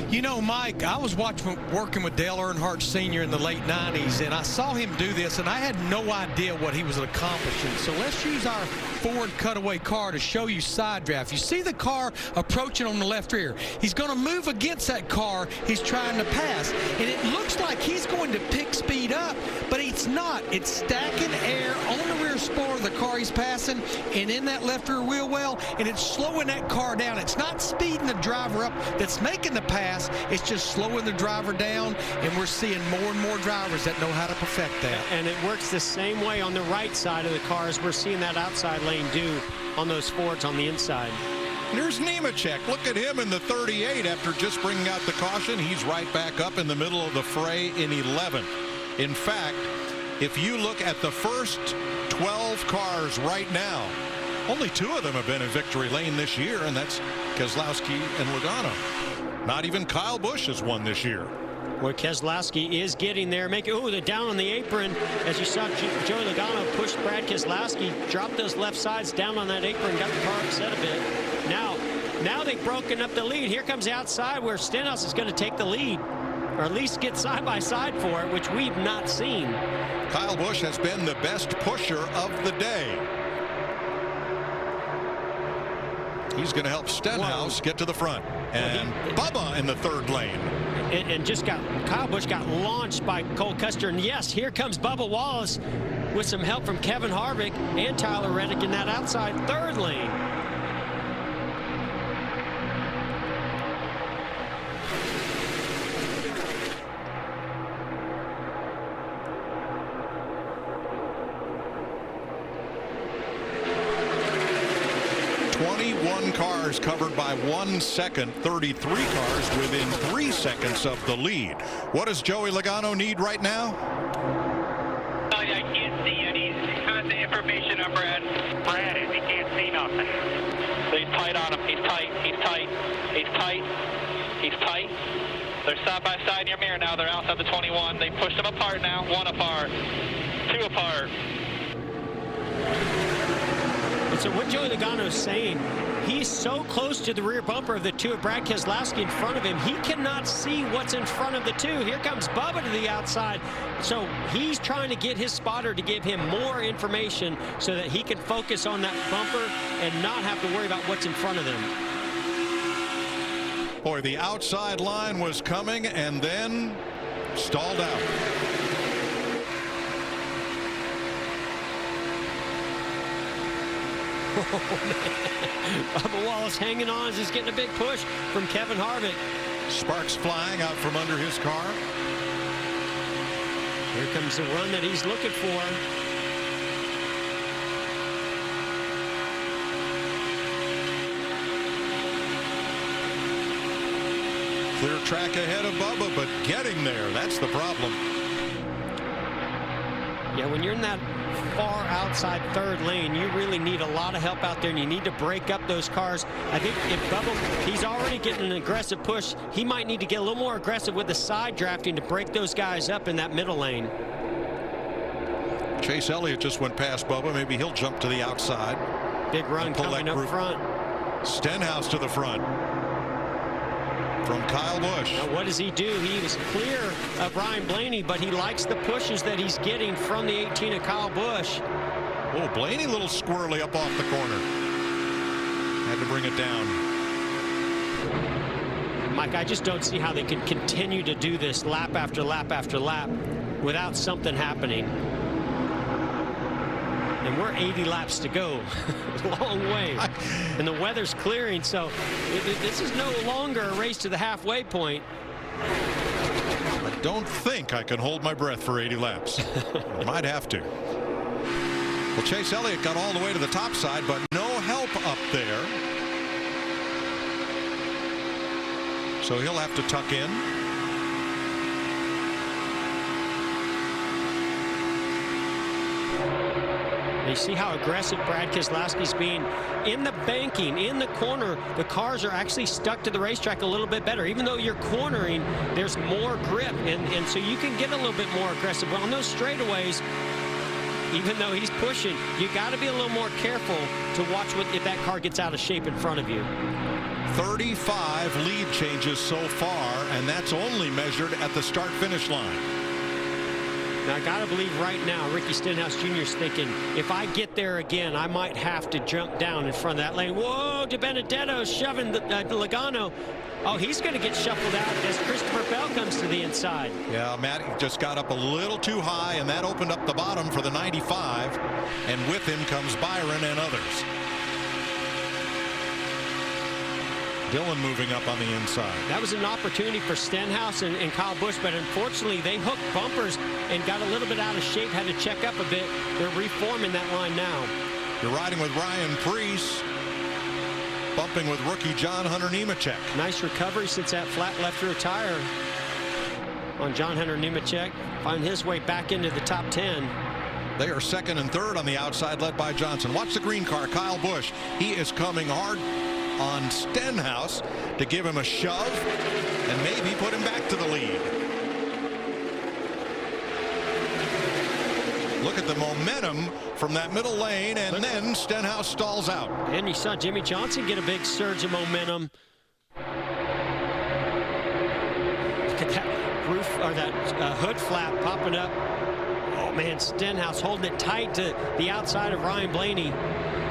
You know, Mike, I was working with Dale Earnhardt Sr. in the late 90s, and I saw him do this, and I had no idea what he was accomplishing. So let's use our Ford cutaway car to show you side draft. You see the car approaching on the left rear. He's going to move against that car he's trying to pass, and it looks like he's going to pick speed up, but it's not. It's stacking air on the rear spoiler of the car he's passing and in that left rear wheel well, and it's slowing that car down. It's not speeding the driver up that's making the pass. It's just slowing the driver down, and we're seeing more and more drivers that know how to perfect that. And it works the same way on the right side of the car as we're seeing that outside lane do on those Fords on the inside. There's Nemechek. Look at him in the 38 after just bringing out the caution. He's right back up in the middle of the fray in 11th. In fact, if you look at the first 12 cars right now, only 2 of them have been in victory lane this year, and that's Keselowski and Logano. Not even Kyle Busch has won this year. Where Keselowski is getting there. They're down on the apron. As you saw Joey Logano push Brad Keselowski, drop those left sides down on that apron, got the car upset a bit. Now they've broken up the lead. Here comes the outside where Stenhouse is going to take the lead, or at least get side by side for it, which we've not seen. Kyle Busch has been the best pusher of the day. He's going to help Stenhouse get to the front. And Bubba in the 3rd lane. And Kyle Busch got launched by Cole Custer. And yes, here comes Bubba Wallace with some help from Kevin Harvick and Tyler Reddick in that outside 3rd lane. Cars covered by 1 second, 33 cars within 3 seconds of the lead. What does Joey Logano need right now? I can't see you. He's got the information of Brad. Brad is, he can't see nothing. He's tight on him. He's tight. He's tight. He's tight. He's tight. They're side by side in your mirror now. They're outside the 21. They pushed them apart now. 1 apart. 2 apart. And so what Joey Logano is saying, he's so close to the rear bumper of the 2 of Brad Keselowski in front of him, he cannot see what's in front of the 2. Here comes Bubba to the outside. So he's trying to get his spotter to give him more information so that he can focus on that bumper and not have to worry about what's in front of them. Boy, the outside line was coming and then stalled out. Bubba Wallace hanging on as he's getting a big push from Kevin Harvick. Sparks flying out from under his car. Here comes the run that he's looking for. Clear track ahead of Bubba, but getting there, that's the problem. Yeah, when you're in that far outside third lane, you really need a lot of help out there, and you need to break up those cars. I think if Bubba, he's already getting an aggressive push, he might need to get a little more aggressive with the side drafting to break those guys up in that middle lane. Chase Elliott just went past Bubba. Maybe he'll jump to the outside. Big run coming up front. Stenhouse to the front from Kyle Busch. Now what does he do? He was clear of Ryan Blaney, but he likes the pushes that he's getting from the 18 of Kyle Busch. Oh, Blaney a little squirrely up off the corner. Had to bring it down. Mike, I just don't see how they can continue to do this lap after lap after lap without something happening. And we're 80 laps to go. A long way. And the weather's clearing, so this is no longer a race to the halfway point. I don't think I can hold my breath for 80 laps. I might have to. Well, Chase Elliott got all the way to the top side, but no help up there. So he'll have to tuck in. You see how aggressive Brad Keselowski's being in the banking, in the corner. The cars are actually stuck to the racetrack a little bit better. Even though you're cornering, there's more grip, and so you can get a little bit more aggressive. But on those straightaways, even though he's pushing, you got to be a little more careful to watch if that car gets out of shape in front of you. 35 lead changes so far, and that's only measured at the start-finish line. Now, I got to believe right now, Ricky Stenhouse Jr. is thinking, if I get there again, I might have to jump down in front of that lane. Whoa, De Benedetto shoving Logano. Oh, he's going to get shuffled out as Christopher Bell comes to the inside. Yeah, Matt just got up a little too high, and that opened up the bottom for the 95. And with him comes Byron and others. Dylan moving up on the inside. That was an opportunity for Stenhouse and Kyle Busch, but unfortunately they hooked bumpers and got a little bit out of shape, had to check up a bit. They're reforming that line now. You're riding with Ryan Preece, bumping with rookie John Hunter Nemechek. Nice recovery since that flat left rear tire on John Hunter Nemechek. Find his way back into the top 10. They are second and third on the outside, led by Johnson. Watch the green car, Kyle Busch. He is coming hard on Stenhouse to give him a shove and maybe put him back to the lead. Look at the momentum from that middle lane, and then Stenhouse stalls out. And you saw Jimmy Johnson get a big surge of momentum. Look at that roof, or that hood flap popping up. Oh man, Stenhouse holding it tight to the outside of Ryan Blaney.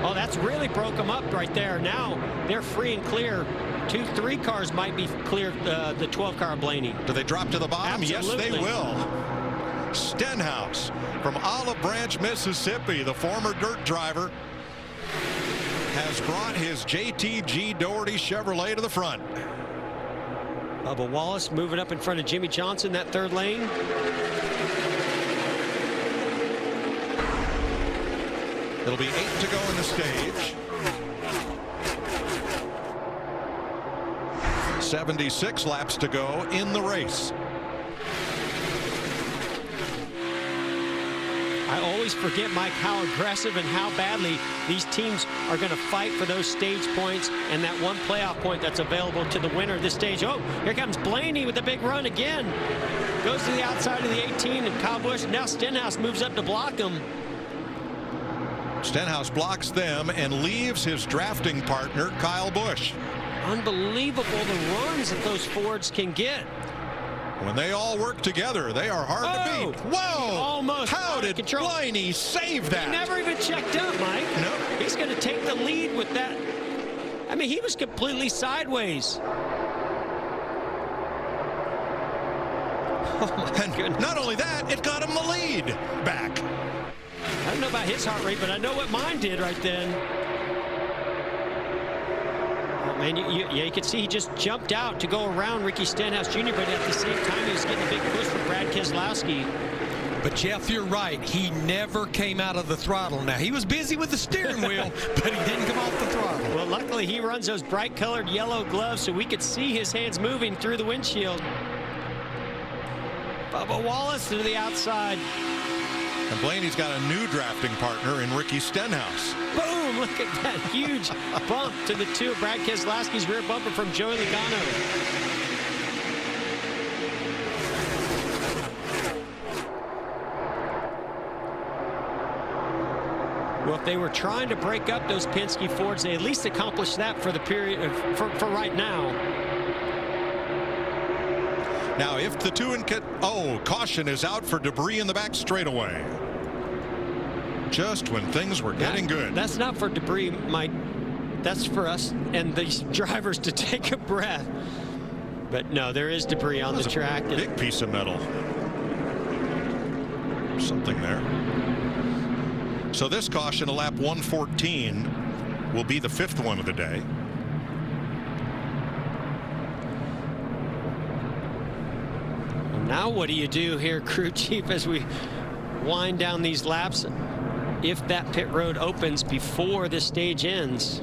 Oh, that's really broke them up right there. Now they're free and clear. 2-3 cars might be clear, the 12 car Blaney. Do they drop to the bottom? Absolutely. Yes, they will. Stenhouse from Olive Branch, Mississippi, the former dirt driver, has brought his JTG Doherty Chevrolet to the front. Bubba Wallace moving up in front of Jimmy Johnson, that third lane. It'll be 8 to go in the stage. 76 laps to go in the race. I always forget, Mike, how aggressive and how badly these teams are going to fight for those stage points and that one playoff point that's available to the winner of this stage. Oh, here comes Blaney with a big run again. Goes to the outside of the 18, and Kyle Busch. Now Stenhouse moves up to block him. Stenhouse blocks them and leaves his drafting partner, Kyle Busch. Unbelievable the runs that those Fords can get. When they all work together, they are hard to beat. Whoa! Almost. How did Blaney save that? He never even checked up, Mike. No. He's going to take the lead with that. I mean, he was completely sideways. Oh, my goodness. Not only that, it got him the lead back. I don't know about his heart rate, but I know what mine did right then. Oh, man, you could see he just jumped out to go around Ricky Stenhouse Jr., but at the same time, he was getting a big push from Brad Keselowski. But, Jeff, you're right. He never came out of the throttle. Now, he was busy with the steering wheel, but he didn't come off the throttle. Well, luckily, he runs those bright-colored yellow gloves so we could see his hands moving through the windshield. Bubba Wallace to the outside. And Blaney's got a new drafting partner in Ricky Stenhouse. Boom! Look at that huge bump to the two of Brad Keselowski's rear bumper from Joey Logano. Well, if they were trying to break up those Penske Fords, they at least accomplished that for the period for right now. Now, if the two and caution is out for debris in the back straightaway. Just when things were getting good. That's not for debris, Mike. That's for us and these drivers to take a breath. But no, there is debris on the track. A big piece of metal. Something there. So this caution, a lap 114, will be the 5th one of the day. Now what do you do here, crew chief, as we wind down these laps if that pit road opens before this stage ends?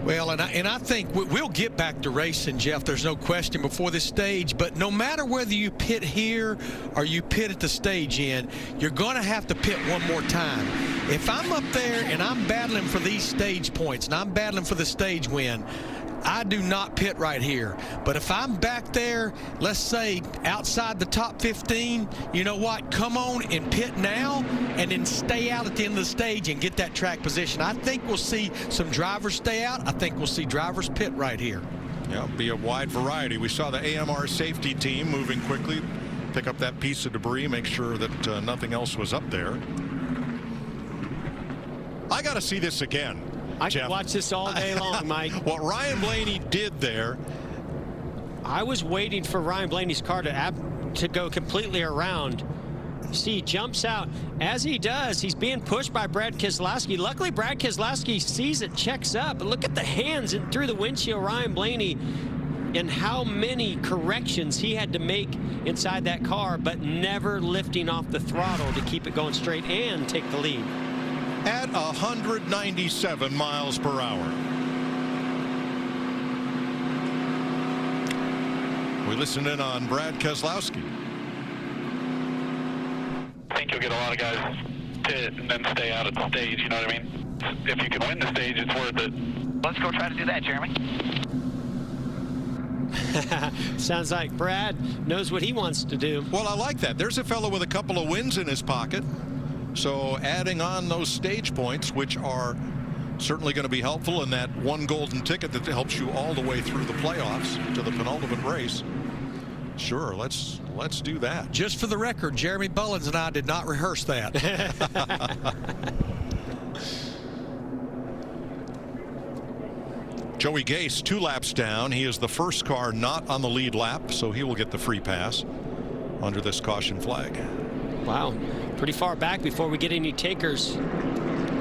Well, and I think we'll get back to racing, Jeff. There's no question before this stage. But no matter whether you pit here or you pit at the stage end, you're going to have to pit one more time. If I'm up there and I'm battling for these stage points and I'm battling for the stage win, I do not pit right here. But if I'm back there, let's say outside the top 15, you know what? Come on and pit now and then stay out at the end of the stage and get that track position. I think we'll see some drivers stay out. I think we'll see drivers pit right here. Yeah, be a wide variety. We saw the AMR safety team moving quickly, pick up that piece of debris, make sure that nothing else was up there. I got to see this again. I could watch this all day long, Mike. What Ryan Blaney did there. I was waiting for Ryan Blaney's car to go completely around. See, he jumps out. As he does, he's being pushed by Brad Keselowski. Luckily, Brad Keselowski sees it, checks up. But look at the hands through the windshield, Ryan Blaney, and how many corrections he had to make inside that car, but never lifting off the throttle to keep it going straight and take the lead. At 197 miles per hour. We listen in on Brad Keselowski. I think you'll get a lot of guys pit and then stay out at the stage, you know what I mean? If you can win the stage, it's worth it. Let's go try to do that, Jeremy. Sounds like Brad knows what he wants to do. Well, I like that. There's a fellow with a couple of wins in his pocket. So adding on those stage points, which are certainly going to be helpful, in that one golden ticket that helps you all the way through the playoffs to the penultimate race. Sure, let's do that. Just for the record, Jeremy Bullins and I did not rehearse that. Joey Gase 2 laps down. He is the first car not on the lead lap, so he will get the free pass under this caution flag. Wow, pretty far back before we get any takers.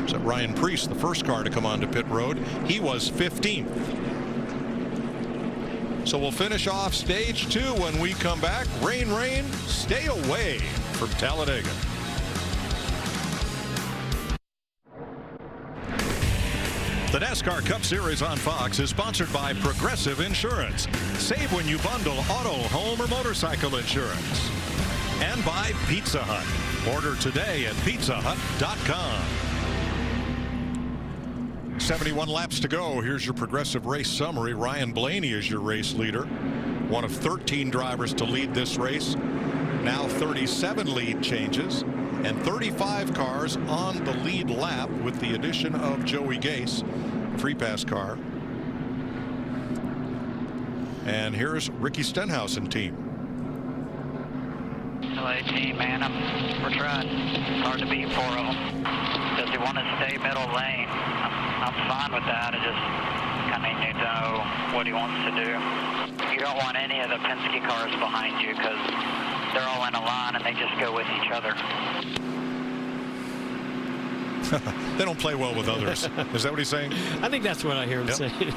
So Ryan Preece, the first car to come onto pit road. He was 15th. So we'll finish off stage 2 when we come back. Rain, rain, stay away from Talladega. The NASCAR Cup Series on Fox is sponsored by Progressive Insurance. Save when you bundle auto, home, or motorcycle insurance. And by Pizza Hut. Order today at pizzahut.com. 71 laps to go. Here's your Progressive race summary. Ryan Blaney is your race leader. One of 13 drivers to lead this race. Now 37 lead changes and 35 cars on the lead lap with the addition of Joey Gase, free pass car. And here's Ricky Stenhouse and team. LA team, man, we're trying. It's hard to beat 4 of them. Does he want to stay middle lane? I'm fine with that. I just kind of need to know what he wants to do. You don't want any of the Penske cars behind you because they're all in a line and they just go with each other. They don't play well with others. Is that what he's saying? I think that's what I hear him saying.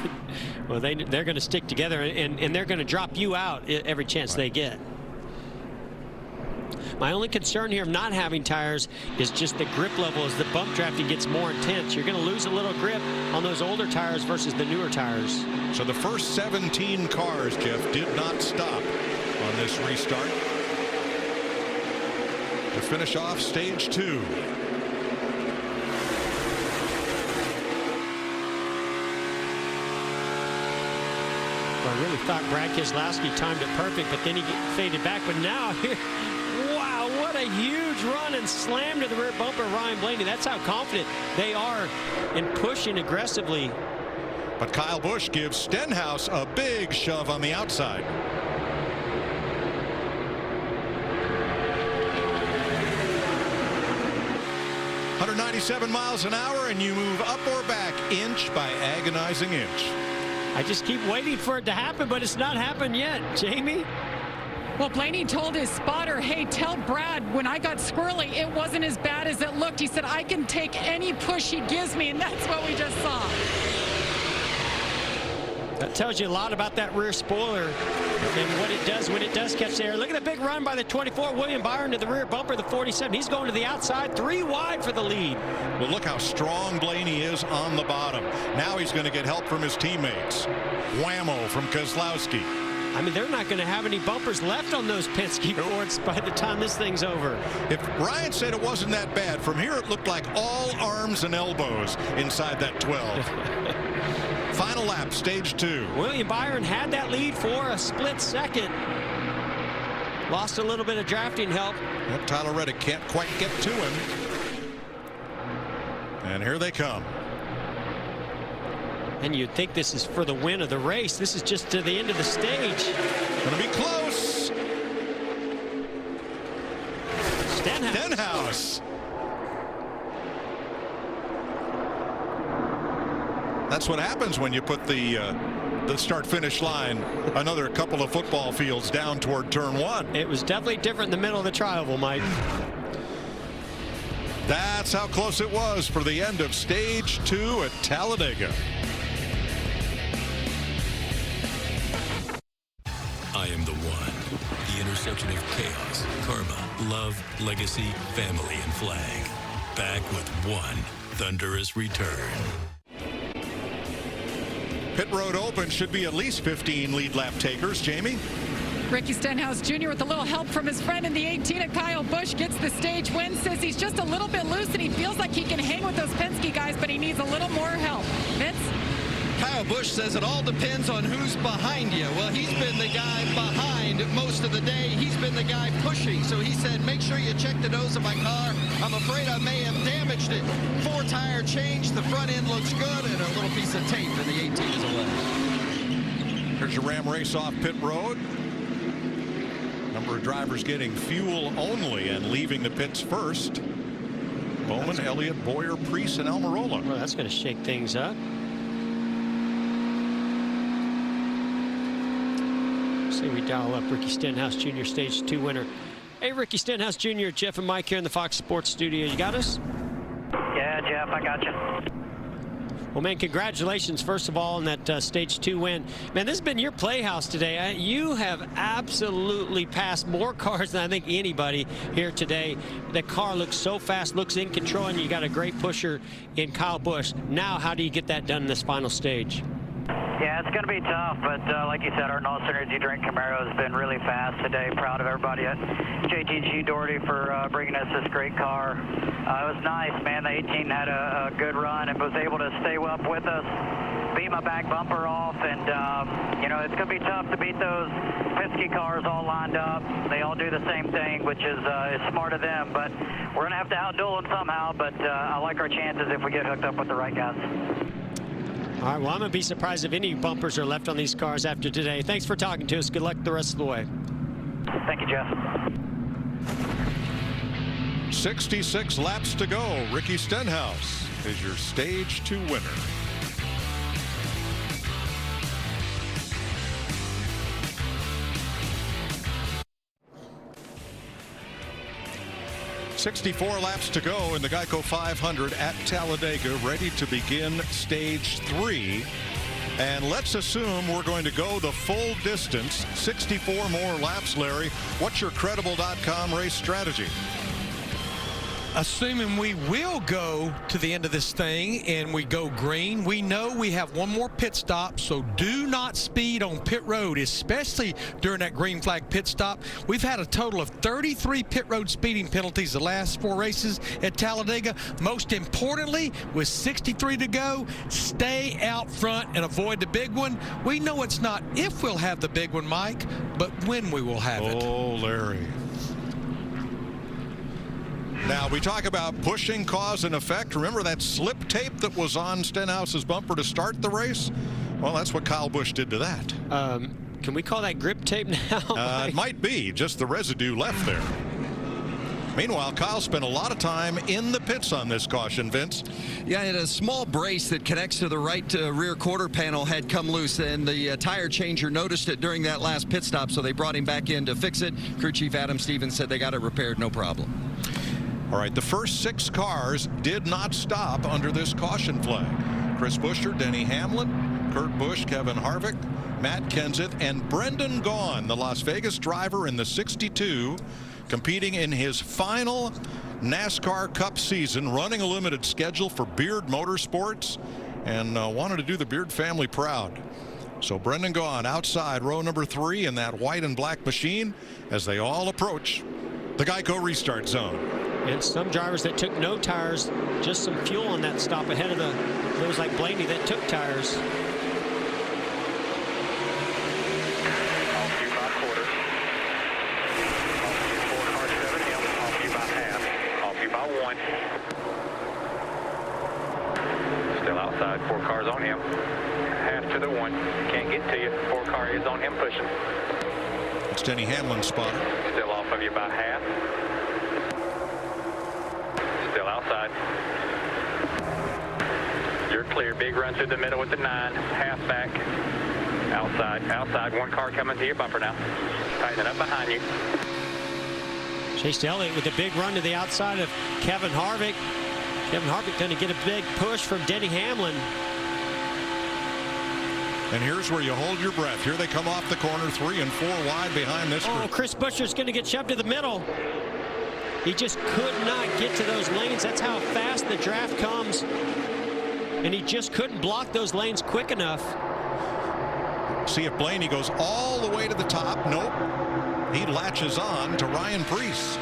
Well, they're going to stick together and they're going to drop you out every chance they get. My only concern here of not having tires is just the grip level. As the bump drafting gets more intense, you're going to lose a little grip on those older tires versus the newer tires. So the first 17 cars, Jeff, did not stop on this restart to finish off stage 2. I really thought Brad Keselowski timed it perfect, but then he faded back. But now, wow, what a huge run and slam to the rear bumper of Ryan Blaney. That's how confident they are in pushing aggressively. But Kyle Busch gives Stenhouse a big shove on the outside. .197 miles an hour, and you move up or back inch by agonizing inch. I just keep waiting for it to happen, but it's not happened yet, Jamie. Well, Blaney told his spotter, hey, tell Brad when I got squirrely, it wasn't as bad as it looked. He said, I can take any push he gives me, and that's what we just saw. That tells you a lot about that rear spoiler and what it does when it does catch the air. Look at the big run by the 24, William Byron, to the rear bumper, the 47. He's going to the outside, 3 wide for the lead. Well, look how strong Blaney is on the bottom. Now he's going to get help from his teammates. Whammo from Keselowski. I mean, they're not going to have any bumpers left on those Penske Fords by the time this thing's over. If Ryan said it wasn't that bad, from here it looked like all arms and elbows inside that 12. Final lap, stage 2. William Byron had that lead for a split second. Lost a little bit of drafting help. Yep, Tyler Reddick can't quite get to him. And here they come. And you'd think this is for the win of the race. This is just to the end of the stage. Gonna be close. Stenhouse. That's what happens when you put the start-finish line another couple of football fields down toward turn 1. It was definitely different in the middle of the tri-oval, Mike. That's how close it was for the end of stage 2 at Talladega. I am the one. The intersection of chaos, karma, love, legacy, family, and flag. Back with one thunderous return. Pit Road Open should be at least 15 lead lap takers. Jamie? Ricky Stenhouse Jr. with a little help from his friend in the 18 at Kyle Busch gets the stage win. Says he's just a little bit loose and he feels like he can hang with those Penske guys, but he needs a little more help. Vince? Kyle Busch says it all depends on who's behind you. Well, he's been the guy behind most of the day. He's been the guy pushing. So he said, make sure you check the nose of my car. I'm afraid I may have damaged it. 4-tire change. The front end looks good, and a little piece of tape, and the 18 is away. Here's your Ram race off pit road. Number of drivers getting fuel only and leaving the pits first. Bowman, Elliott, Boyer, Preece, and Almirola. Well, that's going to shake things up. Say we dial up Ricky Stenhouse Jr., stage 2 winner. Hey, Ricky Stenhouse Jr., Jeff and Mike here in the Fox Sports studio. You got us? Yeah, Jeff, I got you. Well, man, congratulations, first of all, on that stage 2 win. Man, this has been your playhouse today. You have absolutely passed more cars than I think anybody here today. The car looks so fast, looks in control, and you got a great pusher in Kyle Busch. Now, how do you get that done in this final stage? Yeah, it's going to be tough, but like you said, our No Synergy Drink Camaro has been really fast today. Proud of everybody at JTG Doherty for bringing us this great car. It was nice, man. The 18 had a good run and was able to stay up with us, beat my back bumper off, and, you know, it's going to be tough to beat those Penske cars all lined up. They all do the same thing, which is smart of them, but we're going to have to outduel them somehow, but I like our chances if we get hooked up with the right guys. All right, well, I'm going to be surprised if any bumpers are left on these cars after today. Thanks for talking to us. Good luck the rest of the way. Thank you, Jeff. 66 laps to go. Ricky Stenhouse is your stage 2 winner. .64 laps to go in the Geico 500 at Talladega, ready to begin stage 3 And let's assume we're going to go the full distance, 64 more laps, Larry. What's your Credible.com race strategy? Assuming we will go to the end of this thing and we go green, we know we have one more pit stop, so do not speed on pit road, especially during that green flag pit stop. We've had a total of 33 pit road speeding penalties the last 4 races at Talladega. Most importantly, with 63 to go, stay out front and avoid the big one. We know it's not if we'll have the big one, Mike, but when we will have it. Oh, Larry. Now, we talk about pushing cause and effect. Remember that slip tape that was on Stenhouse's bumper to start the race? Well, that's what Kyle Busch did to that. Can we call that grip tape now? It might be. Just the residue left there. Meanwhile, Kyle spent a lot of time in the pits on this caution, Vince. Yeah, and a small brace that connects to the right rear quarter panel had come loose, and the tire changer noticed it during that last pit stop, so they brought him back in to fix it. Crew chief Adam Stevens said they got it repaired, no problem. All right, the first 6 cars did not stop under this caution flag. Chris Buescher, Denny Hamlin, Kurt Busch, Kevin Harvick, Matt Kenseth, and Brendan Gaughan, the Las Vegas driver in the 62, competing in his final NASCAR Cup season, running a limited schedule for Beard Motorsports, and wanted to do the Beard family proud. So Brendan Gaughan outside row number 3 in that white and black machine as they all approach the Geico restart zone. And some drivers that took no tires, just some fuel on that stop ahead of those like Blaney that took tires. Off you by quarter. Off you 4 car 7 M. Off you by half. Off you by 1. Still outside. 4 cars on him. Half to the 1. Can't get to you. 4 car is on him pushing. It's Denny Hamlin's spotter. Still off of you by half. Still outside. You're clear. Big run through the middle with the 9. Half back. Outside. Outside. 1 car coming to your bumper now. Tighten it up behind you. Chase Elliott with a big run to the outside of Kevin Harvick. Kevin Harvick going to get a big push from Denny Hamlin. And here's where you hold your breath. Here they come off the corner, 3 and 4 wide behind this group. Oh, Chris Buescher's going to get shoved to the middle. He just could not get to those lanes. That's how fast the draft comes. And he just couldn't block those lanes quick enough. See if Blaney goes all the way to the top. Nope. He latches on to Ryan Preece.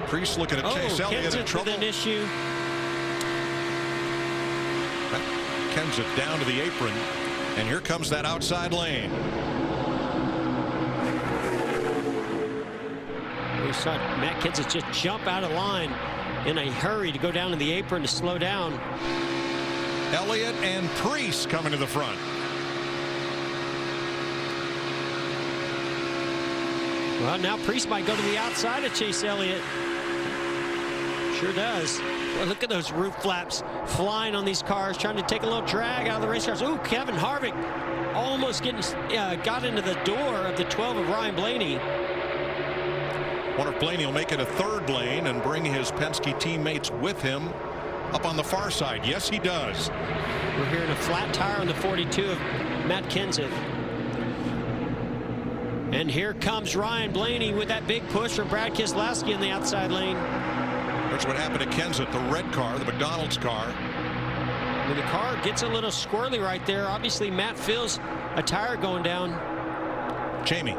Preece looking at Chase Elliott in trouble. With an issue. Kenseth down to the apron, and here comes that outside lane. We saw Matt Kenseth just jump out of line in a hurry to go down to the apron to slow down. Elliott and Preece coming to the front. Well, now Preece might go to the outside of Chase Elliott. Sure does. Well, look at those roof flaps flying on these cars, trying to take a little drag out of the race cars. Ooh, Kevin Harvick almost got into the door of the 12 of Ryan Blaney. Wonder if Blaney will make it a 3rd lane and bring his Penske teammates with him up on the far side. Yes, he does. We're hearing a flat tire on the 42 of Matt Kenseth. And here comes Ryan Blaney with that big push from Brad Keselowski in the outside lane. That's what happened to Kenseth, the red car, the McDonald's car. When the car gets a little squirrely right there, obviously Matt feels a tire going down. Jamie.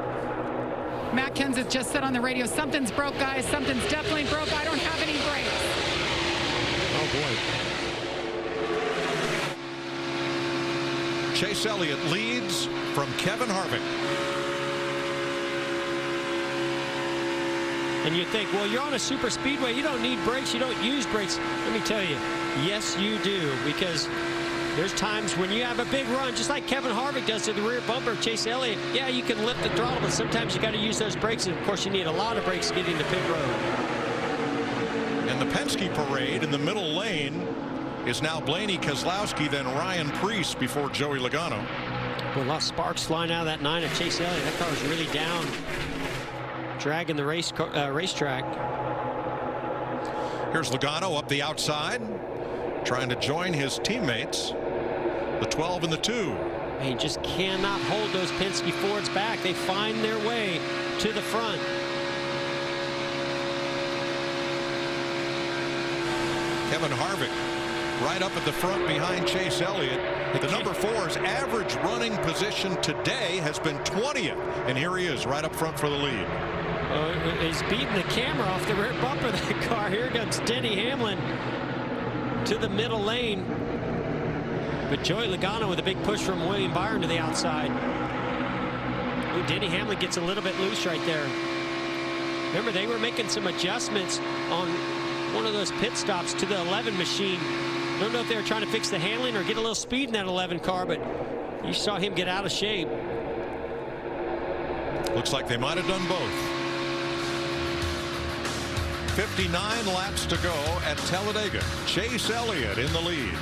Matt Kenseth just said on the radio, something's broke, guys. Something's definitely broke. I don't have any brakes. Oh, boy. Chase Elliott leads from Kevin Harvick. And you think, well, you're on a super speedway. You don't need brakes. You don't use brakes. Let me tell you, yes, you do, because there's times when you have a big run, just like Kevin Harvick does to the rear bumper of Chase Elliott. Yeah, you can lift the throttle, but sometimes you got to use those brakes. And, of course, you need a lot of brakes to get into pit road. And the Penske parade in the middle lane is now Blaney, Keselowski, then Ryan Preece before Joey Logano. Well, a lot of sparks flying out of that 9 of Chase Elliott. That car was really down. dragging the racetrack. Here's Logano up the outside, trying to join his teammates, the 12 and the 2. He just cannot hold those Penske Fords back. They find their way to the front. Kevin Harvick right up at the front behind Chase Elliott. The number 4's average running position today has been 20th, and here he is right up front for the lead. He's beating the camera off the rear bumper of that car. Here comes Denny Hamlin to the middle lane. But Joey Logano with a big push from William Byron to the outside. Ooh, Denny Hamlin gets a little bit loose right there. Remember, they were making some adjustments on one of those pit stops to the 11 machine. I don't know if they were trying to fix the handling or get a little speed in that 11 car, but you saw him get out of shape. Looks like they might have done both. 59 laps to go at Talladega. Chase Elliott in the lead.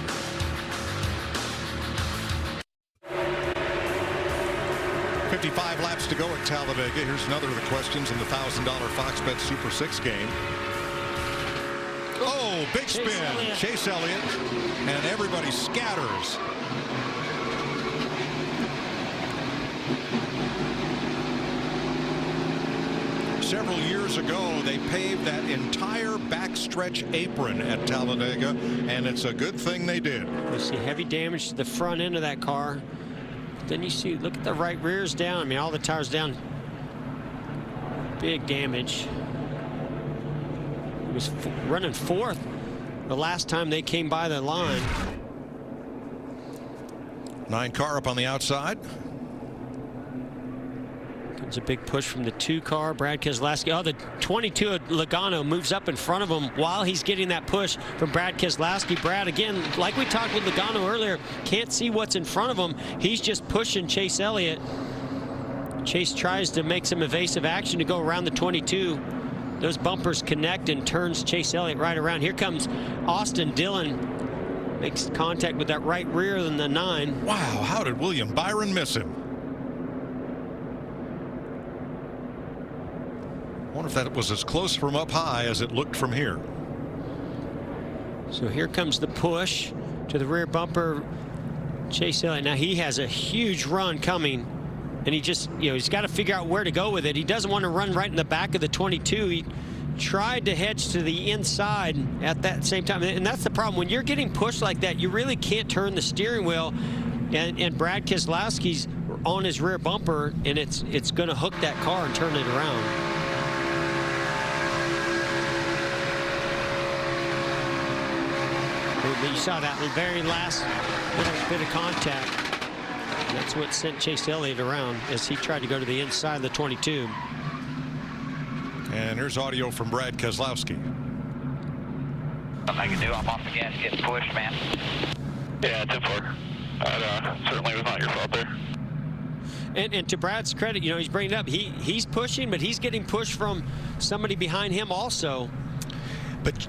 $55 laps to go at Talladega. Here's another of the questions in the $1,000 Fox Bet Super 6 game. Oh, big spin. Chase Elliott. And everybody scatters. Several years ago, they paved that entire backstretch apron at Talladega, and it's a good thing they did. You see heavy damage to the front end of that car. Then you see, look at the right rears down. I mean, all the tires down. Big damage. He was running fourth the last time they came by the line. 9 car up on the outside. Comes a big push from the 2 car, Brad Keselowski. Oh, the 22 of Logano moves up in front of him while he's getting that push from Brad Keselowski. Brad, again, like we talked with Logano earlier, can't see what's in front of him. He's just pushing Chase Elliott. Chase tries to make some evasive action to go around the 22. Those bumpers connect and turns Chase Elliott right around. Here comes Austin Dillon. Makes contact with that right rear in the 9. Wow, how did William Byron miss him? I wonder if that was as close from up high as it looked from here. So here comes the push to the rear bumper. Chase Elliott. Now he has a huge run coming, and he just, he's got to figure out where to go with it. He doesn't want to run right in the back of the 22. He tried to hedge to the inside at that same time, and that's the problem. When you're getting pushed like that, you really can't turn the steering wheel, and Brad Keselowski's on his rear bumper, and it's going to hook that car and turn it around. You saw that very last little bit of contact. That's what sent Chase Elliott around as he tried to go to the inside of the 22. And here's audio from Brad Keselowski. Nothing I can do. I'm off the gas, getting pushed, man. Yeah, 10-4. Certainly was not your fault there. And to Brad's credit, he's bringing it up. He's pushing, but he's getting pushed from somebody behind him also. But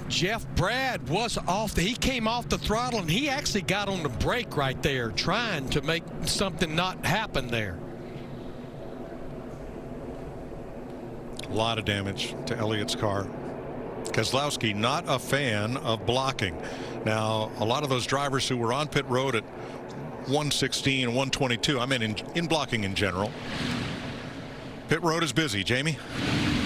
Jeff, Brad was he came off the throttle, and he actually got on the brake right there, trying to make something not happen there. A lot of damage to Elliott's car. Keselowski not a fan of blocking. Now, a lot of those drivers who were on pit road at 116 and 122, I mean in blocking in general. Pit road is busy. Jamie?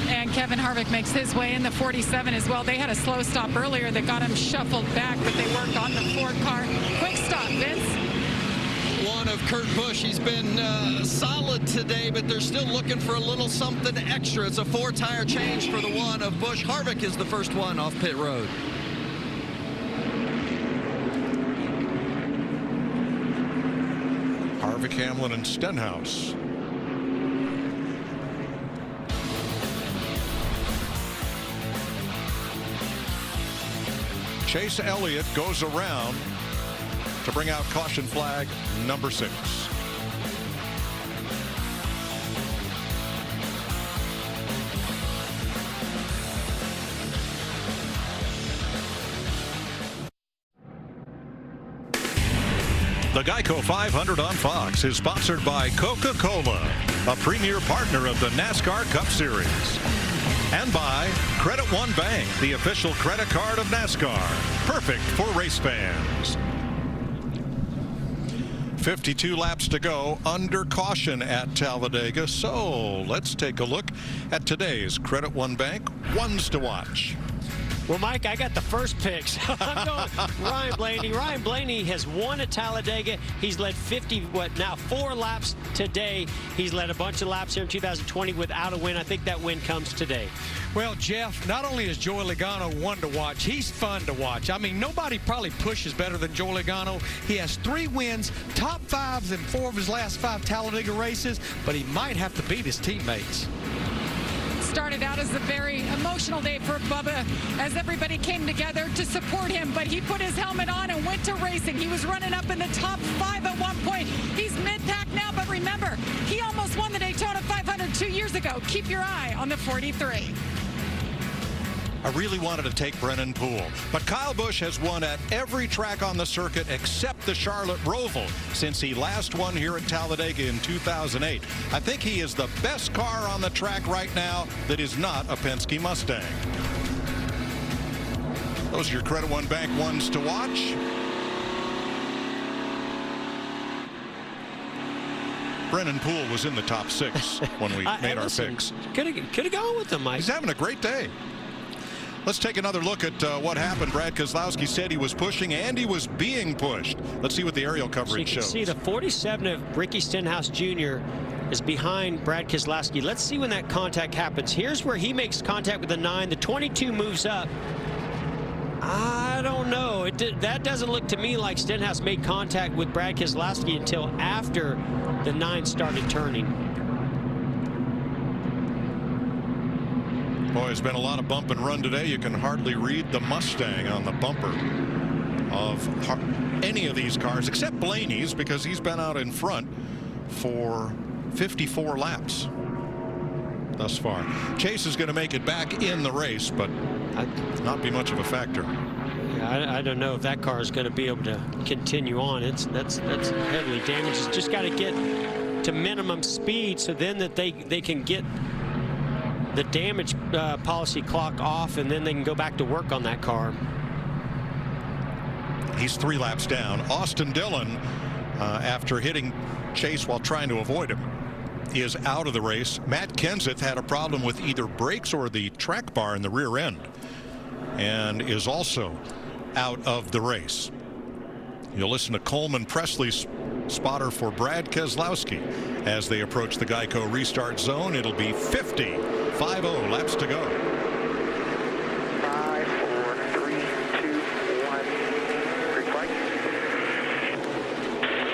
And Kevin Harvick makes his way in the 47 as well. They had a slow stop earlier that got him shuffled back, but they worked on the Ford car. Quick stop, Vince. One of Kurt Busch. He's been solid today, but they're still looking for a little something extra. It's a 4-tire change for the one of Busch. Harvick is the first one off pit road. Harvick, Hamlin, and Stenhouse. Chase Elliott goes around to bring out caution flag number 6. The Geico 500 on Fox is sponsored by Coca-Cola, a premier partner of the NASCAR Cup Series. And by Credit One Bank, the official credit card of NASCAR. Perfect for race fans. 52 laps to go under caution at Talladega. So let's take a look at today's Credit One Bank ones to watch. Well, Mike, I got the first picks. I'm going Ryan Blaney. Ryan Blaney has won at Talladega. He's led 4 laps today. He's led a bunch of laps here in 2020 without a win. I think that win comes today. Well, Jeff, not only is Joey Logano one to watch, he's fun to watch. I mean, nobody probably pushes better than Joey Logano. He has 3 wins, top 5s in 4 of his last 5 Talladega races, but he might have to beat his teammates. Started out as a very emotional day for Bubba as everybody came together to support him, but he put his helmet on and went to racing. He was running up in the top 5 at one point. He's mid-pack now, but remember, he almost won the Daytona 500 2 years ago. Keep your eye on the 43. I really wanted to take Brennan Poole, but Kyle Busch has won at every track on the circuit except the Charlotte Roval since he last won here at Talladega in 2008. I think he is the best car on the track right now that is not a Penske Mustang. Those are your Credit One Bank ones to watch. Brennan Poole was in the top 6 when we made our picks. Could have gone with him, Mike. He's having a great day. Let's take another look at what happened. Brad Keselowski said he was pushing and he was being pushed. Let's see what the aerial coverage shows. So you can see the 47 of Ricky Stenhouse Jr. is behind Brad Keselowski. Let's see when that contact happens. Here's where he makes contact with the 9. The 22 moves up. I don't know. That doesn't look to me like Stenhouse made contact with Brad Keselowski until after the 9 started turning. Boy, there's been a lot of bump and run today. You can hardly read the Mustang on the bumper of any of these cars except Blaney's, because he's been out in front for 54 laps thus far. Chase is going to make it back in the race, but not be much of a factor. Yeah, I don't know if that car is going to be able to continue on. That's heavily damaged. It's just got to get to minimum speed so then that they can get the damage policy clock off, and then they can go back to work on that car. He's 3 laps down. Austin Dillon, after hitting Chase while trying to avoid him, is out of the race. Matt Kenseth had a problem with either brakes or the track bar in the rear end and is also out of the race. You'll listen to Coleman Presley's spotter for Brad Keselowski as they approach the Geico restart zone. It'll be 50 laps to go. 5, 4, 3, 2, 1. Green flag.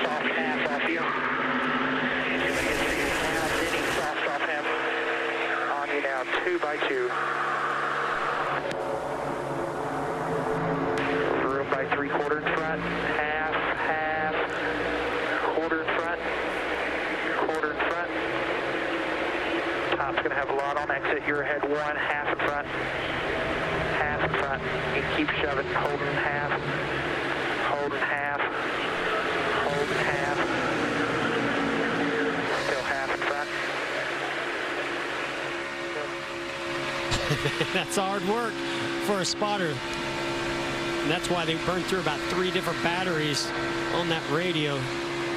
Soft half off you. Soft half. On you now, 2 by 2. Room by 3/4 in front. Half. Quarter in front. Quarter in front. Top's going to have a lot on exit. You're ahead 1, half in front. Half in front. You keep shoving, holding half. Holding half. Holding half. Still half in front. That's hard work for a spotter. And that's why they burned through about 3 different batteries on that radio.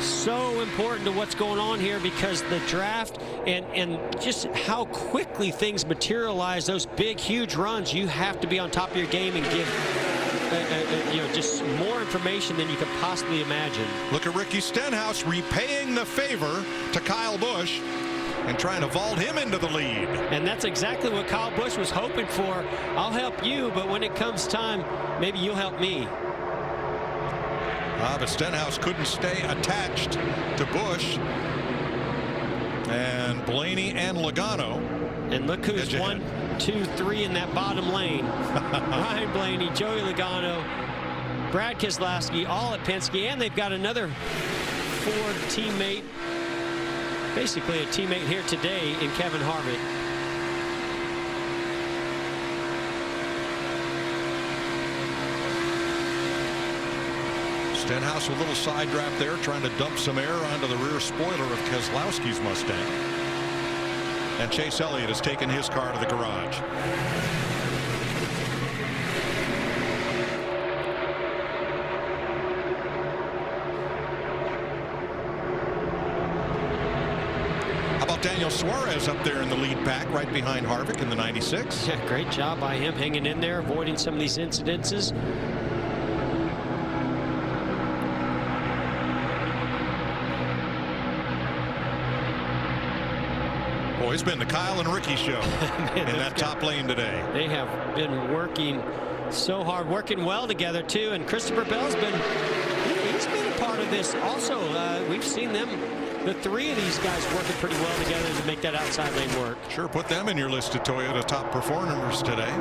So important to what's going on here, because the draft and just how quickly things materialize, those big, huge runs, you have to be on top of your game and give just more information than you could possibly imagine. Look at Ricky Stenhouse repaying the favor to Kyle Busch and trying to vault him into the lead. And that's exactly what Kyle Busch was hoping for. I'll help you, but when it comes time, maybe you'll help me. But Stenhouse couldn't stay attached to Busch. And Blaney and Logano. And look who's 1, 2, 3 in that bottom lane. Ryan Blaney, Joey Logano, Brad Keselowski, all at Penske, and they've got another Ford teammate, basically a teammate here today in Kevin Harvick. Stenhouse with a little side draft there, trying to dump some air onto the rear spoiler of Keselowski's Mustang. And Chase Elliott has taken his car to the garage. How about Daniel Suarez up there in the lead pack right behind Harvick in the 96? Yeah, great job by him hanging in there, avoiding some of these incidences. Boy, it's been the Kyle and Ricky show in that top lane today. They have been working so hard, working well together too. And Christopher Bell's been, he's been a part of this also. We've seen them, the three of these guys working pretty well together to make that outside lane work. Sure, put them in your list of Toyota top performers today.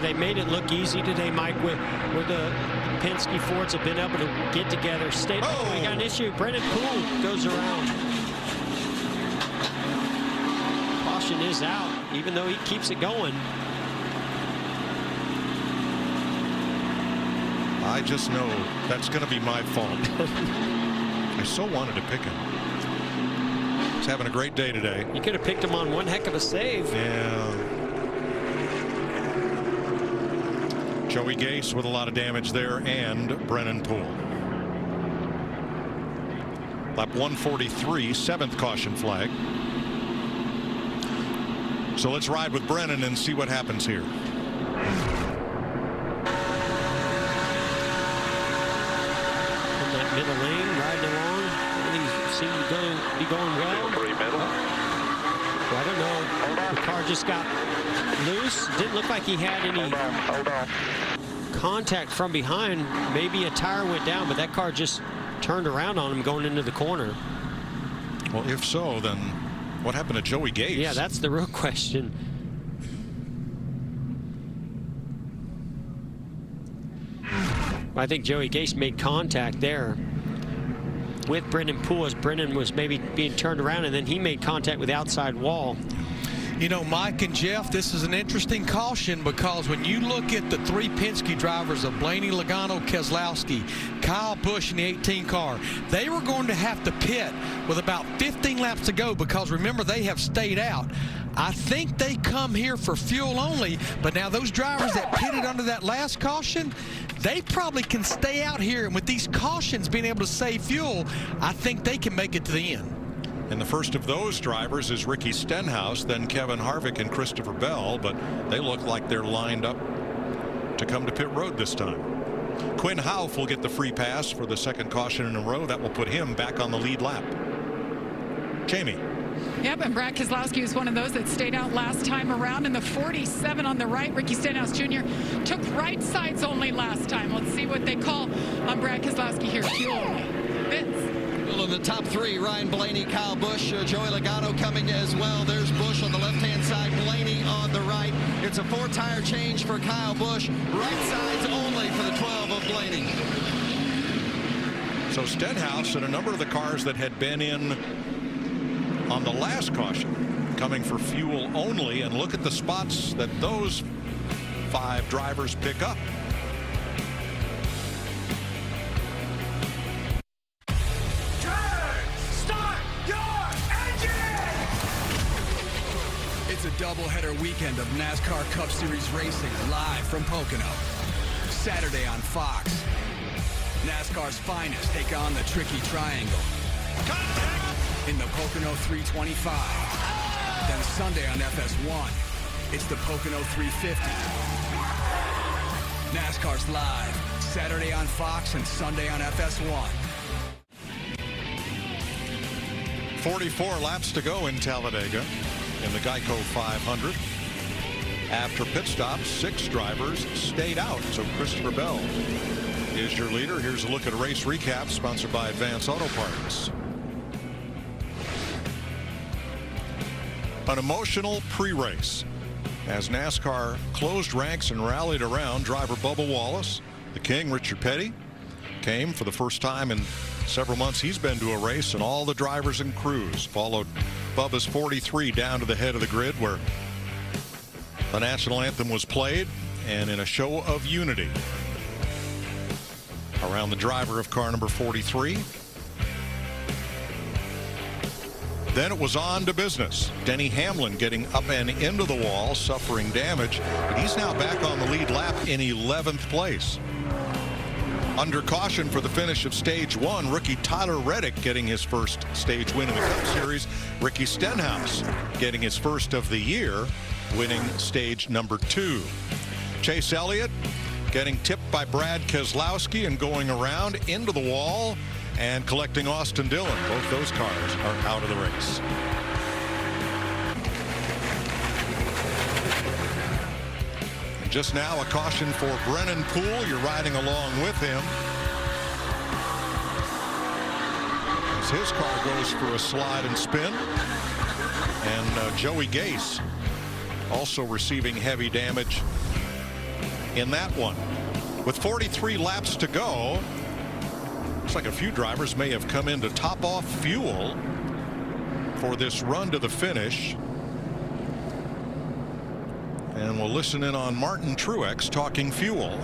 They made it look easy today, Mike, where the Penske Fords have been able to get together. Oh, we got an issue. Brennan Poole goes around. Caution is out, even though he keeps it going. I just know that's going to be my fault. I so wanted to pick him. He's having a great day today. You could have picked him on one heck of a save. Yeah. Joey Gase with a lot of damage there, and Brennan Poole. Lap 143, 7th caution flag. So let's ride with Brennan and see what happens here. In that middle lane, riding along. Everything seemed to be going well. Well, I don't know. The car just got loose. Didn't look like he had any contact from behind. Maybe a tire went down, but that car just turned around on him going into the corner. Well, if so, then what happened to Joey Gase? Yeah, that's the real question. I think Joey Gase made contact there with Brennan Poole as Brennan was maybe being turned around, and then he made contact with the outside wall. You know, Mike and Jeff, this is an interesting caution, because when you look at the three Penske drivers of Blaney, Logano, Keselowski, Kyle Busch in the 18 car, they were going to have to pit with about 15 laps to go, because remember, they have stayed out. I think they come here for fuel only, but now those drivers that pitted under that last caution, they probably can stay out here, and with these cautions being able to save fuel, I think they can make it to the end. And the first of those drivers is Ricky Stenhouse, then Kevin Harvick and Christopher Bell, but they look like they're lined up to come to pit road this time. Quinn Houff will get the free pass for the second caution in a row. That will put him back on the lead lap. Jamie. Yep, and Brad Keselowski was one of those that stayed out last time around in the 47 on the right. Ricky Stenhouse Jr. took right sides only last time. Let's see what they call on Brad Keselowski here. Fuel only. Vince. In the top three, Ryan Blaney, Kyle Busch, Joey Logano coming as well. There's Busch on the left-hand side, Blaney on the right. It's a 4-tire change for Kyle Busch. Right sides only for the 12 of Blaney. So Stenhouse and a number of the cars that had been in on the last caution coming for fuel only, and look at the spots that those 5 drivers pick up. It's a doubleheader weekend of NASCAR Cup Series racing live from Pocono. Saturday on Fox. NASCAR's finest take on the tricky triangle. In the Pocono 325. Then Sunday on FS1, it's the Pocono 350. NASCAR's live, Saturday on Fox and Sunday on FS1. 44 laps to go in Talladega in the Geico 500. After pit stops, 6 drivers stayed out. So Christopher Bell is your leader. Here's a look at a race recap sponsored by Advance Auto Parts. An emotional pre-race as NASCAR closed ranks and rallied around driver Bubba Wallace. The King, Richard Petty, came for the first time in several months. He's been to a race, and all the drivers and crews followed Bubba's 43 down to the head of the grid where the national anthem was played, and in a show of unity around the driver of car number 43. Then it was on to business. Denny Hamlin getting up and into the wall, suffering damage, but he's now back on the lead lap in 11th place. Under caution for the finish of stage 1, rookie Tyler Reddick getting his first stage win in the Cup Series. Ricky Stenhouse getting his first of the year, winning stage number 2. Chase Elliott getting tipped by Brad Keselowski and going around into the wall and collecting Austin Dillon. Both those cars are out of the race. And just now, a caution for Brennan Poole. You're riding along with him as his car goes for a slide and spin. And Joey Gase also receiving heavy damage in that one. With 43 laps to go, looks like a few drivers may have come in to top off fuel for this run to the finish. And we'll listen in on Martin Truex talking fuel.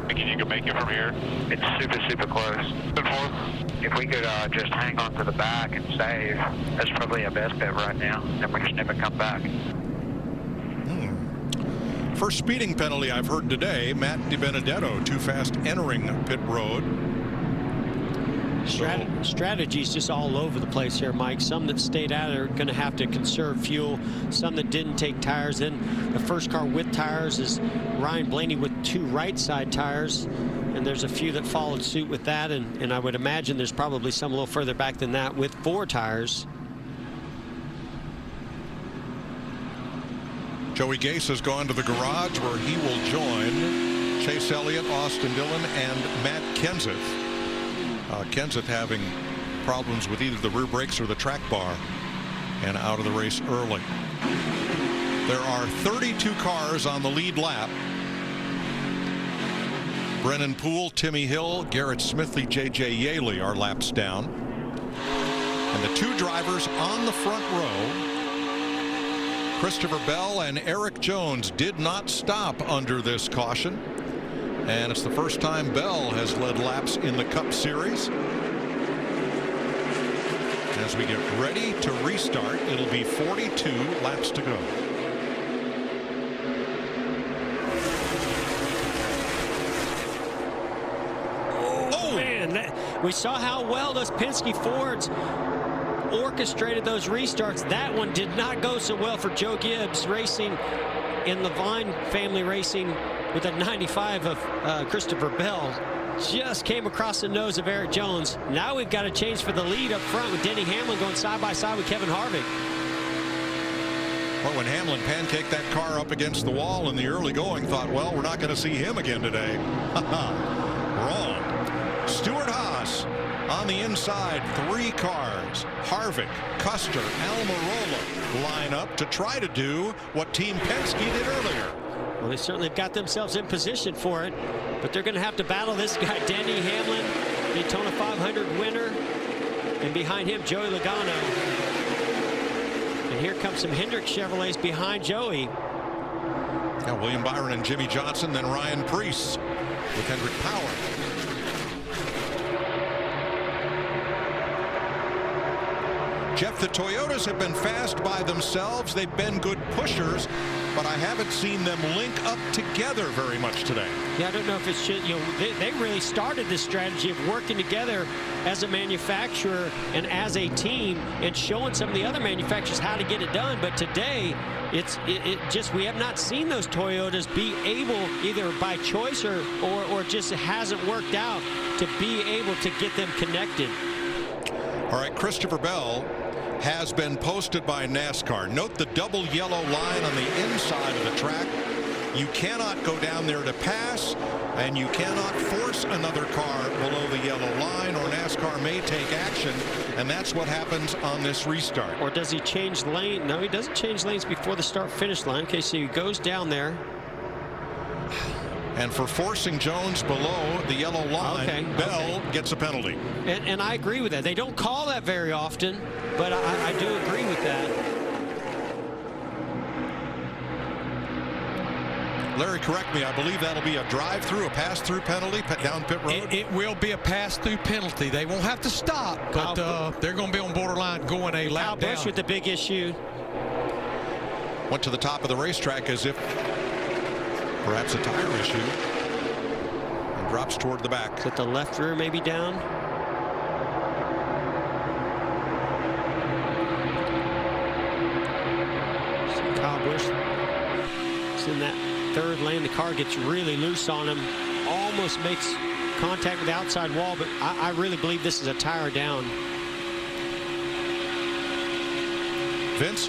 Think you can make it from here? It's super close. If we could just hang on to the back and save, that's probably our best bet right now. Then we just never come back. First speeding penalty I've heard today. Matt DiBenedetto too fast entering pit road. Strategies just all over the place here, Mike. Some that stayed out are going to have to conserve fuel. Some that didn't take tires. Then the first car with tires is Ryan Blaney with 2 right side tires. And there's a few that followed suit with that. And I would imagine there's probably some a little further back than that with 4 tires. Joey Gase has gone to the garage where he will join Chase Elliott, Austin Dillon, and Matt Kenseth. Kenseth having problems with either the rear brakes or the track bar and out of the race early. There are 32 cars on the lead lap. Brennan Poole, Timmy Hill, Garrett Smithley, J.J. Yaley are laps down. And the 2 drivers on the front row, Christopher Bell and Eric Jones, did not stop under this caution. And it's the first time Bell has led laps in the Cup Series. As we get ready to restart, it'll be 42 laps to go. Oh man, we saw how well those Penske Fords orchestrated those restarts. That one did not go so well for Joe Gibbs racing in the Vine family racing with a 95 of Christopher Bell. Just came across the nose of Eric Jones. Now we've got a change for the lead up front with Denny Hamlin going side by side with Kevin Harvick. Well, when Hamlin pancaked that car up against the wall in the early going, thought, well, we're not going to see him again today. Wrong. Stewart Haas on the inside, 3 cars. Harvick, Custer, Almirola line up to try to do what Team Penske did earlier. Well, they certainly got themselves in position for it, but they're going to have to battle this guy, Denny Hamlin, Daytona 500 winner, and behind him, Joey Logano. And here comes some Hendrick Chevrolets behind Joey. Yeah, William Byron and Jimmy Johnson, then Ryan Preece with Hendrick Power. Jeff, the Toyotas have been fast by themselves. They've been good pushers, but I haven't seen them link up together very much today. Yeah, I don't know if it's just, they really started this strategy of working together as a manufacturer and as a team and showing some of the other manufacturers how to get it done. But today, we have not seen those Toyotas be able, either by choice or just it hasn't worked out to be able to get them connected. All right, Christopher Bell has been posted by NASCAR. Note the double yellow line on the inside of the track. You cannot go down there to pass, and you cannot force another car below the yellow line, or NASCAR may take action, and that's what happens on this restart. Or does he change lane? No, he doesn't change lanes before the start-finish line. Okay, so he goes down there. And for forcing Jones below the yellow line, Bell gets a penalty. And I agree with that. They don't call that very often, but I do agree with that. Larry, correct me. I believe that'll be a drive-through, a pass-through penalty down pit road. It will be a pass-through penalty. They won't have to stop, but they're going to be on borderline going a lap down. Kyle Busch with the big issue. Went to the top of the racetrack as if perhaps a tire issue, and drops toward the back. Is it the left rear maybe down? So Kyle Busch is in that third lane. The car gets really loose on him, almost makes contact with the outside wall, but I really believe this is a tire down. Vince?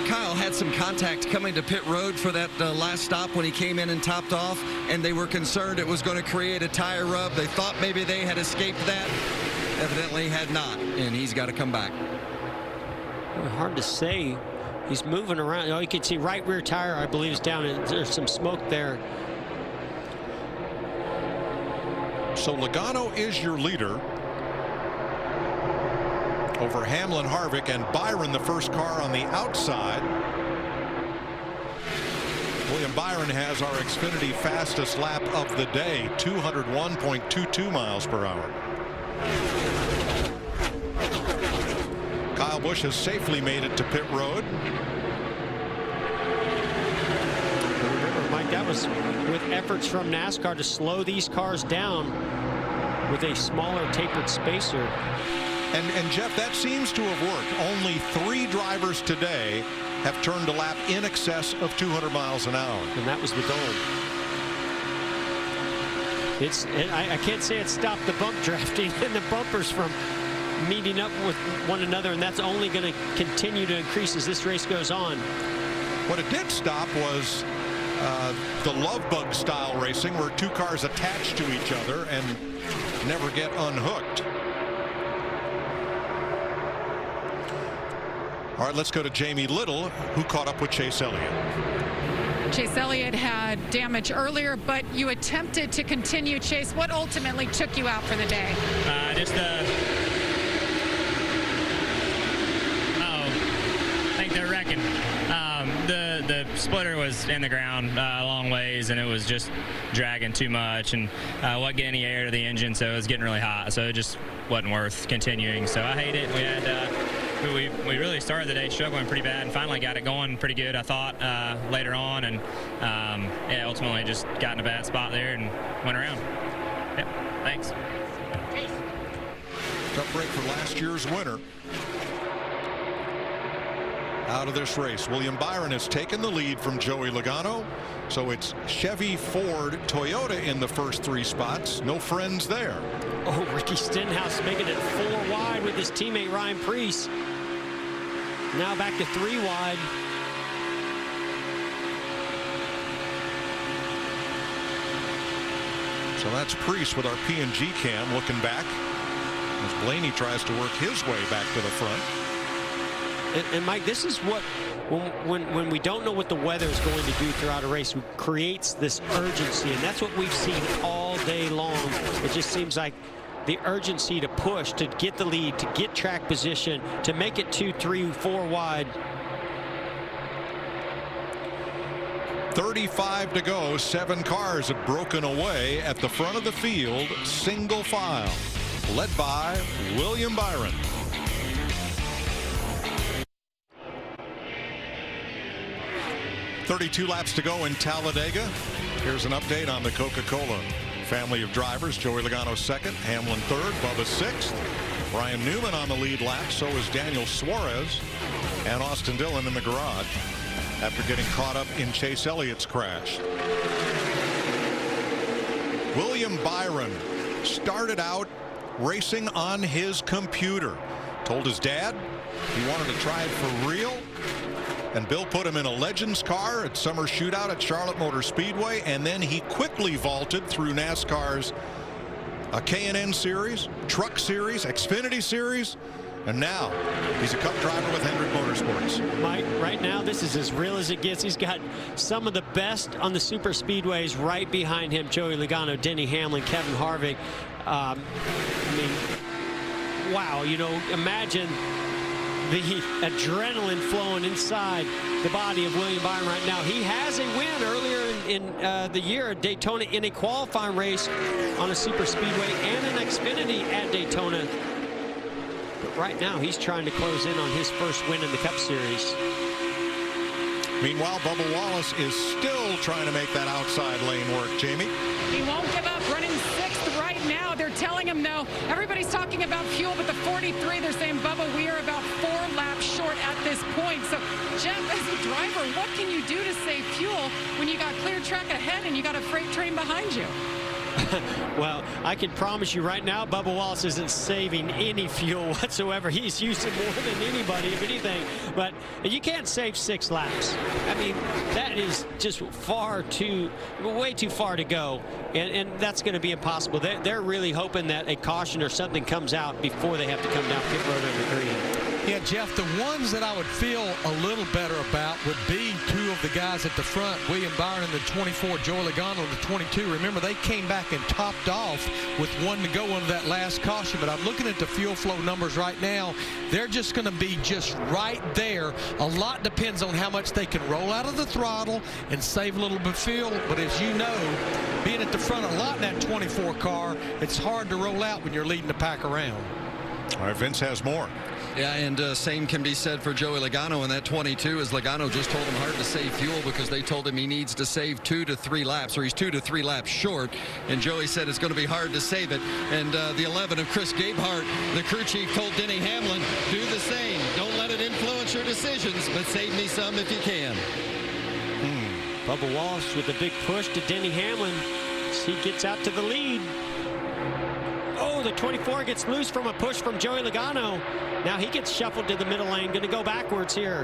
Kyle had some contact coming to pit road for that last stop when he came in and topped off, and they were concerned it was going to create a tire rub. They thought maybe they had escaped that. Evidently had not, and he's got to come back. Well, hard to say. He's moving around. Oh, you can see right rear tire, I believe, is down, and there's some smoke there. So Logano is your leader over Hamlin, Harvick, and Byron, the first car on the outside. William Byron has our Xfinity fastest lap of the day, 201.22 miles per hour. Kyle Busch has safely made it to pit road. Remember, Mike, that was with efforts from NASCAR to slow these cars down with a smaller tapered spacer. And Jeff, that seems to have worked. Only 3 drivers today have turned a lap in excess of 200 miles an hour. And that was the goal. I can't say it stopped the bump drafting and the bumpers from meeting up with one another, and that's only going to continue to increase as this race goes on. What it did stop was the love bug style racing, where 2 cars attach to each other and never get unhooked. All right, let's go to Jamie Little, who caught up with Chase Elliott. Chase Elliott had damage earlier, but you attempted to continue. Chase, what ultimately took you out for the day? Just I think they're wrecking. The splitter was in the ground a long ways, and it was just dragging too much, and wasn't getting any air to the engine, so it was getting really hot. So it just wasn't worth continuing. So I hate it. We had we really started the day struggling pretty bad, and finally got it going pretty good, I thought, later on, and yeah, ultimately just got in a bad spot there and went around. Yep, thanks. Tough break for last year's winner. Out of this race, William Byron has taken the lead from Joey Logano. So it's Chevy, Ford, Toyota in the first 3 spots. No friends there. Oh, Ricky Stenhouse making it 4 wide with his teammate Ryan Preece. Now back to 3 wide. So that's Preece with our P&G cam looking back as Blaney tries to work his way back to the front. And Mike, this is what, when we don't know what the weather is going to do throughout a race, it creates this urgency, and that's what we've seen all day long. It just seems like the urgency to push, to get the lead, to get track position, to make it 2, 3, 4 wide. 35 to go. 7 cars have broken away at the front of the field, single file, led by William Byron. .32 laps to go in Talladega. Here's an update on the Coca-Cola family of drivers. Joey Logano second, Hamlin third, Bubba sixth. Brian Newman on the lead lap. So is Daniel Suarez and Austin Dillon in the garage after getting caught up in Chase Elliott's crash. William Byron started out racing on his computer. Told his dad he wanted to try it for real. And Bill put him in a Legends car at Summer Shootout at Charlotte Motor Speedway, and then he quickly vaulted through NASCAR's K&N Series, Truck Series, Xfinity Series, and now he's a Cup driver with Hendrick Motorsports. Mike, right now this is as real as it gets. He's got some of the best on the super speedways right behind him. Joey Logano, Denny Hamlin, Kevin Harvick. I mean, wow, you know, imagine the adrenaline flowing inside the body of William Byron right now. He has a win earlier in the year at Daytona in a qualifying race on a super speedway and an Xfinity at Daytona. But right now he's trying to close in on his first win in the Cup Series. Meanwhile, Bubba Wallace is still trying to make that outside lane work, Jamie. He won't give up, running 6th right now. They're telling him, though, everybody's talking about fuel, but the 43, they're saying, Bubba, we are about 4 laps short at this point. So, Jeff, as a driver, what can you do to save fuel when you got clear track ahead and you got a freight train behind you? Well, I can promise you right now, Bubba Wallace isn't saving any fuel whatsoever. He's using more than anybody, if anything. But you can't save 6 laps. I mean, that is just way too far to go. And that's going to be impossible. They're really hoping that a caution or something comes out before they have to come down pit road under green. Yeah, Jeff, the ones that I would feel a little better about would be 2 of the guys at the front, William Byron in the 24, Joey Logano in the 22. Remember, they came back and topped off with 1 to go under that last caution. But I'm looking at the fuel flow numbers right now. They're just going to be just right there. A lot depends on how much they can roll out of the throttle and save a little bit of fuel. But as you know, being at the front a lot in that 24 car, it's hard to roll out when you're leading the pack around. All right, Vince has more. Yeah, and same can be said for Joey Logano in that 22, as Logano just told him hard to save fuel because they told him he needs to save 2 to 3 laps, or he's 2 to 3 laps short. And Joey said it's going to be hard to save it. And the 11 of Chris Gabehart, the crew chief, told Denny Hamlin, do the same. Don't let it influence your decisions, but save me some if you can. Bubba Wallace with a big push to Denny Hamlin as he gets out to the lead. Oh, the 24 gets loose from a push from Joey Logano. Now he gets shuffled to the middle lane, going to go backwards here.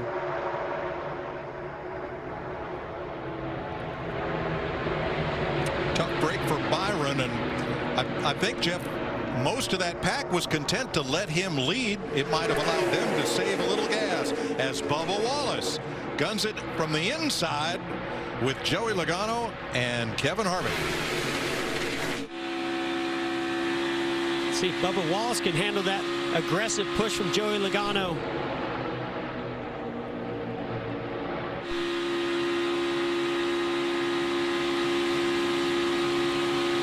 Tough break for Byron, and I think, Jeff, most of that pack was content to let him lead. It might have allowed them to save a little gas as Bubba Wallace guns it from the inside with Joey Logano and Kevin Harvick. See if Bubba Wallace can handle that aggressive push from Joey Logano.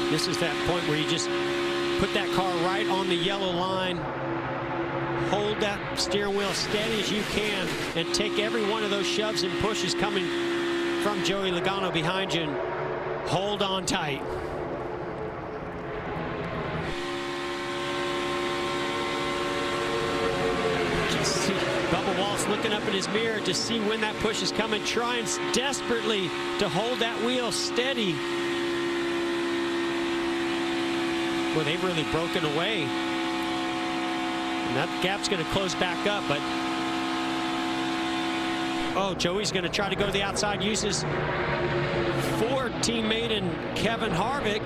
This is that point where you just put that car right on the yellow line, hold that steering wheel steady as you can, and take every one of those shoves and pushes coming from Joey Logano behind you and hold on tight. Bubba Wallace looking up in his mirror to see when that push is coming, trying desperately to hold that wheel steady. Well, they've really broken away. And that gap's going to close back up, but oh, Joey's going to try to go to the outside, uses Ford teammate and Kevin Harvick.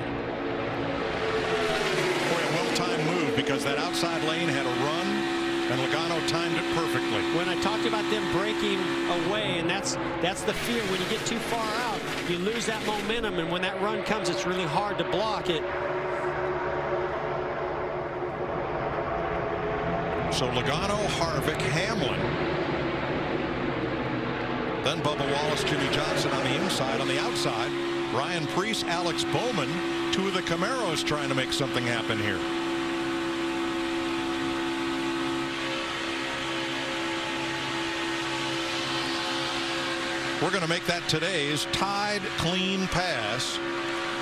Boy, a well-timed move because that outside lane had a run. And Logano timed it perfectly. When I talked about them breaking away, and that's the fear. When you get too far out, you lose that momentum, and when that run comes, it's really hard to block it. So Logano, Harvick, Hamlin. Then Bubba Wallace, Jimmy Johnson on the inside. On the outside, Ryan Preece, Alex Bowman. 2 of the Camaros trying to make something happen here. We're going to make that today's tied clean pass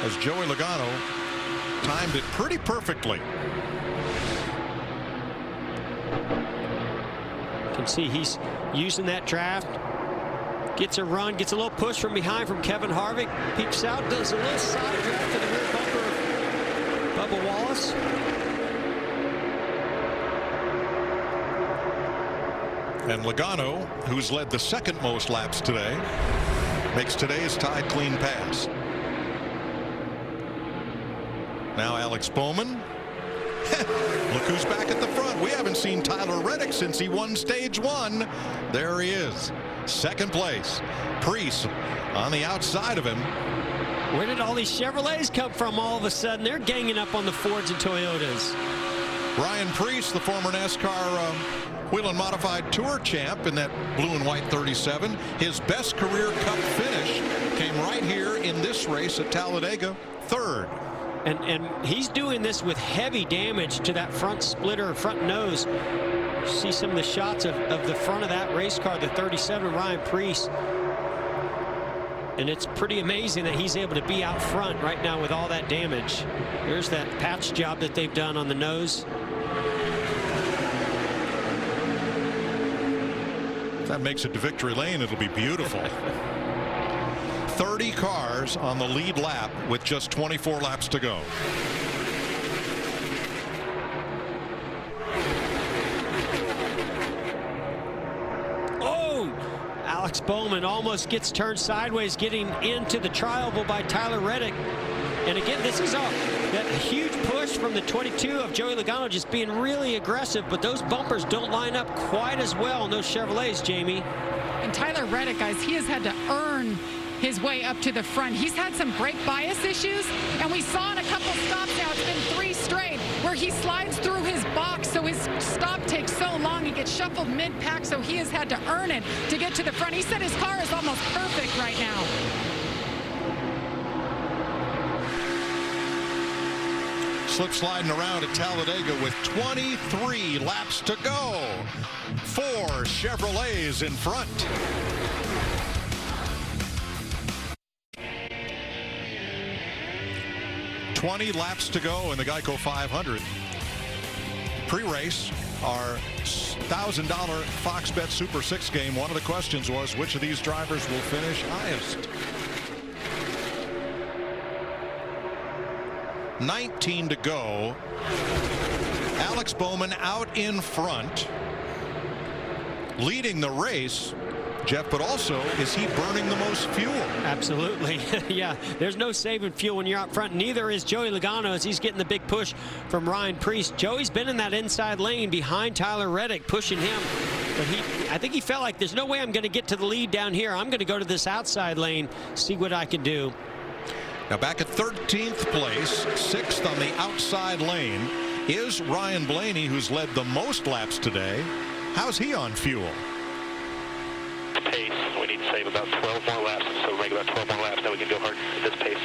as Joey Logano timed it pretty perfectly. You can see he's using that draft. Gets a run, gets a little push from behind from Kevin Harvick. Peeks out, does a little side draft to the rear bumper of Bubba Wallace. And Logano, who's led the second most laps today, makes today's tie clean pass. Now Alex Bowman. Look who's back at the front. We haven't seen Tyler Reddick since he won stage 1. There he is. Second place. Preece on the outside of him. Where did all these Chevrolets come from all of a sudden? They're ganging up on the Fords and Toyotas. Ryan Preece, the former NASCAR Wheel and Modified Tour champ in that blue and white 37. His best career Cup finish came right here in this race at Talladega, 3rd. And he's doing this with heavy damage to that front splitter, front nose. You see some of the shots of the front of that race car, the 37, Ryan Preece. And it's pretty amazing that he's able to be out front right now with all that damage. There's that patch job that they've done on the nose. If that makes it to victory lane, it'll be beautiful. 30 cars on the lead lap with just 24 laps to go. Oh, Alex Bowman almost gets turned sideways, getting into the tri-oval by Tyler Reddick. And again, this is that huge push from the 22 of Joey Logano, just being really aggressive, but those bumpers don't line up quite as well on those Chevrolets, Jamie. And Tyler Reddick, guys, he has had to earn his way up to the front. He's had some brake bias issues, and we saw in a couple stops now, it's been 3 straight, where he slides through his box, so his stop takes so long, he gets shuffled mid-pack, so he has had to earn it to get to the front. He said his car is almost perfect right now. Slip sliding around at Talladega with 23 laps to go. 4 Chevrolets in front. $20 laps to go in the Geico 500. Pre-race, our $1,000 Fox Bet Super 6 game. One of the questions was, which of these drivers will finish highest? 19 to go. Alex Bowman out in front, leading the race. Jeff, but also, is he burning the most fuel? Absolutely. Yeah, there's no saving fuel when you're out front. Neither is Joey Logano as he's getting the big push from Ryan Preece. Joey's been in that inside lane behind Tyler Reddick, pushing him. But I think he felt like there's no way I'm going to get to the lead down here. I'm going to go to this outside lane, see what I can do. Now back at 13th place, 6th on the outside lane, is Ryan Blaney, who's led the most laps today. How's he on fuel? Pace. We need to save about 12 more laps, so make about 12 more laps, then we can go hard at this pace.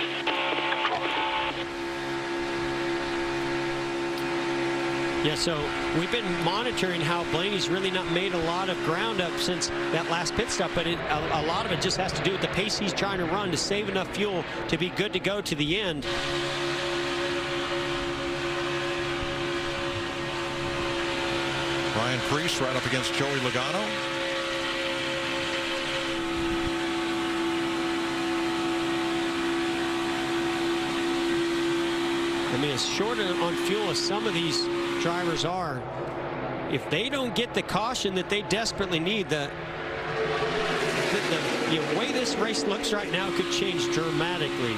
Yeah, so we've been monitoring how Blaney's really not made a lot of ground up since that last pit stop, but a lot of it just has to do with the pace he's trying to run to save enough fuel to be good to go to the end. Ryan Preece right up against Joey Logano. I mean, as short on fuel as some of these drivers are, if they don't get the caution that they desperately need, the way this race looks right now could change dramatically.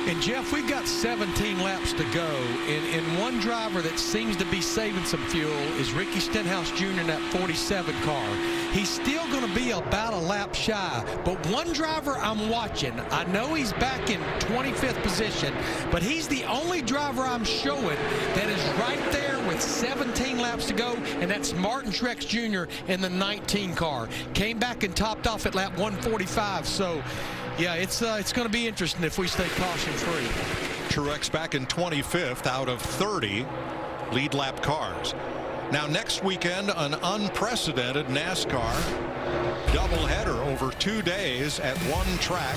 And Jeff, we've got 17 laps to go, and one driver that seems to be saving some fuel is Ricky Stenhouse Jr. in that 47 car. He's still going to be about a lap shy, but one driver I'm watching, I know he's back in 25th position, but he's the only driver I'm showing that is right there with 17 laps to go, and that's Martin Truex Jr. in the 19 car. Came back and topped off at lap 145, so yeah, it's going to be interesting if we stay caution-free. Truex back in 25th out of 30 lead lap cars. Now next weekend, an unprecedented NASCAR doubleheader over 2 days at one track,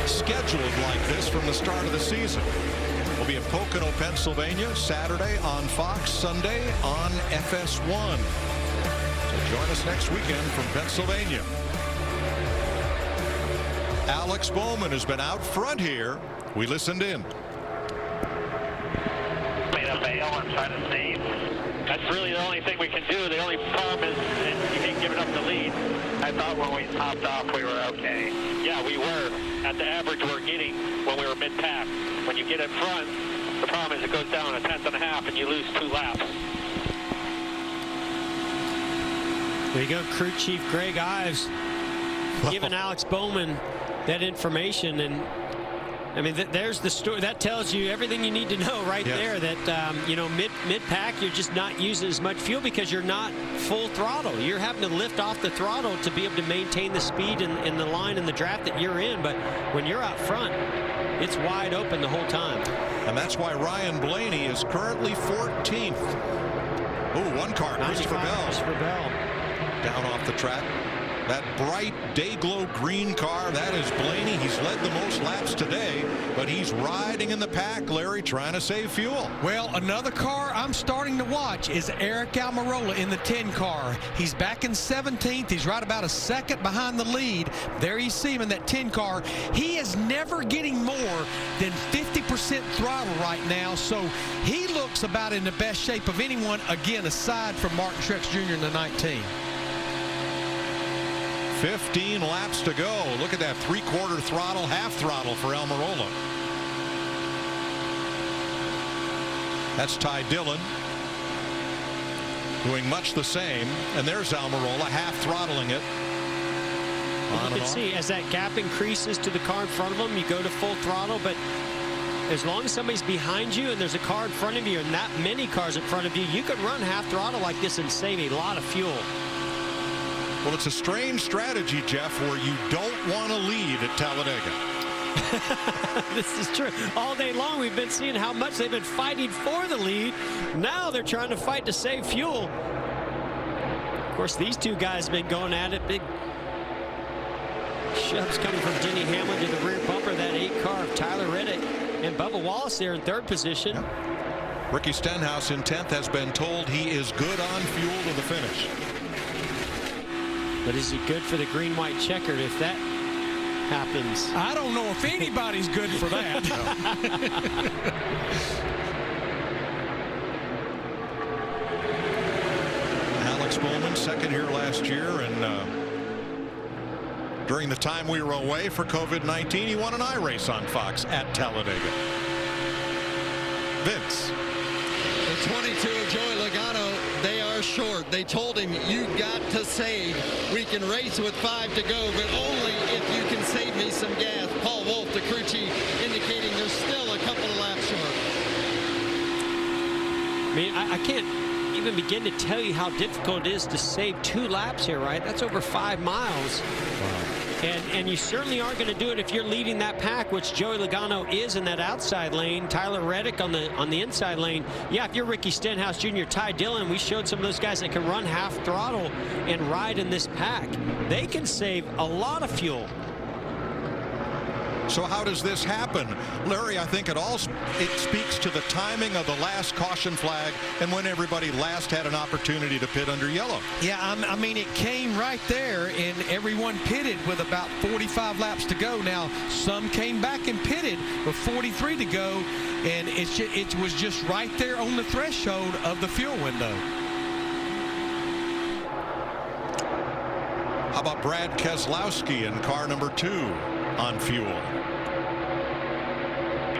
scheduled like this from the start of the season. We'll be in Pocono, Pennsylvania, Saturday on Fox, Sunday on FS1. So join us next weekend from Pennsylvania. Alex Bowman has been out front here. We listened in. Made a bail and try to save. That's really the only thing we can do. The only problem is you lead. I thought when we popped off we were okay. Yeah, we were at the average we're getting when we were mid-pack. When you get in front, the problem is it goes down 1.5 and you lose 2 laps. There you go, Crew Chief Greg Ives giving Alex Bowman that information. And I mean, there's the story. That tells you everything you need to know right there, that, you know, mid-pack, you're just not using as much fuel because you're not full throttle. You're having to lift off the throttle to be able to maintain the speed in the line and the draft that you're in. But when you're out front, it's wide open the whole time. And that's why Ryan Blaney is currently 14th. Oh, one car, Christopher Bell. Down off the track. That bright day-glow green car, that is Blaney. He's led the most laps today, but he's riding in the pack, Larry, trying to save fuel. Well, another car I'm starting to watch is Eric Almirola in the 10 car. He's back in 17th. He's right about a second behind the lead. There you see him in that 10 car. He is never getting more than 50% throttle right now, so he looks about in the best shape of anyone, again, aside from Martin Truex Jr. in the 19. 15 laps to go. Look at that, 3/4 throttle, half throttle for Almirola. That's Ty Dillon doing much the same, and there's Almirola half throttling it. You can see as that gap increases to the car in front of them, you go to full throttle, but as long as somebody's behind you and there's a car in front of you and that many cars in front of you, you can run half throttle like this and save a lot of fuel. Well, it's a strange strategy, Jeff, where you don't want to lead at Talladega. This is true. All day long we've been seeing how much they've been fighting for the lead. Now they're trying to fight to save fuel. Of course, these two guys have been going at it. Big shoves coming from Denny Hamlin to the rear bumper. That 8 car of Tyler Reddick and Bubba Wallace there in 3rd position. Ricky Stenhouse in 10th has been told he is good on fuel to the finish. But is he good for the green-white checkered if that happens? I don't know if anybody's good for that. Alex Bowman, second here last year, and during the time we were away for COVID-19, he won an iRace on Fox at Talladega. Vince. The 22 of Joey Logano, they are short. They told him, you got to save. We can race with 5 to go, but only if you can save me some gas. Paul Wolf, the crew chief, indicating there's still a couple of laps short. I mean, I can't even begin to tell you how difficult it is to save 2 laps here, right? That's over 5 miles. Wow. And you certainly aren't going to do it if you're leading that pack, which Joey Logano is in that outside lane. Tyler Reddick on the inside lane. Yeah, if you're Ricky Stenhouse Jr., Ty Dillon, we showed some of those guys that can run half throttle and ride in this pack. They can save a lot of fuel. So how does this happen? Larry, I think it speaks to the timing of the last caution flag and when everybody last had an opportunity to pit under yellow. Yeah, I mean, it came right there, and everyone pitted with about 45 laps to go. Now, some came back and pitted with 43 to go, and it was just right there on the threshold of the fuel window. How about Brad Keselowski in car number 2 on fuel?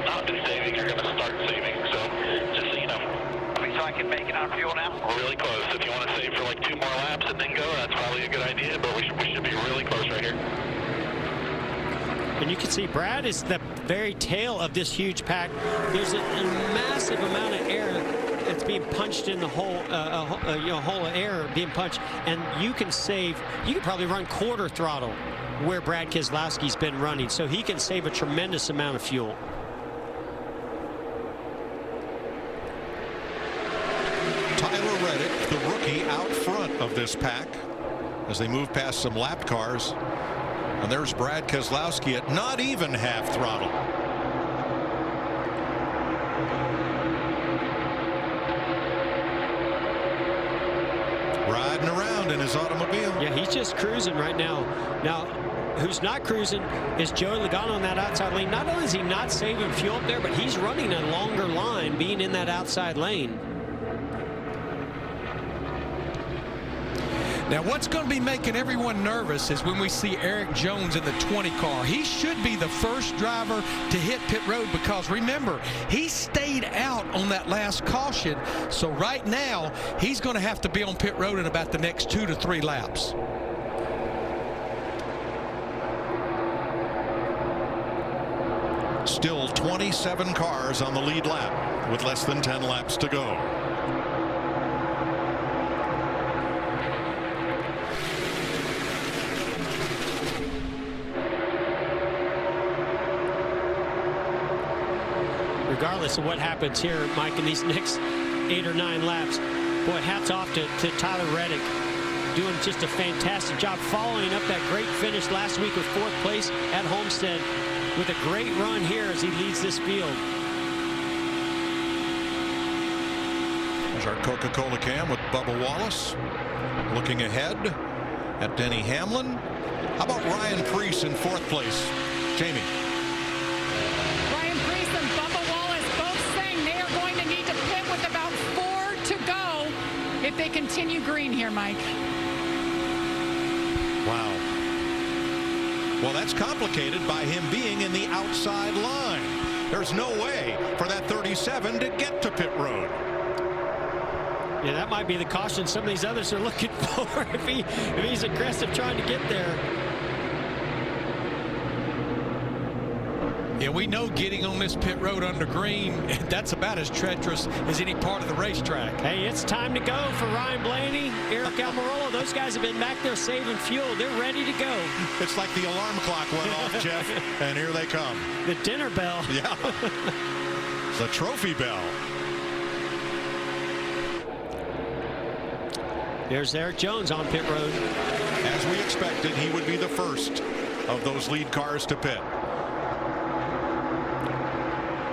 Not just saving, you're going to start saving, so just so you know. So I can make it on fuel now? We're really close. If you want to save for like 2 more laps and then go, that's probably a good idea, but we should be really close right here. And you can see Brad is the very tail of this huge pack. There's a massive amount of air that's being punched in the hole, hole of air being punched, and you can probably run 1/4 throttle where Brad Keselowski's been running, so he can save a tremendous amount of fuel. Tyler Reddick, the rookie, out front of this pack as they move past some lapped cars. And there's Brad Keselowski at not even half throttle. Riding around in his automobile. Yeah, he's just cruising right now. Now, who's not cruising is Joey Logano in that outside lane. Not only is he not saving fuel up there, but he's running a longer line being in that outside lane. Now, what's going to be making everyone nervous is when we see Eric Jones in the 20 car. He should be the first driver to hit pit road because, remember, he stayed out on that last caution. So right now, he's going to have to be on pit road in about the next 2 to 3 laps. Still 27 cars on the lead lap with less than 10 laps to go. Regardless of what happens here, Mike, in these next 8 or 9 laps, boy, hats off to Tyler Reddick, doing just a fantastic job following up that great finish last week with 4th place at Homestead with a great run here as he leads this field. There's our Coca-Cola cam with Bubba Wallace looking ahead at Denny Hamlin. How about Ryan Preece in 4th place? Jamie. Ryan Preece and Bubba Wallace both saying they are going to need to pit with about 4 to go if they continue green here, Mike. Wow. Well, that's complicated by him being in the outside line. There's no way for that 37 to get to pit road. Yeah, that might be the caution some of these others are looking for if he's aggressive trying to get there. Yeah, we know getting on this pit road under green, that's about as treacherous as any part of the racetrack. Hey, it's time to go for Ryan Blaney, Eric Almirola. Those guys have been back there saving fuel. They're ready to go. It's like the alarm clock went off, Jeff, and here they come. The dinner bell. Yeah. The trophy bell. There's Eric Jones on pit road. As we expected, he would be the first of those lead cars to pit.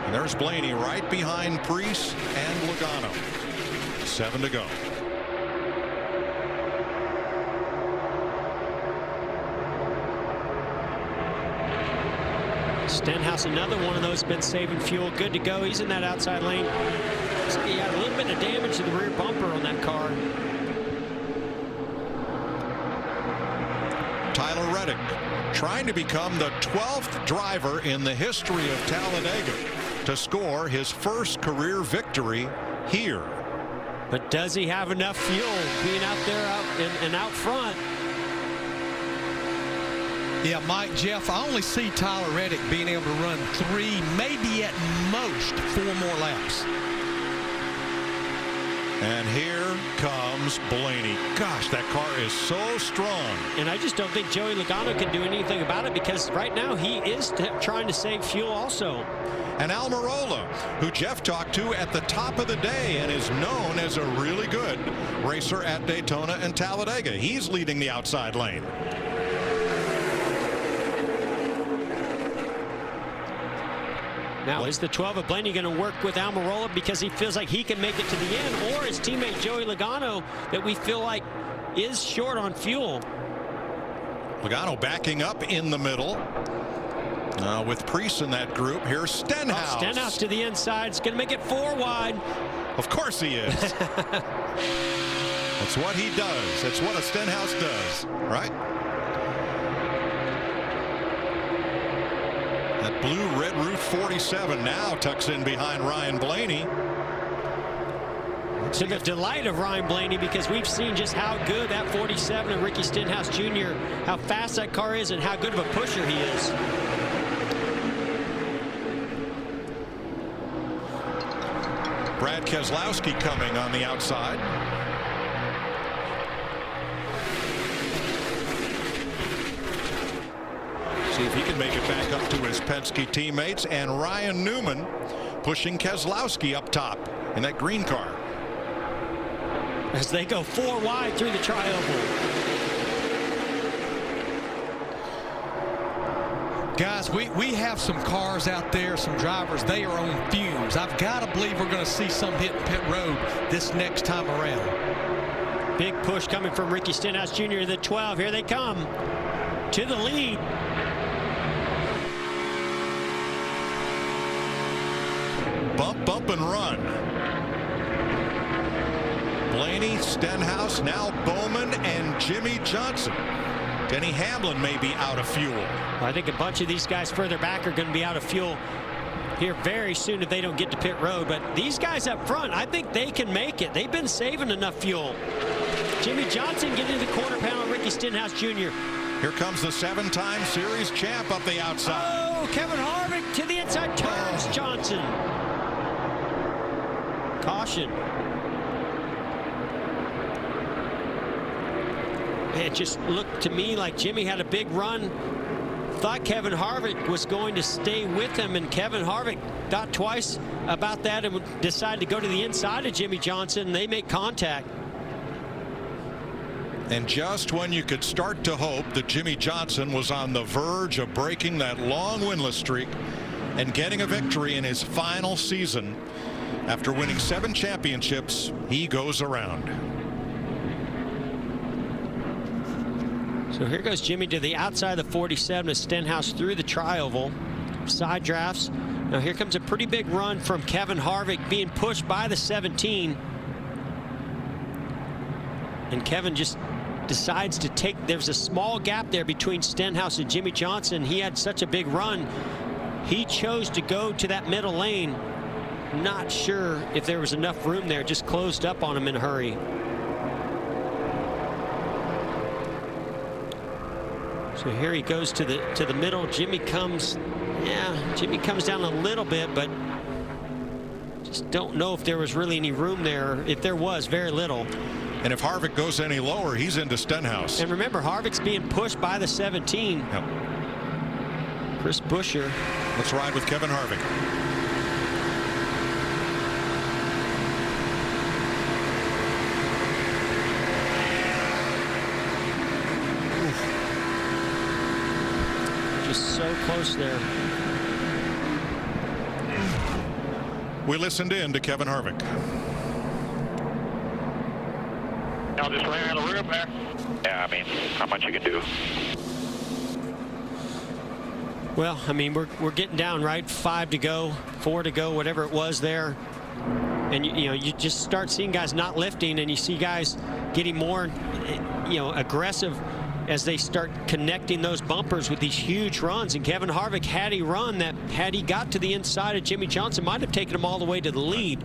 And there's Blaney right behind Preece and Logano. 7 to go. Stenhouse, another one of those, been saving fuel. Good to go. He's in that outside lane. So he had a little bit of damage to the rear bumper on that car. Tyler Reddick trying to become the 12th driver in the history of Talladega to score his first career victory here. But does he have enough fuel being out there out front? Yeah, Mike, Jeff, I only see Tyler Reddick being able to run 3, maybe at most 4 more laps. And here comes Blaney. Gosh, that car is so strong. And I just don't think Joey Logano can do anything about it because right now he is trying to save fuel also. And Almirola, who Jeff talked to at the top of the day and is known as a really good racer at Daytona and Talladega. He's leading the outside lane. Now, is the 12 of Blaney going to work with Almirola because he feels like he can make it to the end, or his teammate Joey Logano that we feel like is short on fuel? Logano backing up in the middle. With Preece in that group. Here's Stenhouse. Stenhouse to the inside. It's going to make it 4 wide. Of course he is. That's what he does. That's what a Stenhouse does, right? That blue Red Roof 47 now tucks in behind Ryan Blaney. To the delight of Ryan Blaney, because we've seen just how good that 47 of Ricky Stenhouse Jr., how fast that car is and how good of a pusher he is. Brad Keselowski coming on the outside. See if he can make it back up to his Penske teammates. And Ryan Newman pushing Keselowski up top in that green car. As they go 4 wide through the tri-oval. Guys, we have some cars out there, some drivers, they are on fumes. I've got to believe we're going to see some hit pit road this next time around. Big push coming from Ricky Stenhouse Jr. The 12. Here they come to the lead. Bump, bump, and run. Blaney, Stenhouse, now Bowman and Jimmy Johnson. Denny Hamlin may be out of fuel. Well, I think a bunch of these guys further back are going to be out of fuel here very soon if they don't get to pit road. But these guys up front, I think they can make it. They've been saving enough fuel. Jimmy Johnson getting to the quarter panel. Ricky Stenhouse Jr. Here comes the 7-time series champ up the outside. Oh, Kevin Harvick to the inside, turns Johnson. Caution. It just looked to me like Jimmy had a big run. Thought Kevin Harvick was going to stay with him, and Kevin Harvick thought twice about that and decided to go to the inside of Jimmy Johnson, and they make contact. And just when you could start to hope that Jimmy Johnson was on the verge of breaking that long winless streak and getting a victory in his final season, after winning 7 championships, he goes around. So here goes Jimmy to the outside of the 47 as Stenhouse through the tri-oval. Side drafts. Now here comes a pretty big run from Kevin Harvick being pushed by the 17. And Kevin just decides to take, there's a small gap there between Stenhouse and Jimmy Johnson. He had such a big run. He chose to go to that middle lane. Not sure if there was enough room there, just closed up on him in a hurry. So here he goes to the middle. Jimmy comes down a little bit, but just don't know if there was really any room there. If there was, very little. And if Harvick goes any lower, he's into Stenhouse. And remember, Harvick's being pushed by the 17. Yep. Chris Buescher. Let's ride with Kevin Harvick. Just so close there. We listened in to Kevin Harvick. Y'all just ran out of room there. Yeah, I mean, how much you can do. Well, I mean, we're getting down, right? 5 to go, 4 to go, whatever it was there. And you know, you just start seeing guys not lifting, and you see guys getting more, aggressive as they start connecting those bumpers with these huge runs. And Kevin Harvick had a run that, had he got to the inside of Jimmy Johnson, might have taken him all the way to the lead.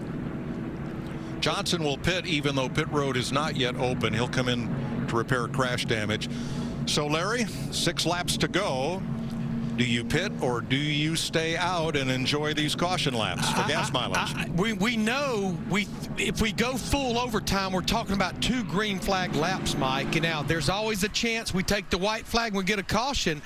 Johnson will pit even though pit road is not yet open. He'll come in to repair crash damage. So Larry, 6 laps to go. Do you pit or do you stay out and enjoy these caution laps for gas mileage? We know if we go full overtime, we're talking about 2 green flag laps, Mike. And now there's always a chance we take the white flag and we get a caution.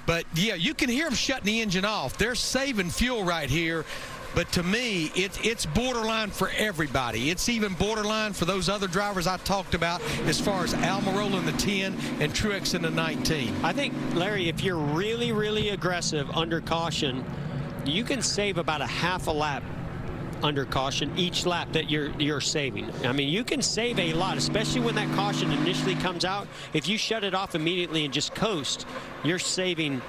But yeah, you can hear them shutting the engine off. They're saving fuel right here. But to me, it's borderline for everybody. It's even borderline for those other drivers I talked about as far as Almirola in the 10 and Truex in the 19. I think, Larry, if you're really, really aggressive under caution, you can save about a half a lap under caution each lap that you're saving. I mean, you can save a lot, especially when that caution initially comes out. If you shut it off immediately and just coast, you're saving.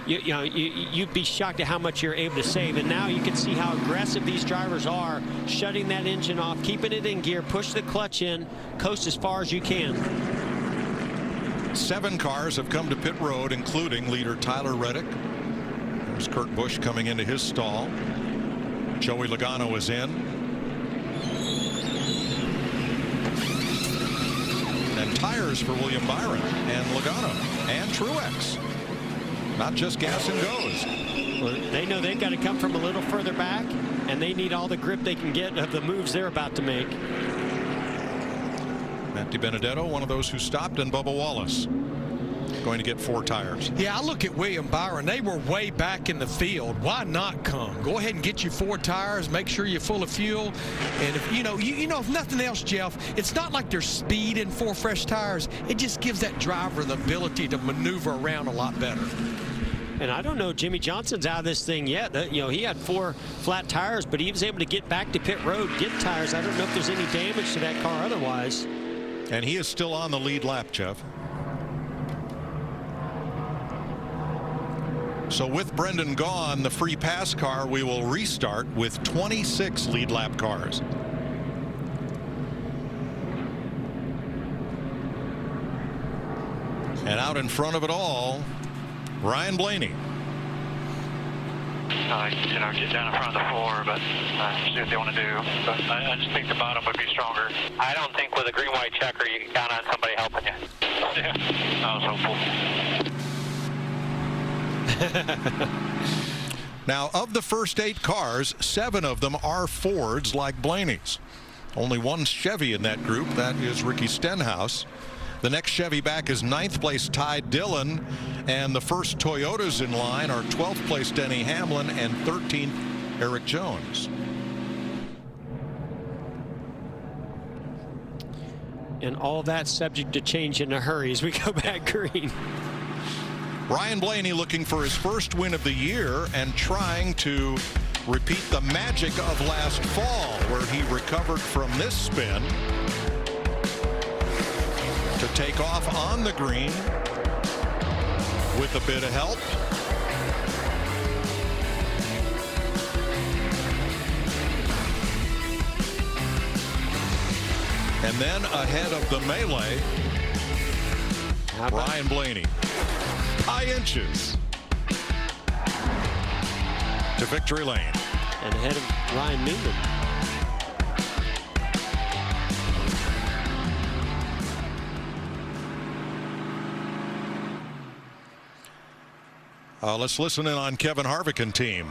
You'd be shocked at how much you're able to save. And now you can see how aggressive these drivers are, shutting that engine off, keeping it in gear, push the clutch in, coast as far as you can. 7 cars have come to pit road, including leader Tyler Reddick. There's Kurt Busch coming into his stall. Joey Logano is in. And tires for William Byron and Logano and Truex. Not just gas and goes. Well, they know they've got to come from a little further back, and they need all the grip they can get of the moves they're about to make. Matt DiBenedetto, one of those who stopped, and Bubba Wallace going to get 4 tires. Yeah, I look at William Byron. They were way back in the field. Why not come? Go ahead and get you 4 tires. Make sure you're full of fuel. And if if nothing else, Jeff, it's not like there's speed in 4 fresh tires. It just gives that driver the ability to maneuver around a lot better. And I don't know, Jimmy Johnson's out of this thing yet. He had 4 flat tires, but he was able to get back to pit road, get tires. I don't know if there's any damage to that car otherwise. And he is still on the lead lap, Jeff. So with Brendan gone, the free pass car, we will restart with 26 lead lap cars. And out in front of it all, Ryan Blaney. Get down in front of the floor, but see what they want to do. But I just think the bottom would be stronger. I don't think with a green-white checker you can count on somebody helping you. Yeah, I was hopeful. Now, of the first 8 cars, 7 of them are Fords like Blaney's. Only one Chevy in that group. That is Ricky Stenhouse. The next Chevy back is 9th place Ty Dillon, and the first Toyotas in line are 12th place Denny Hamlin and 13th Eric Jones. And all that subject to change in a hurry as we go back green. Ryan Blaney looking for his first win of the year and trying to repeat the magic of last fall, where he recovered from this spin to take off on the green with a bit of help. And then ahead of the melee, Ryan Blaney, high inches to victory lane. And ahead of Ryan Newman. Let's listen in on Kevin Harvick and team.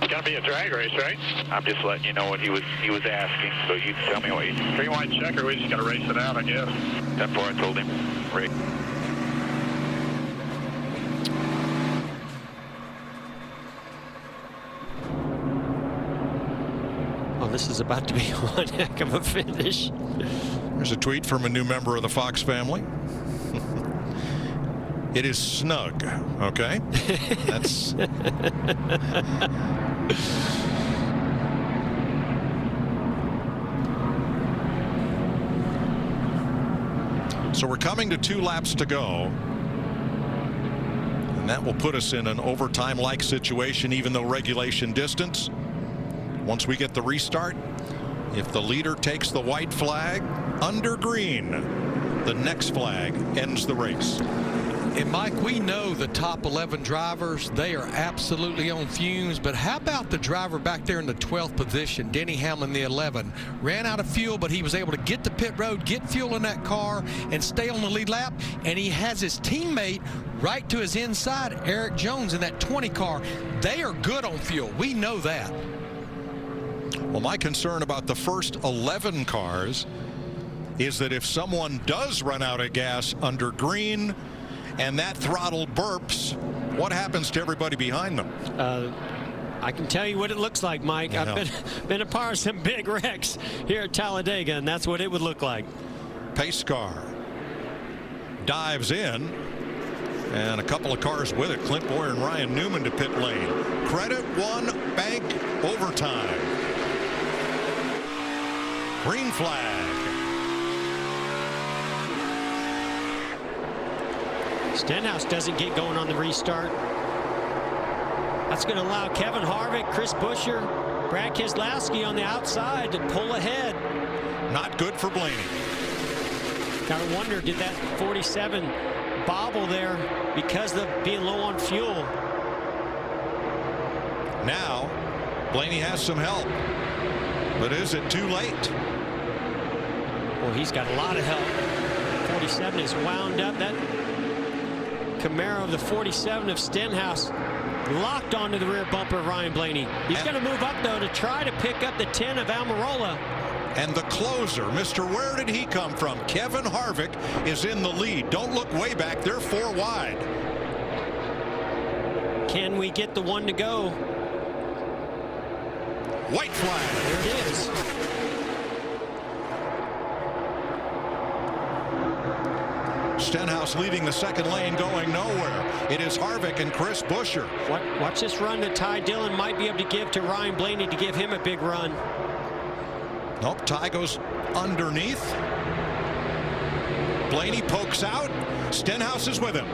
It's gonna be a drag race, right? I'm just letting you know what he was asking, so you tell me what you. Green-white checker, we just gotta race it out, I guess. That's what I told him. Right. Oh, this is about to be one heck of a finish. There's a tweet from a new member of the Fox family. It is snug, okay? That's... So we're coming to 2 laps to go. And that will put us in an overtime-like situation, even though regulation distance. Once we get the restart, if the leader takes the white flag under green, the next flag ends the race. And Mike, we know the top 11 drivers, they are absolutely on fumes, but how about the driver back there in the 12th position, Denny Hamlin, the 11, ran out of fuel, but he was able to get to pit road, get fuel in that car, and stay on the lead lap, and he has his teammate right to his inside, Eric Jones, in that 20 car. They are good on fuel. We know that. Well, my concern about the first 11 cars is that if someone does run out of gas under green, and that throttle burps, what happens to everybody behind them? I can tell you what it looks like, Mike. Yeah. I've been a part of some big wrecks here at Talladega, and that's what it would look like. Pace car dives in, and a couple of cars with it. Clint Boyer and Ryan Newman to pit lane. Credit one, bank overtime. Green flag. Stenhouse doesn't get going on the restart. That's going to allow Kevin Harvick, Chris Buescher, Brad Keselowski on the outside to pull ahead. Not good for Blaney. Gotta wonder, did that 47 bobble there because of being low on fuel? Now, Blaney has some help. But is it too late? Well, he's got a lot of help. 47 is wound up. That Camaro of the 47 of Stenhouse locked onto the rear bumper of Ryan Blaney. He's going to move up, though, to try to pick up the 10 of Almirola. And the closer, Mr. Where did he come from? Kevin Harvick is in the lead. Don't look way back. They're 4 wide. Can we get the one to go? White flag. There it is. Stenhouse leading the second lane, going nowhere. It is Harvick and Chris Buescher. Watch this run that Ty Dillon might be able to give to Ryan Blaney to give him a big run. Nope, Ty goes underneath. Blaney pokes out. Stenhouse is with him.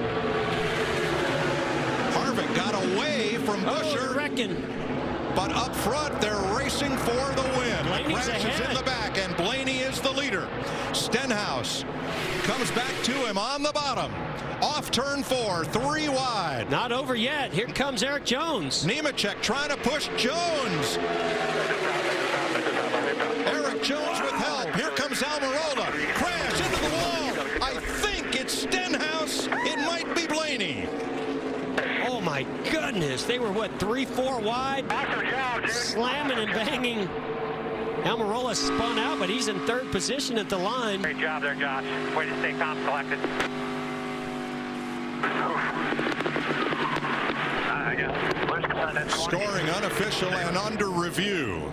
Harvick got away from Buescher. But up front, they're racing for the win. Blaney's Crash is ahead. in the back, and Blaney is the leader. Stenhouse comes back to him on the bottom. Off turn 4, 3 wide. Not over yet. Here comes Eric Jones. Nemechek trying to push Jones. Eric Jones with help. Here comes Almirola. Crash into the wall. I think it's Stenhouse. It might be Blaney. Oh my goodness. They were what, 3-4 wide? Slamming and banging. Almirola spun out, but he's in 3rd position at the line. Great job there, Josh. Way to stay calm, collected. Scoring unofficial and under review.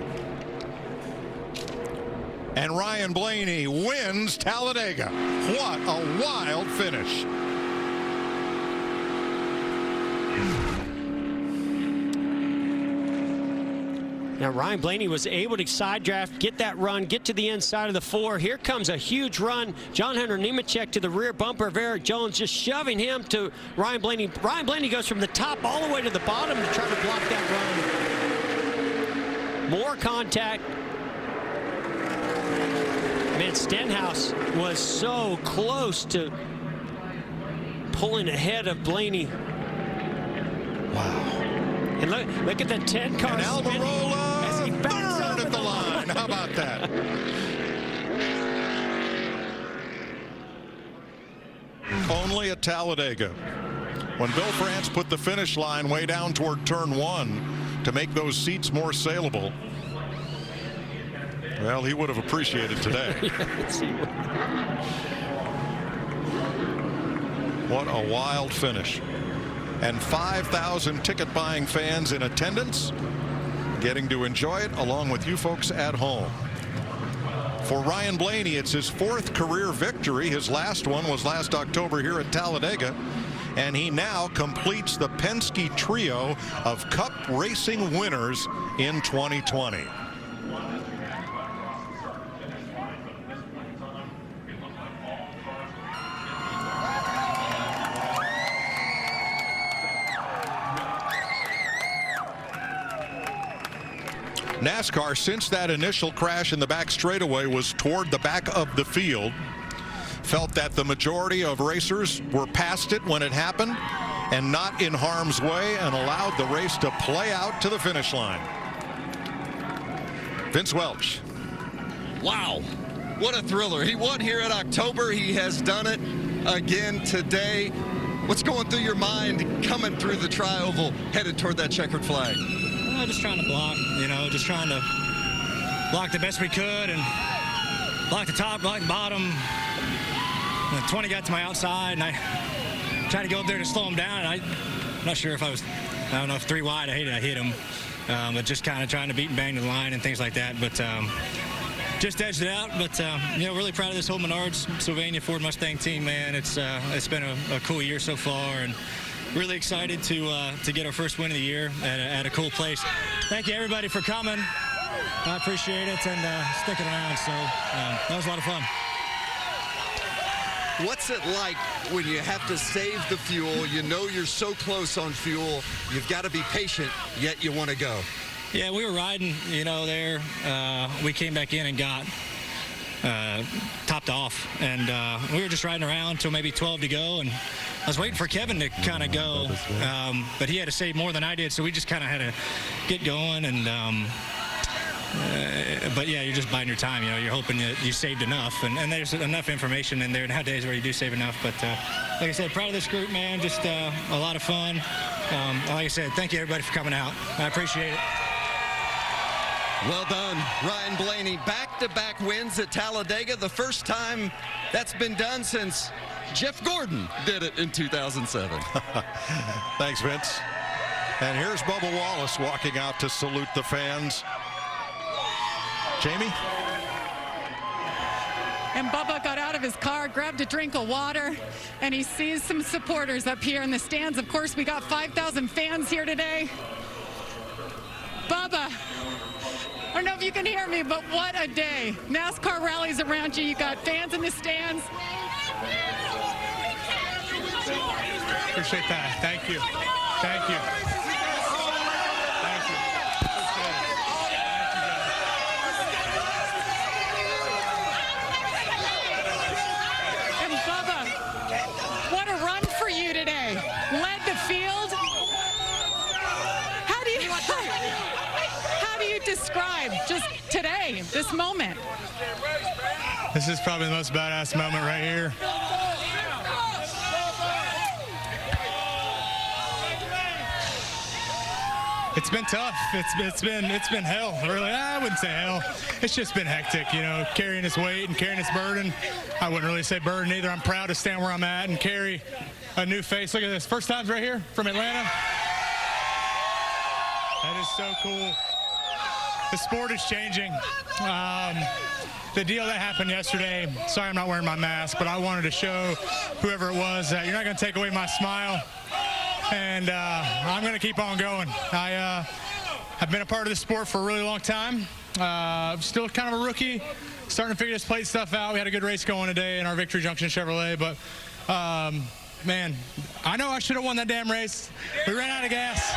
And Ryan Blaney wins Talladega. What a wild finish. Now Ryan Blaney was able to side draft, get that run, get to the inside of the 4. Here comes a huge run. John Hunter Nemechek to the rear bumper of Eric Jones, just shoving him to Ryan Blaney. Ryan Blaney goes from the top all the way to the bottom to try to block that run. More contact. Man, Stenhouse was so close to pulling ahead of Blaney. Wow. And look at the 10 car. And Almirola, as he backs up at the line. How about that? Only at Talladega. When Bill France put the finish line way down toward turn 1 to make those seats more saleable, well, he would have appreciated today. Yes, he would. What a wild finish. And 5,000 ticket-buying fans in attendance, getting to enjoy it along with you folks at home. For Ryan Blaney, it's his 4th career victory. His last one was last October here at Talladega, and he now completes the Penske trio of Cup racing winners in 2020. NASCAR, since that initial crash in the back straightaway was toward the back of the field, felt that the majority of racers were past it when it happened and not in harm's way, and allowed the race to play out to the finish line. Vince Welch. Wow, what a thriller. He won here in October. He has done it again today. What's going through your mind coming through the tri-oval, headed toward that checkered flag? Just trying to block, just trying to block the best we could and block the top, block the bottom. And the 20 got to my outside, and I tried to go up there to slow him down. And I'm not sure if I don't know if 3 wide. I hit him, but just kind of trying to beat and bang the line and things like that. But just edged it out. But really proud of this whole Menards Sylvania Ford Mustang team, man. It's been a cool year so far, and really excited to get our first win of the year at a cool place. Thank you, everybody, for coming. I appreciate it, and sticking around. So that was a lot of fun. What's it like when you have to save the fuel? You know you're so close on fuel. You've got to be patient, yet you want to go. Yeah, we were riding, there. We came back in and got topped off, and we were just riding around until maybe 12 to go, and I was waiting for Kevin to kind of go, but he had to save more than I did, so we just kind of had to get going. And but yeah, you're just biding your time. You're hoping that you saved enough, and there's enough information in there nowadays where you do save enough. But like I said, proud of this group, man. Just a lot of fun. Like I said, thank you, everybody, for coming out. I appreciate it. Well done, Ryan Blaney. Back-to-back wins at Talladega, the first time that's been done since Jeff Gordon did it in 2007. Thanks, Vince. And here's Bubba Wallace walking out to salute the fans. Jamie? And Bubba got out of his car, grabbed a drink of water, and he sees some supporters up here in the stands. Of course, we got 5,000 fans here today. Bubba, I don't know if you can hear me, but what a day. NASCAR rallies around you. You got fans in the stands. Appreciate that. Thank you. Thank you. Thank you. you today? Led the field. How do you describe just today, this moment? This is probably the most badass moment right here. It's been tough. It's been hell. Really, I wouldn't say hell. It's just been hectic, you know, carrying this weight and carrying this burden. I wouldn't really say burden either. I'm proud to stand where I'm at and carry a new face. Look at this. First times right here from Atlanta. That is so cool. The sport is changing. The deal that happened yesterday, sorry I'm not wearing my mask, but I wanted to show whoever it was that you're not going to take away my smile. And I'm going to keep on going. I've been a part of this sport for a really long time. Still kind of a rookie, starting to figure this plate stuff out. We had a good race going today in our Victory Junction Chevrolet, but man, I know I should have won that damn race. We ran out of gas.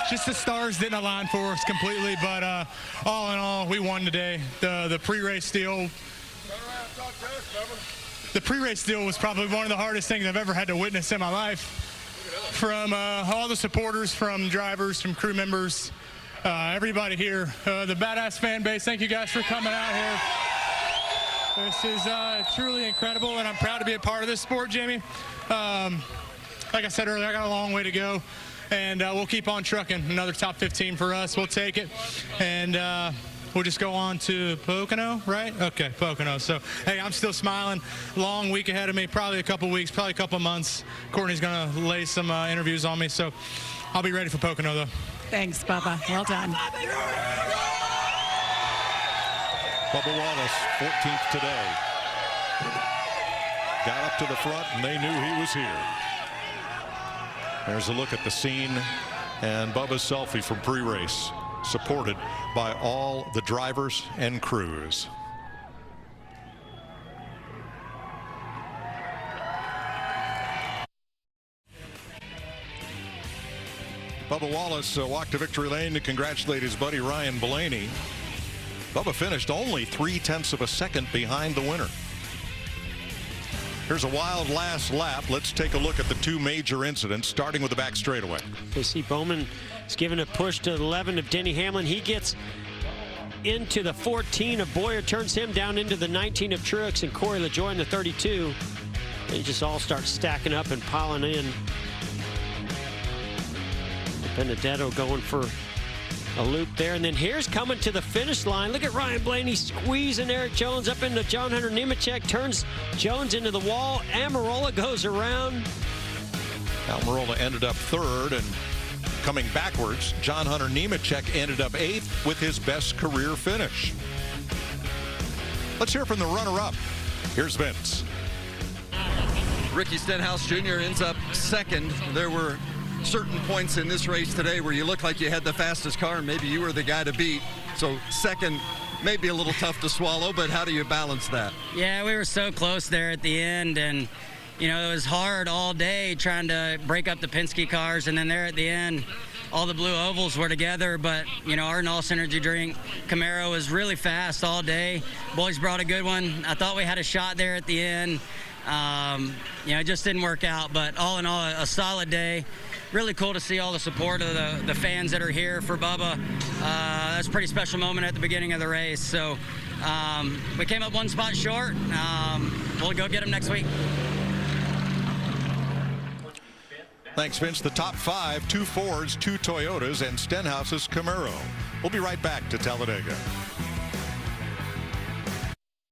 Just the stars didn't align for us completely, but all in all, we won today. The pre-race deal. The pre-race deal was probably one of the hardest things I've ever had to witness in my life. From all the supporters, from drivers, from crew members, everybody here, the badass fan base. Thank you guys for coming out here. This is truly incredible, and I'm proud to be a part of this sport, Jamie. Like I said earlier, I got a long way to go, and we'll keep on trucking. Another top 15 for us. We'll take it, and we'll just go on to Pocono, right? Okay, Pocono. So, hey, I'm still smiling. Long week ahead of me, probably a couple weeks, probably a couple months. Courtney's going to lay some interviews on me, so I'll be ready for Pocono, though. Thanks, Bubba. Well done. Bubba Wallace, 14th today. Got up to the front, and they knew he was here. There's a look at the scene and Bubba's selfie from pre-race, supported by all the drivers and crews. Bubba Wallace walked to victory lane to congratulate his buddy Ryan Blaney. Bubba finished only 0.3 of a second behind the winner. Here's a wild last lap. Let's take a look at the two major incidents, starting with the back straightaway. You see Bowman is giving a push to the 11 of Denny Hamlin. He gets into the 14 of Boyer, turns him down into the 19 of Truex, and Corey LaJoie in the 32. They just all start stacking up and piling in. Benedetto going for a loop there, and then here's coming to the finish line. Look at Ryan Blaney squeezing Eric Jones up into John Hunter Nemechek, turns Jones into the wall. Almirola goes around. Almirola ended up third, and coming backwards, John Hunter Nemechek ended up 8th with his best career finish. Let's hear from the runner-up. Here's Vince. Ricky Stenhouse Jr. ends up second. There were certain points in this race today where you looked like you had the fastest car and maybe you were the guy to beat. So second may be a little tough to swallow, but how do you balance that? Yeah, we were so close there at the end, and you know, it was hard all day trying to break up the Penske cars, and then there at the end, all the blue ovals were together, but you know, our NOS Energy drink Camaro was really fast all day. Boys brought a good one. I thought we had a shot there at the end. You know, it just didn't work out, but all in all, a solid day. Really cool to see all the support of the fans that are here for Bubba. That's a pretty special moment at the beginning of the race. So we came up one spot short. We'll go get him next week. Thanks, Vince. The top 5, 2 Fords, 2 Toyotas, and Stenhouse's Camaro. We'll be right back to Talladega.